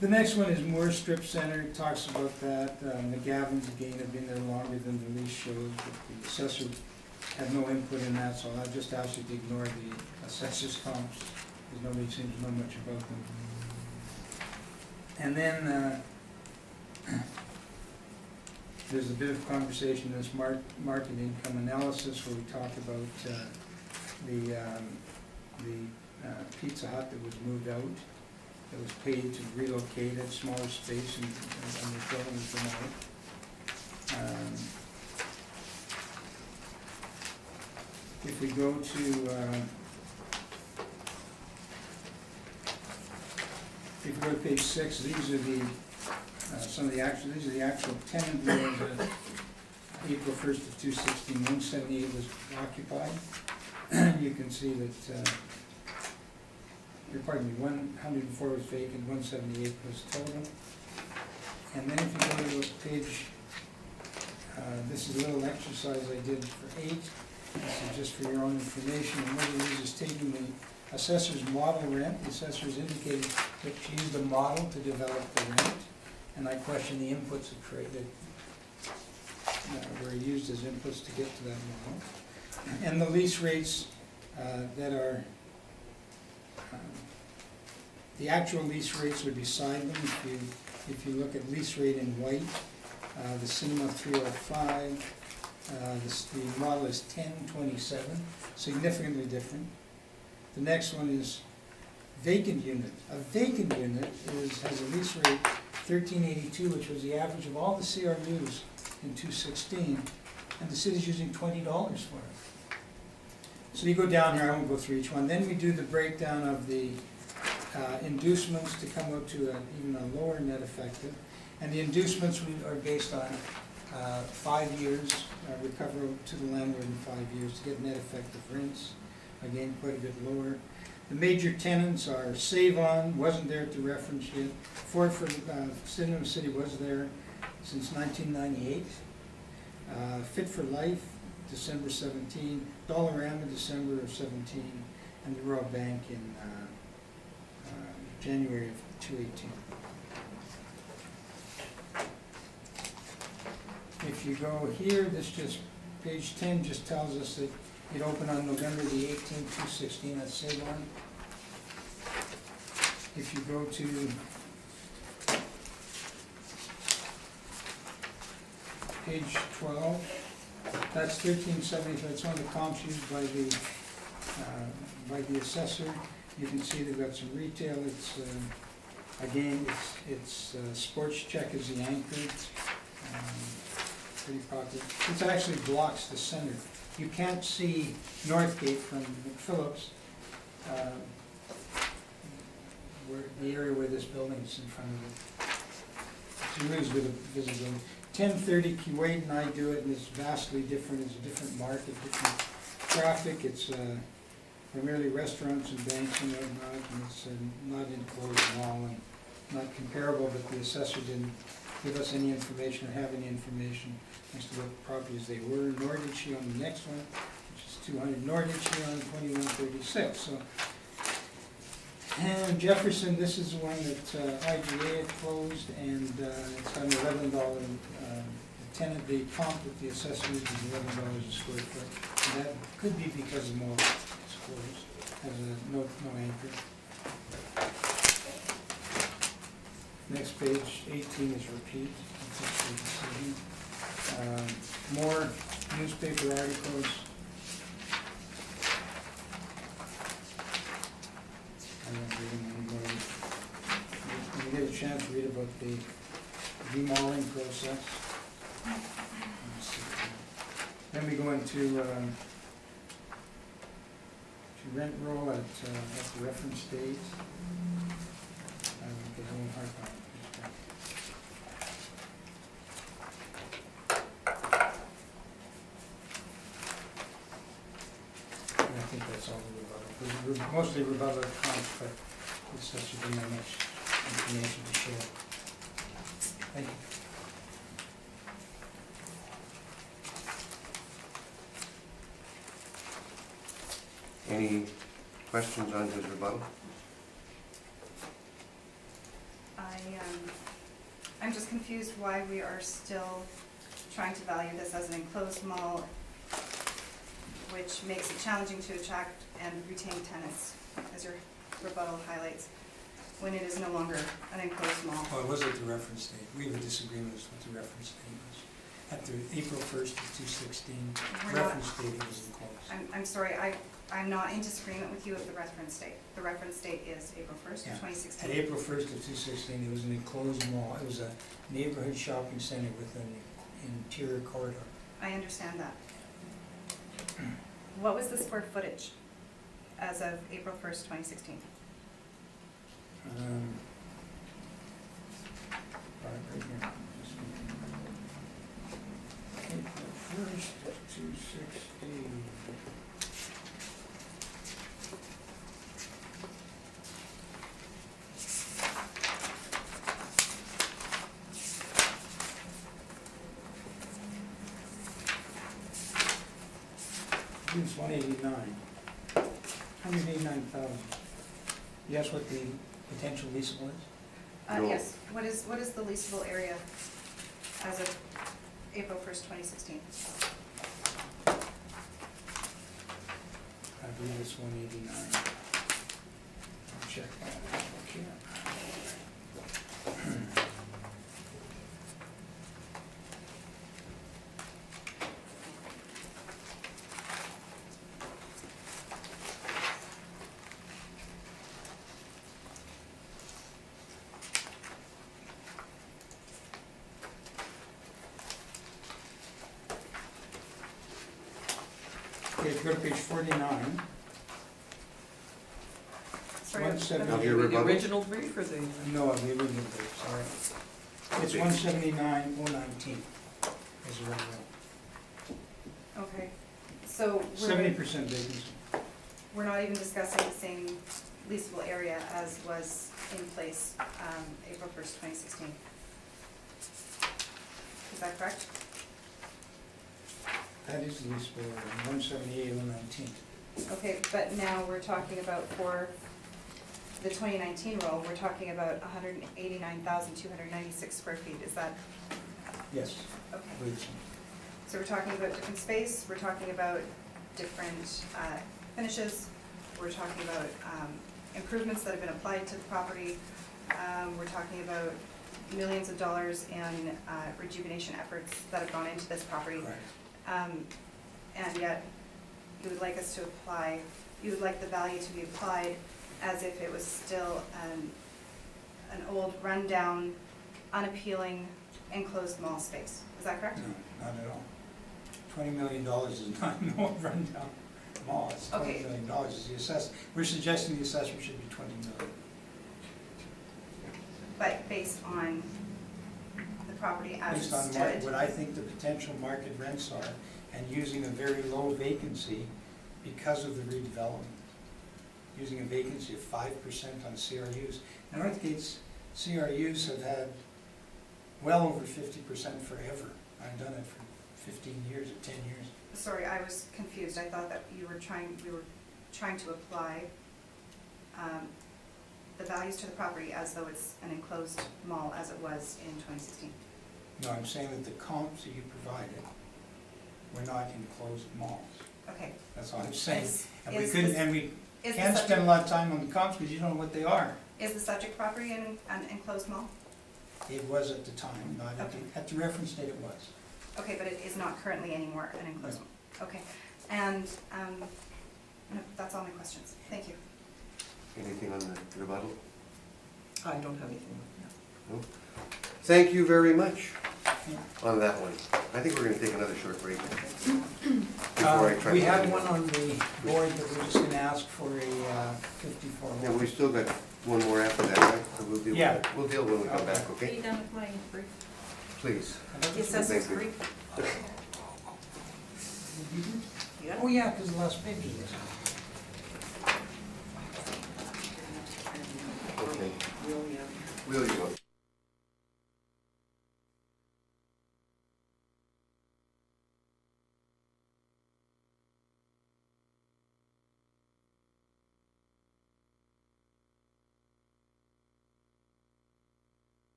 The next one is Moore Strip Center. It talks about that. McGavin's again have been there longer than the lease shows, but the assessor had no input in that, so I'll just ask you to ignore the Assessors Comps, because nobody seems to know much about them. And then there's a bit of conversation in this market income analysis where we talk about the Pizza Hut that was moved out, that was paid to relocate it, smaller space, and the building was demolished. If we go to page 6, these are the these are the actual tenant bills. April 1st of 2016, 178 was occupied. You can see that, pardon me, 104 was vacant, 178 was total. And then if you go to page, this is a little exercise I did for 8. This is just for your own information. And what it is taking the assessor's model rent. The assessors indicated that she used a model to develop the rent, and I question the inputs that were used as inputs to get to that model. And the lease rates that are, the actual lease rates would be beside them. If you look at lease rate in white, the Cinema 305, the model is 1027, significantly different. The next one is vacant unit. A vacant unit has a lease rate 1382, which was the average of all the CRUs in 2016, and the city's using $20 for it. So you go down here, I won't go through each one. Then we do the breakdown of the inducements to come up to even a lower net effective. And the inducements are based on 5 years, recover to the landlord in 5 years to get net effective rents. Again, quite a bit lower. The major tenants are Save On, wasn't there to reference yet. Ford for Cinema City was there since 1998. Fit for Life, December 17. Dollarama, December of 17. And the Royal Bank in January of 2018. If you go here, this just, page 10 just tells us that it opened on November the 18th, 2016 at Save On. If you go to page 12, that's 1370, that's one of the comps used by the assessor. You can see they've got some retail. It's again, it's Sports Check is the anchor. Pretty popular. It actually blocks the center. You can't see Northgate from McPhillips, where the area where this building is in front of it. So you lose a bit of visibility. 1030 Kuwait and I do it, and it's vastly different. It's a different market, different traffic. It's primarily restaurants and banks and whatnot, and it's not enclosed mall and not comparable, but the assessor didn't give us any information or have any information as to what properties they were, nor did she on the next one, which is 200, nor did she on 2136. So, and Jefferson, this is the one that IGA had closed, and it's got an $11 tenant. The comp that the assessor used is $11 a square foot. And that could be because the mall is closed, has no anchor. Next page, 18 is repeat. That's actually the decision. More newspaper articles. I won't read them anymore. When you get a chance, read about the demodeling process. Let's see. Then we go into to rent roll at the reference date. I won't get home hard by it. And I think that's all the rebuttal. It was mostly rebuttal of comps, but it's such a didn't have much information to share. Thank you. Any questions on his rebuttal? I'm just confused why we are still trying to value this as an enclosed mall, which makes it challenging to attract and retain tenants, as your rebuttal highlights, when it is no longer an enclosed mall. Oh, it was at the reference date. We have a disagreement as to what the reference date was. At the April 1st of 2016, reference date was enclosed. I'm sorry, I'm not in disagreement with you of the reference date. The reference date is April 1st Yeah. of 2016. At April 1st of 2016, it was an enclosed mall. It was a neighborhood shopping center with an interior corridor. I understand that. What was the square footage as of April 1st, 2016? Right here. April 1st of 2016. It's 189. 189,000. Yes, what the potential leasable is? No. Yes, what is the leasable area as of April 1st, 2016? I believe it's 189. I'll check that out here. Okay, if you go to page 49, Sorry, 170. Of your The rebuttal? original brief or the? no, the original date, sorry. It's 179,019 as a rental. Okay, so 70% vacancy. we're not even discussing the same leasable area as was in place April 1st, 2016. Is that correct? That is the leasable area, 178,019. Okay, but now we're talking about for the 2019 roll, we're talking about 189,296 square feet. Is that, Yes, okay? I believe so. So we're talking about different space, we're talking about different finishes, we're talking about improvements that have been applied to the property, we're talking about millions of dollars in rejuvenation efforts that have gone into this property. Correct. And yet, you would like us to apply, you would like the value to be applied as if it was still an old, rundown, unappealing, enclosed mall space. Is that correct? No, not at all. $20 million is not no rundown mall, it's Okay. $20 million is the assessment. We're suggesting the assessment should be $20 million. But based on the property as Based it on stood. what I think the potential market rents are, and using a very low vacancy because of the redevelopment. using a vacancy of 5% on CRUs. And Northgate's CRUs have had well over 50% forever. I've done it for 15 years or 10 years. Sorry, I was confused. I thought that we were trying to apply the values to the property as though it's an enclosed mall as it was in 2016. No, I'm saying that the comps that you provided were not enclosed malls. Okay. That's all I'm saying. And we is couldn't, this- and we Is the can't spend a subject, lot of time on the comps because you don't know what they are. is the subject property an enclosed mall? It was at the time, not at Okay. at the reference date it was. Okay, but it is not currently anymore an enclosed mall? Okay. And, no, that's all my questions. Thank you. Anything on the rebuttal? I don't have anything. No? Thank you very much on that one. I think we're gonna take another short break. Before I try We to- had one on the board that we're just gonna ask for a 54. Yeah, we still got one more after that, right? So we'll deal with Yeah. it. We'll deal when we come Okay. back, Are okay? you done with my brief? Please. The assessors Thank you. brief? Yeah. Oh, yeah, because the last page is this. Okay. Will, yeah. Will you?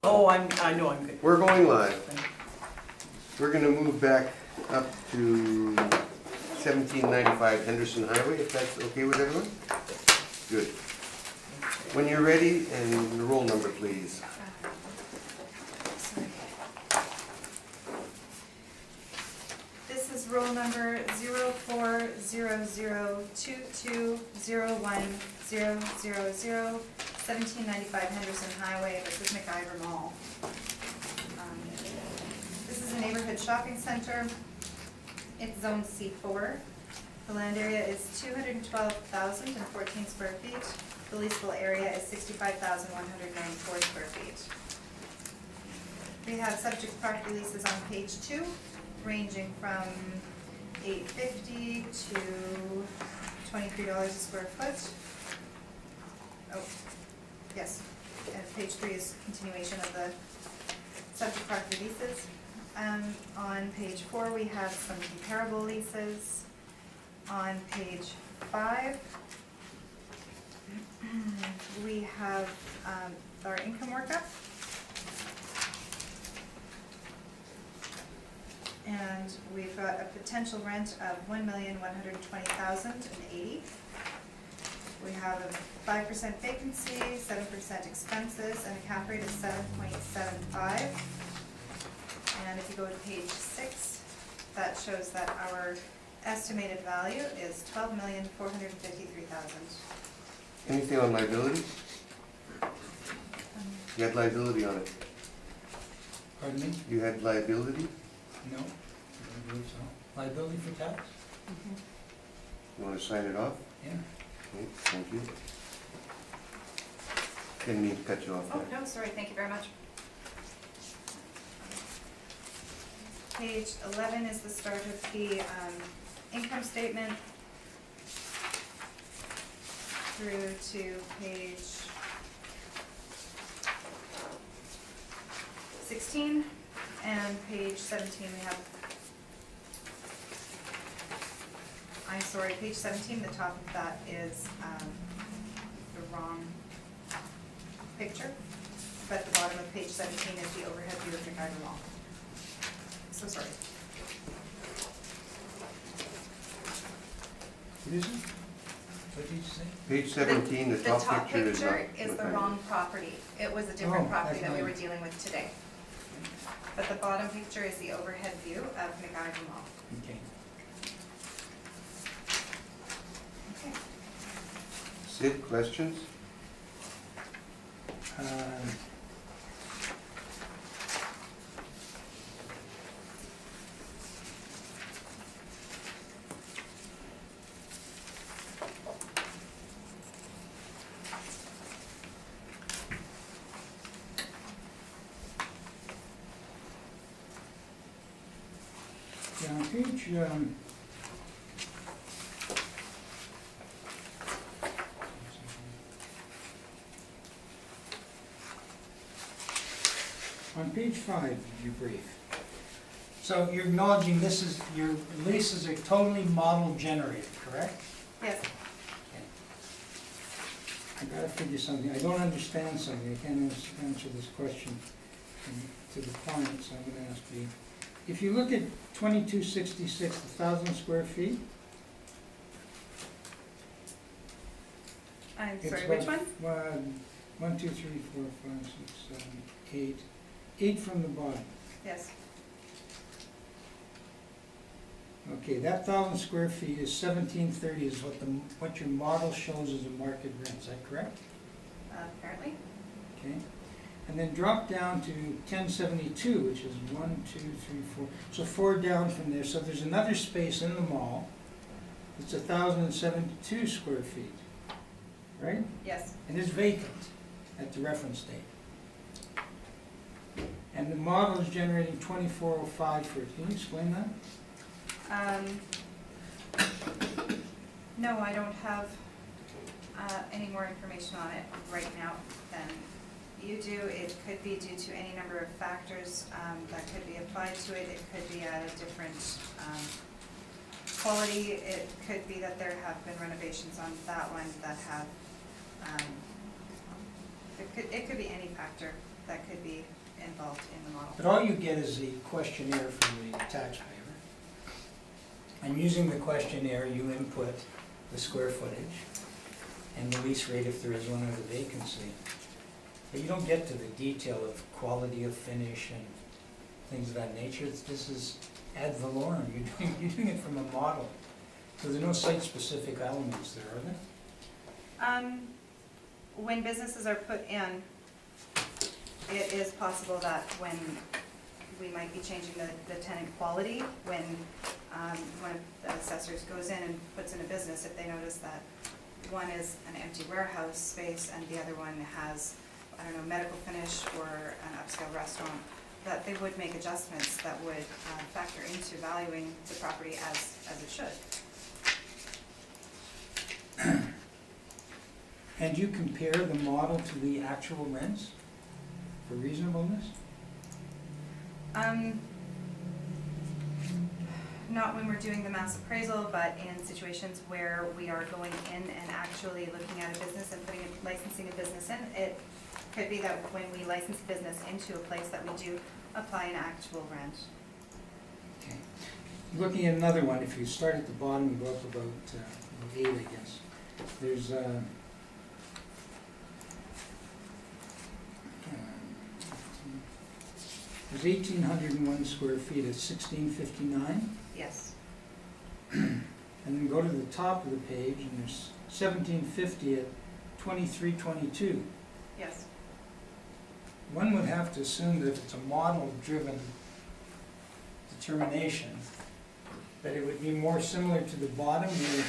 Oh, I know I'm good. We're going live. We're gonna move back up to 1795 Henderson Highway, if that's okay with everyone? Good. When you're ready, and the roll number, please. Sorry. This is roll number 0400220100, 1795 Henderson Highway. This is McIver Mall. This is a neighborhood shopping center. It's zone C4. The land area is 212,014 square feet. The leasable area is 65,194 square feet. We have subject property leases on page 2, ranging from $8.50 to $23 a square foot. Oh, yes, and page 3 is continuation of the subject property leases. On page 4, we have some comparable leases. On page 5, we have our income workup. And we've got a potential rent of $1,120,080. We have a 5% vacancy, 7% expenses, and a cap rate of 7.75. And if you go to page 6, that shows that our estimated value is $12,453,000. Anything on liability? You had liability on it. Pardon me? You had liability? No, I don't believe so. Liability for tax? You want to sign it off? Yeah. Okay, thank you. Didn't mean to cut you off Oh, there. no, sorry, thank you very much. Page 11 is the start of the income statement through to page 16, and page 17 we have, I'm sorry, page 17, the top of that is the wrong picture, but the bottom of page 17 is the overhead view of McIver Mall. So sorry. What is it? What did you say? Page 17, the top picture is not. is the okay. wrong property. It was a Oh, different property that's that we mine. were dealing with today. But the bottom picture is the overhead view of McIver Mall. Okay. Okay. Sid, questions? Yeah, on page, on page 5 of your brief. So you're acknowledging this is, your leases are totally model generated, correct? Yes. I gotta figure something, I don't understand something, I can't answer this question to the client, so I'm gonna ask you. If you look at 2266, 1,000 square feet. I'm it's sorry, which one? about, 1, 2, 3, 4, 5, 6, 7, 8. 8 from the bottom. Yes. Okay, that 1,000 square feet is 1730 is what your model shows as a market rent, is that correct? Apparently. Okay, and then drop down to 1072, which is 1, 2, 3, 4, so 4 down from there. So there's another space in the mall. It's 1,072 square feet, right? Yes. And it's vacant at the reference date. And the model is generating 2405 for it. Can you explain that? No, I don't have any more information on it right now than you do. It could be due to any number of factors that could be applied to it. It could be at a different quality. It could be that there have been renovations on that one that have It could be any factor that could be involved in the model. But all you get is the questionnaire from the taxpayer. And using the questionnaire, you input the square footage and the lease rate if there is one, or the vacancy. But you don't get to the detail of quality of finish and things of that nature. This is ad valorem. You're doing it from a model. So there are no site-specific elements there, are there? When businesses are put in, it is possible that when we might be changing the tenant quality, when one of the assessors goes in and puts in a business, if they notice that one is an empty warehouse space and the other one has, I don't know, medical finish or an upscale restaurant, that they would make adjustments that would factor into valuing the property as it should. And you compare the model to the actual rents for reasonableness? Not when we're doing the mass appraisal, but in situations where we are going in and actually looking at a business and licensing a business in. It could be that when we license a business into a place that we do apply an actual rent. Okay. Looking at another one, if you start at the bottom and go up about 8, I guess, there's 1,801 square feet at 1659. Yes. And then go to the top of the page, and there's 1750 at 2322. Yes. One would have to assume that if it's a model-driven determination, that it would be more similar to the bottom, where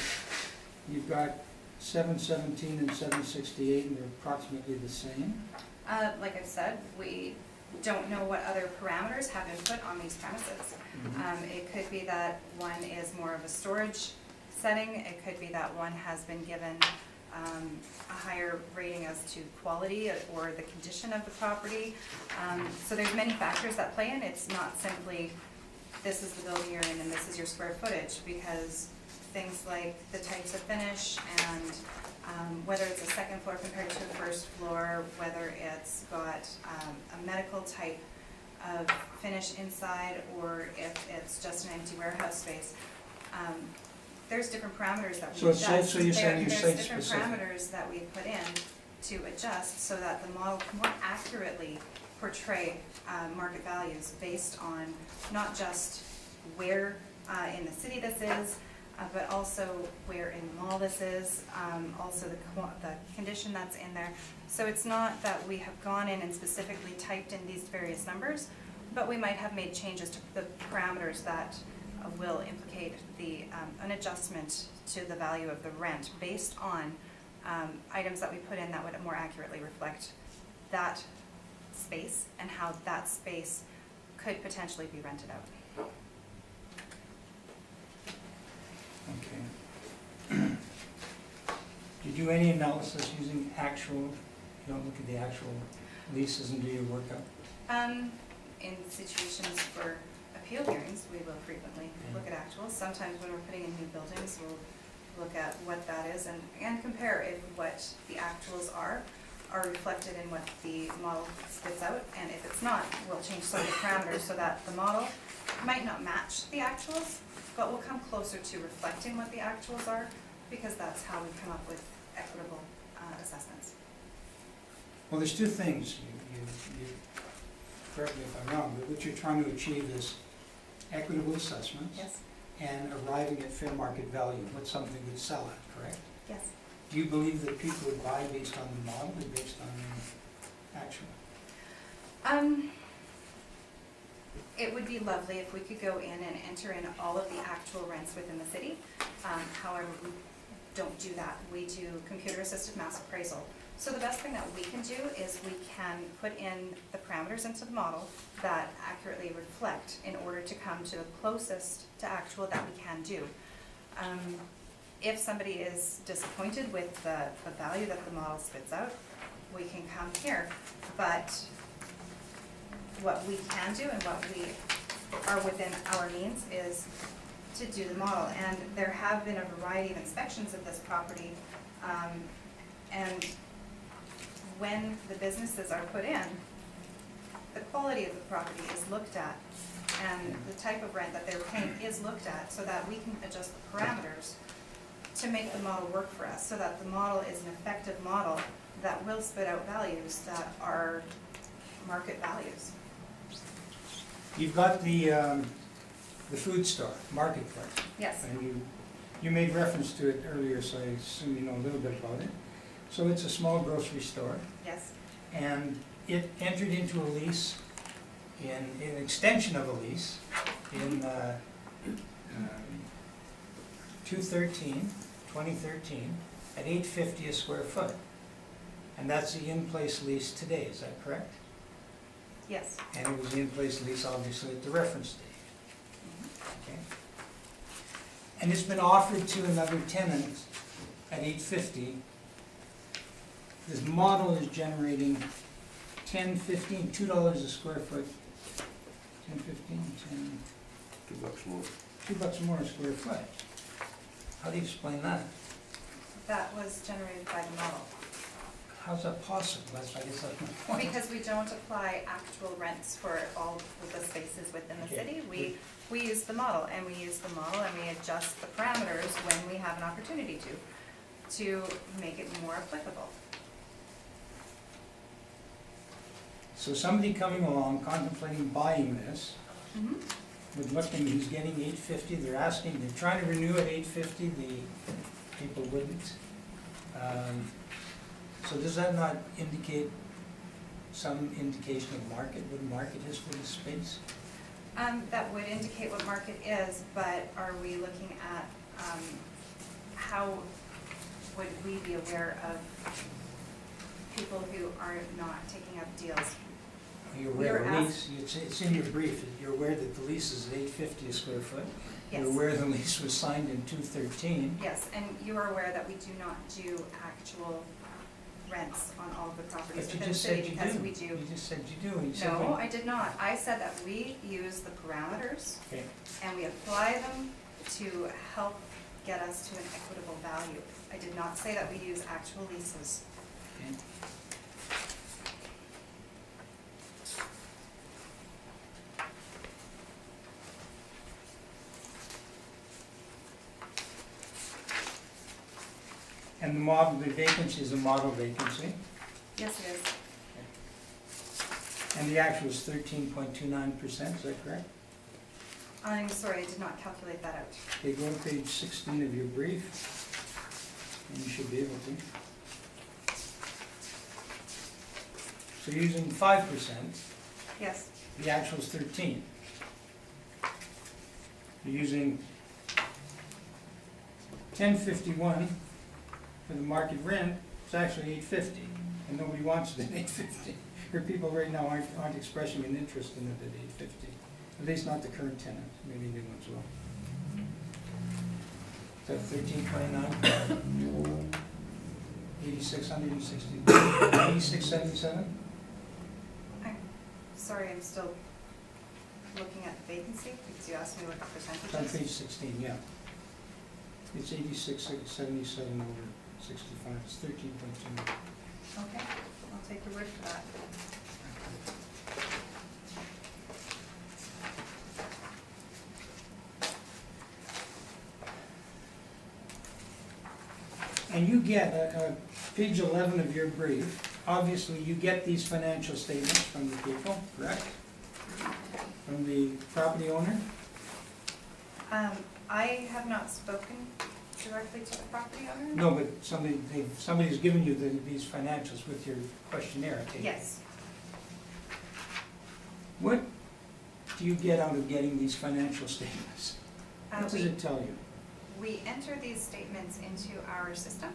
you've got 717 and 768, and they're approximately the same. Like I've said, we don't know what other parameters have been put on these premises. It could be that one is more of a storage setting. It could be that one has been given a higher rating as to quality or the condition of the property. So there's many factors that play in. It's not simply this is the building you're in and this is your square footage, because things like the types of finish and whether it's a second floor compared to a first floor, whether it's got a medical type of finish inside, or if it's just an empty warehouse space. There's different parameters that we So it's adjust. so you're saying you're There's different site-specific. parameters that we put in to adjust so that the model can more accurately portray market values based on not just where in the city this is, but also where in the mall this is, also the condition that's in there. So it's not that we have gone in and specifically typed in these various numbers, but we might have made changes to the parameters that will implicate an adjustment to the value of the rent based on items that we put in that would more accurately reflect that space and how that space could potentially be rented out. Okay. Do you do any analysis using actual, you don't look at the actual leases and do your workup? In situations for appeal hearings, we will frequently look at actuals. Sometimes when we're putting in new buildings, we'll look at what that is and compare if what the actuals are reflected in what the model spits out. And if it's not, we'll change some of the parameters so that the model might not match the actuals, but will come closer to reflecting what the actuals are, because that's how we come up with equitable assessments. Well, there's two things. You correct me if I'm wrong, but what you're trying to achieve is equitable assessments Yes? and arriving at fair market value, what something would sell at, correct? Yes. Do you believe that people would buy based on the model or based on the actual? It would be lovely if we could go in and enter in all of the actual rents within the city. However, we don't do that. We do computer-assisted mass appraisal. So the best thing that we can do is we can put in the parameters into the model that accurately reflect in order to come to the closest to actual that we can do. If somebody is disappointed with the value that the model spits out, we can come here. But what we can do and what we are within our means is to do the model. And there have been a variety of inspections of this property. And when the businesses are put in, the quality of the property is looked at, and the type of rent that they're paying is looked at, so that we can adjust the parameters to make the model work for us, so that the model is an effective model that will spit out values that are market values. You've got the food store, marketplace. Yes, And you made reference to it earlier, so I assume you know a little bit about it. So it's a small grocery store, yes, and it entered into a lease, in an extension of a lease, in 2013, at $8.50 a square foot. And that's the in-place lease today, is that correct? yes. And it was the in-place lease, obviously, at the reference date. Okay. And it's been offered to another tenant at $8.50. This model is generating $10, $15, $2 a square foot. 10, 15, 10, $2 more. $2 more a square foot. How do you explain that? That was generated by the model. How's that possible? I guess that's my point. Because we don't apply actual rents for all of the spaces within the Okay. city. We use the model, and we adjust the parameters when we have an opportunity to make it more applicable. So somebody coming along contemplating buying this, would look and he's getting $8.50, they're trying to renew at $8.50, the people wouldn't. So does that not indicate some indication of market, what market is for this space? That would indicate what market is, but are we looking at, how would we be aware of people who are not taking up deals? You're We aware were of the lease, it's in your brief, you're aware that the lease is $8.50 a square foot? Yes. You're aware the lease was signed in 2013? Yes, and you are aware that we do not do actual rents on all of the properties But you within the just said city, you because do. we do. You just said you do, and you said No, when- I did not. I said that we use the parameters Okay. and we apply them to help get us to an equitable value. I did not say that we use actual leases. Okay. And the model, the vacancy is a model vacancy, Yes, it is. and the actual is 13.29%, is that correct? I'm sorry, I did not calculate that out. Okay, go to page 16 of your brief, and you should be able to. So you're using 5%, Yes, the actual is 13. You're using 1051 for the market rent, it's actually 850, and nobody wants it at 850. Or people right now aren't expressing an interest in it at 850, at least not the current tenant, maybe new ones will. Is that 1329? 8660, 8677? I'm sorry, I'm still looking at the vacancy because you asked me what the percentage It's on is. page 16, yeah. It's 8677 over 65, it's 13.2. Okay, I'll take your word for that. And you get, page 11 of your brief, obviously you get these financial statements from the people, correct? From the property owner? I have not spoken directly to the property owner. No, but somebody's given you these financials with your questionnaire, I take it. Yes. What do you get out of getting these financial statements? What does it tell you? We enter these statements into our system,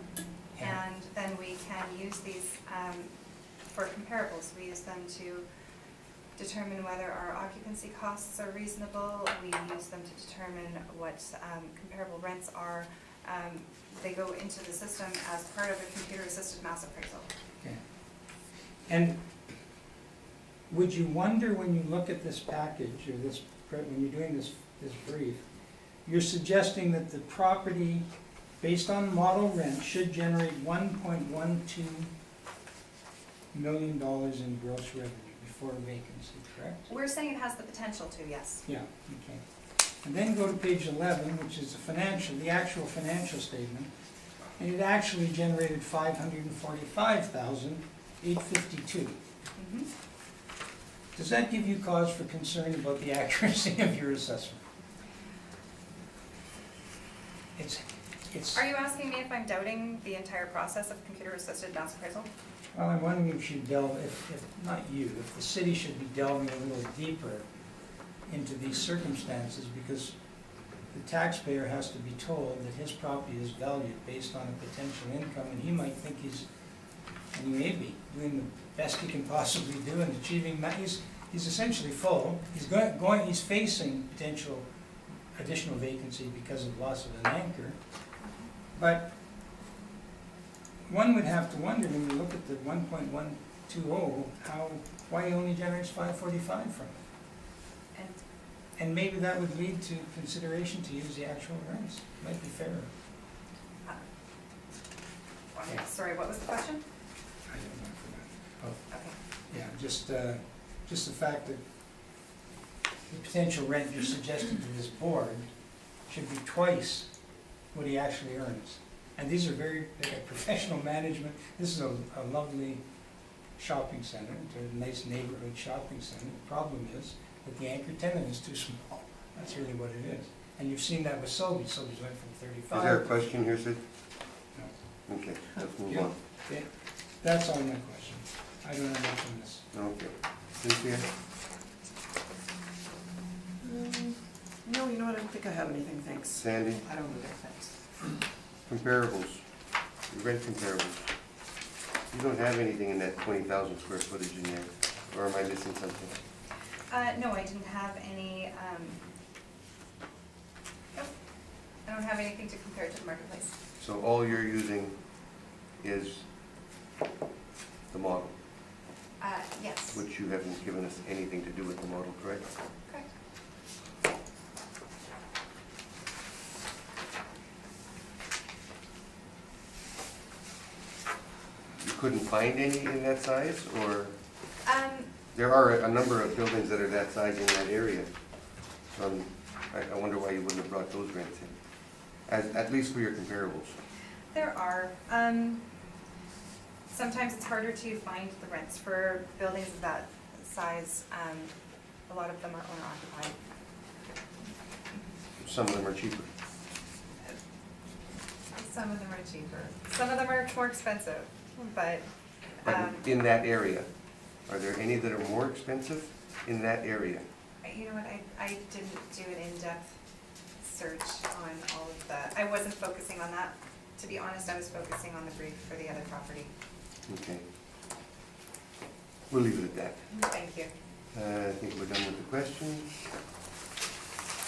Yeah. and then we can use these for comparables. We use them to determine whether our occupancy costs are reasonable. We use them to determine what comparable rents are. They go into the system as part of a computer-assisted mass appraisal. Okay. And would you wonder when you look at this package, or this, when you're doing this brief, you're suggesting that the property, based on model rent, should generate 1.12 million in gross revenue before vacancy, correct? We're saying it has the potential to, yes. Yeah, okay. And then go to page 11, which is the actual financial statement, and it actually generated $545,852. Mhm. Does that give you cause for concern about the accuracy of your assessment? It's, Are you asking me if I'm doubting the entire process of computer-assisted advanced appraisal? well, I'm wondering if you delve, if not you, if the city should be delving a little deeper into these circumstances, because the taxpayer has to be told that his property is valued based on a potential income, and he might think he's, and he may be, doing the best he can possibly do in achieving that. He's essentially full. He's facing potential additional vacancy because of loss of an anchor. But one would have to wonder, when you look at the 1.120, why he only generates 545 from it. And maybe that would lead to consideration to use the actual rents. Might be fairer. Sorry, what was the question? I don't know for that. Oh, Okay. yeah, just the fact that the potential rent you're suggesting to this board should be twice what he actually earns. And these are very professional management. This is a lovely shopping center, it's a nice neighborhood shopping center. The problem is that the anchor tenant is too small. That's really what it is. And you've seen that with Sobeys. Sobeys went from 35. Is there a question here, Sid? No. Okay, let's move Yeah. on. Okay. That's all my questions. I don't have much on this. Okay. Cynthia? No, you know what, I don't think I have anything, thanks. Sandy? I don't either, thanks. Comparables, rent comparables. You don't have anything in that 20,000 square footage in there, or am I missing something? No, I didn't have any, nope. I don't have anything to compare to the marketplace. So all you're using is the model, Yes. which you haven't given us anything to do with the model, correct? Correct. You couldn't find any in that size, or Um, there are a number of buildings that are that size in that area. I wonder why you wouldn't have brought those rents in, at least for your comparables. there are, sometimes it's harder to find the rents for buildings of that size. A lot of them are owner occupied. Some of them are cheaper. Some of them are cheaper. Some of them are more expensive, but, But in that area, are there any that are more expensive in that area? you know what, I didn't do an in-depth search on all of the, I wasn't focusing on that. To be honest, I was focusing on the brief for the other property. Okay. We'll leave it at that. Thank you. I think we're done with the questions.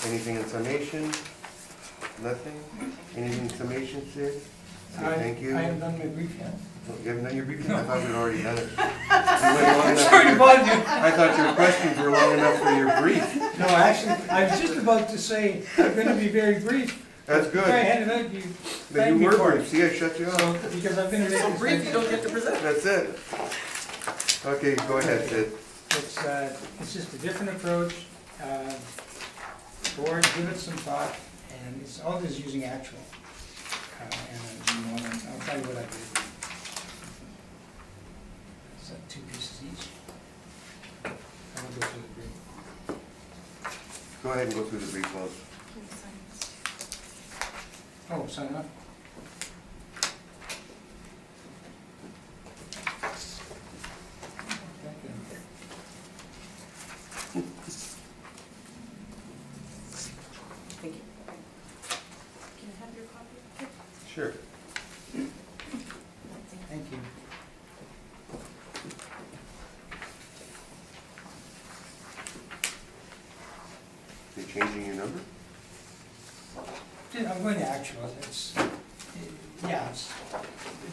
Anything in summation? Nothing? Anything in summation, Sid? Say thank you. I haven't done my brief yet. Oh, you haven't done your briefing? I thought you'd already done it. You went long enough Sorry for to bother you. I thought your questions were long enough for your brief. No, actually, I was just about to say, I'm going to be very brief. That's If I good. handed out, you Then thank you me were for brief. it. See, I shut you So, off. because I've been. So brief, you don't get to present. That's it. Okay, go ahead, Sid. It's just a different approach. Board, give it some thought, and it's all this using actual. And I'll tell you what I did. It's 2 pieces each. I will go through the brief. Go ahead and go through the brief, Lois. Oh, sign up. Thank you. Can I have your copy? Sure. Thank you. You're changing your number? I'm going to actual,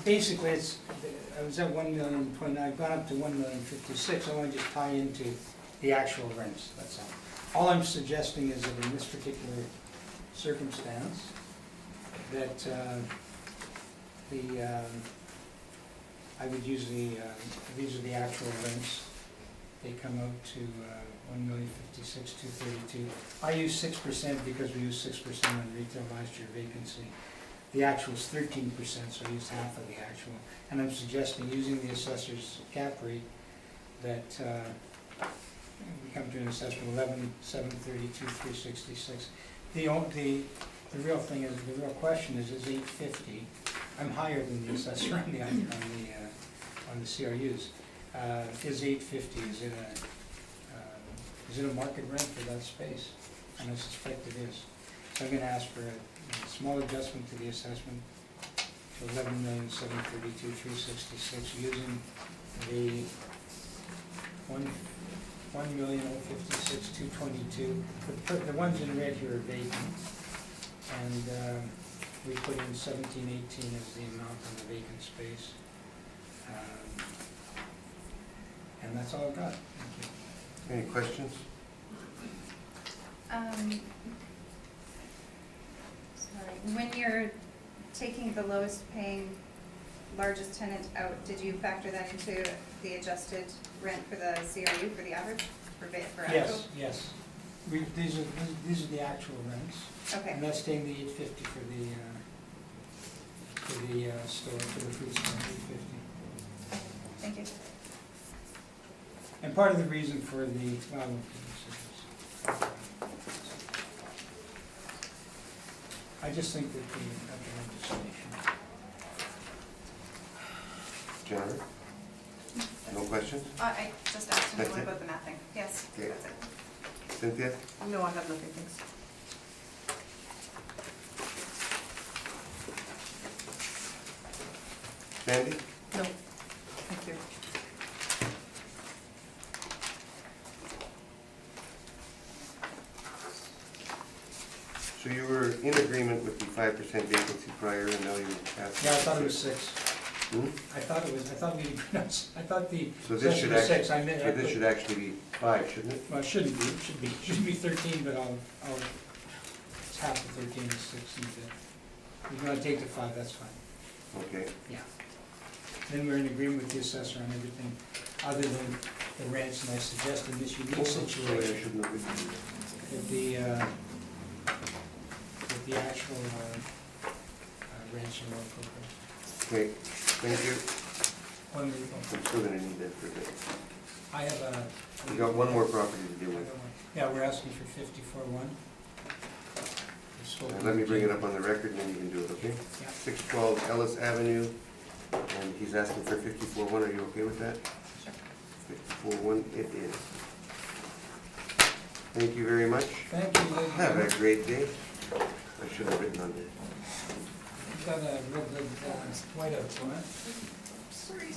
basically, I was at 1,029,000, I've gone up to 1,056,000, I want to just tie into the actual rents, that's all. All I'm suggesting is that in this particular circumstance, that I would use these are the actual rents. They come out to 1,056,232. I use 6% because we used 6% on retail last year vacancy. The actual is 13%, so I used half of the actual. And I'm suggesting using the assessor's cap rate that we come to an assessment 11,732,366. The real thing is, the real question is 850. I'm higher than the assessor on the CRUs. Is 850? Is it a market rent for that space? And I suspect it is. So I'm going to ask for a small adjustment to the assessment to 11,732,366 using the 1,056,222. The ones in red here are vacant, and we put in 1718 as the amount on the vacant space. And that's all I've got. Thank you. Any questions? Sorry, when you're taking the lowest paying, largest tenant out, did you factor that into the adjusted rent for the CRU for the average, for actual? Yes. These are the actual rents. Okay. And that's taking the 850 for the store, for the food store, 850. Thank you. And part of the reason for the, I just think that the legislation. Jennifer? No questions? I just asked him That's it? about the mapping. Yes, Okay. that's it. Cynthia? No, I have nothing, thanks. Sandy? No, thank you. So you were in agreement with the 5% vacancy prior, and now you asked? Yeah, I thought it was 6. Hmm? I thought the So this should assessor was 6. actually, so this should actually be 5, shouldn't it? Well, it shouldn't be, it should be 13, but it's half of 13 is 6 and if you want to take the 5, that's fine. Okay. Yeah. Then we're in agreement with the assessor on everything other than the rents, and I suggest in this unique Sorry, I situation shouldn't have been. that the actual rents are more appropriate. Okay, thank you. One more. I'm still gonna need that for a bit. I have a. We got one more property to deal with. Yeah, we're asking for 54-1. Let me bring it up on the record, and then you can do it, okay? Yeah. 612 Ellis Avenue, and he's asking for 54-1. Are you okay with that? Sure. 54-1 it is. Thank you very much. Thank you, ladies. Have a great day. I should have written on there. You've got a real good whiteout, huh? Sorry.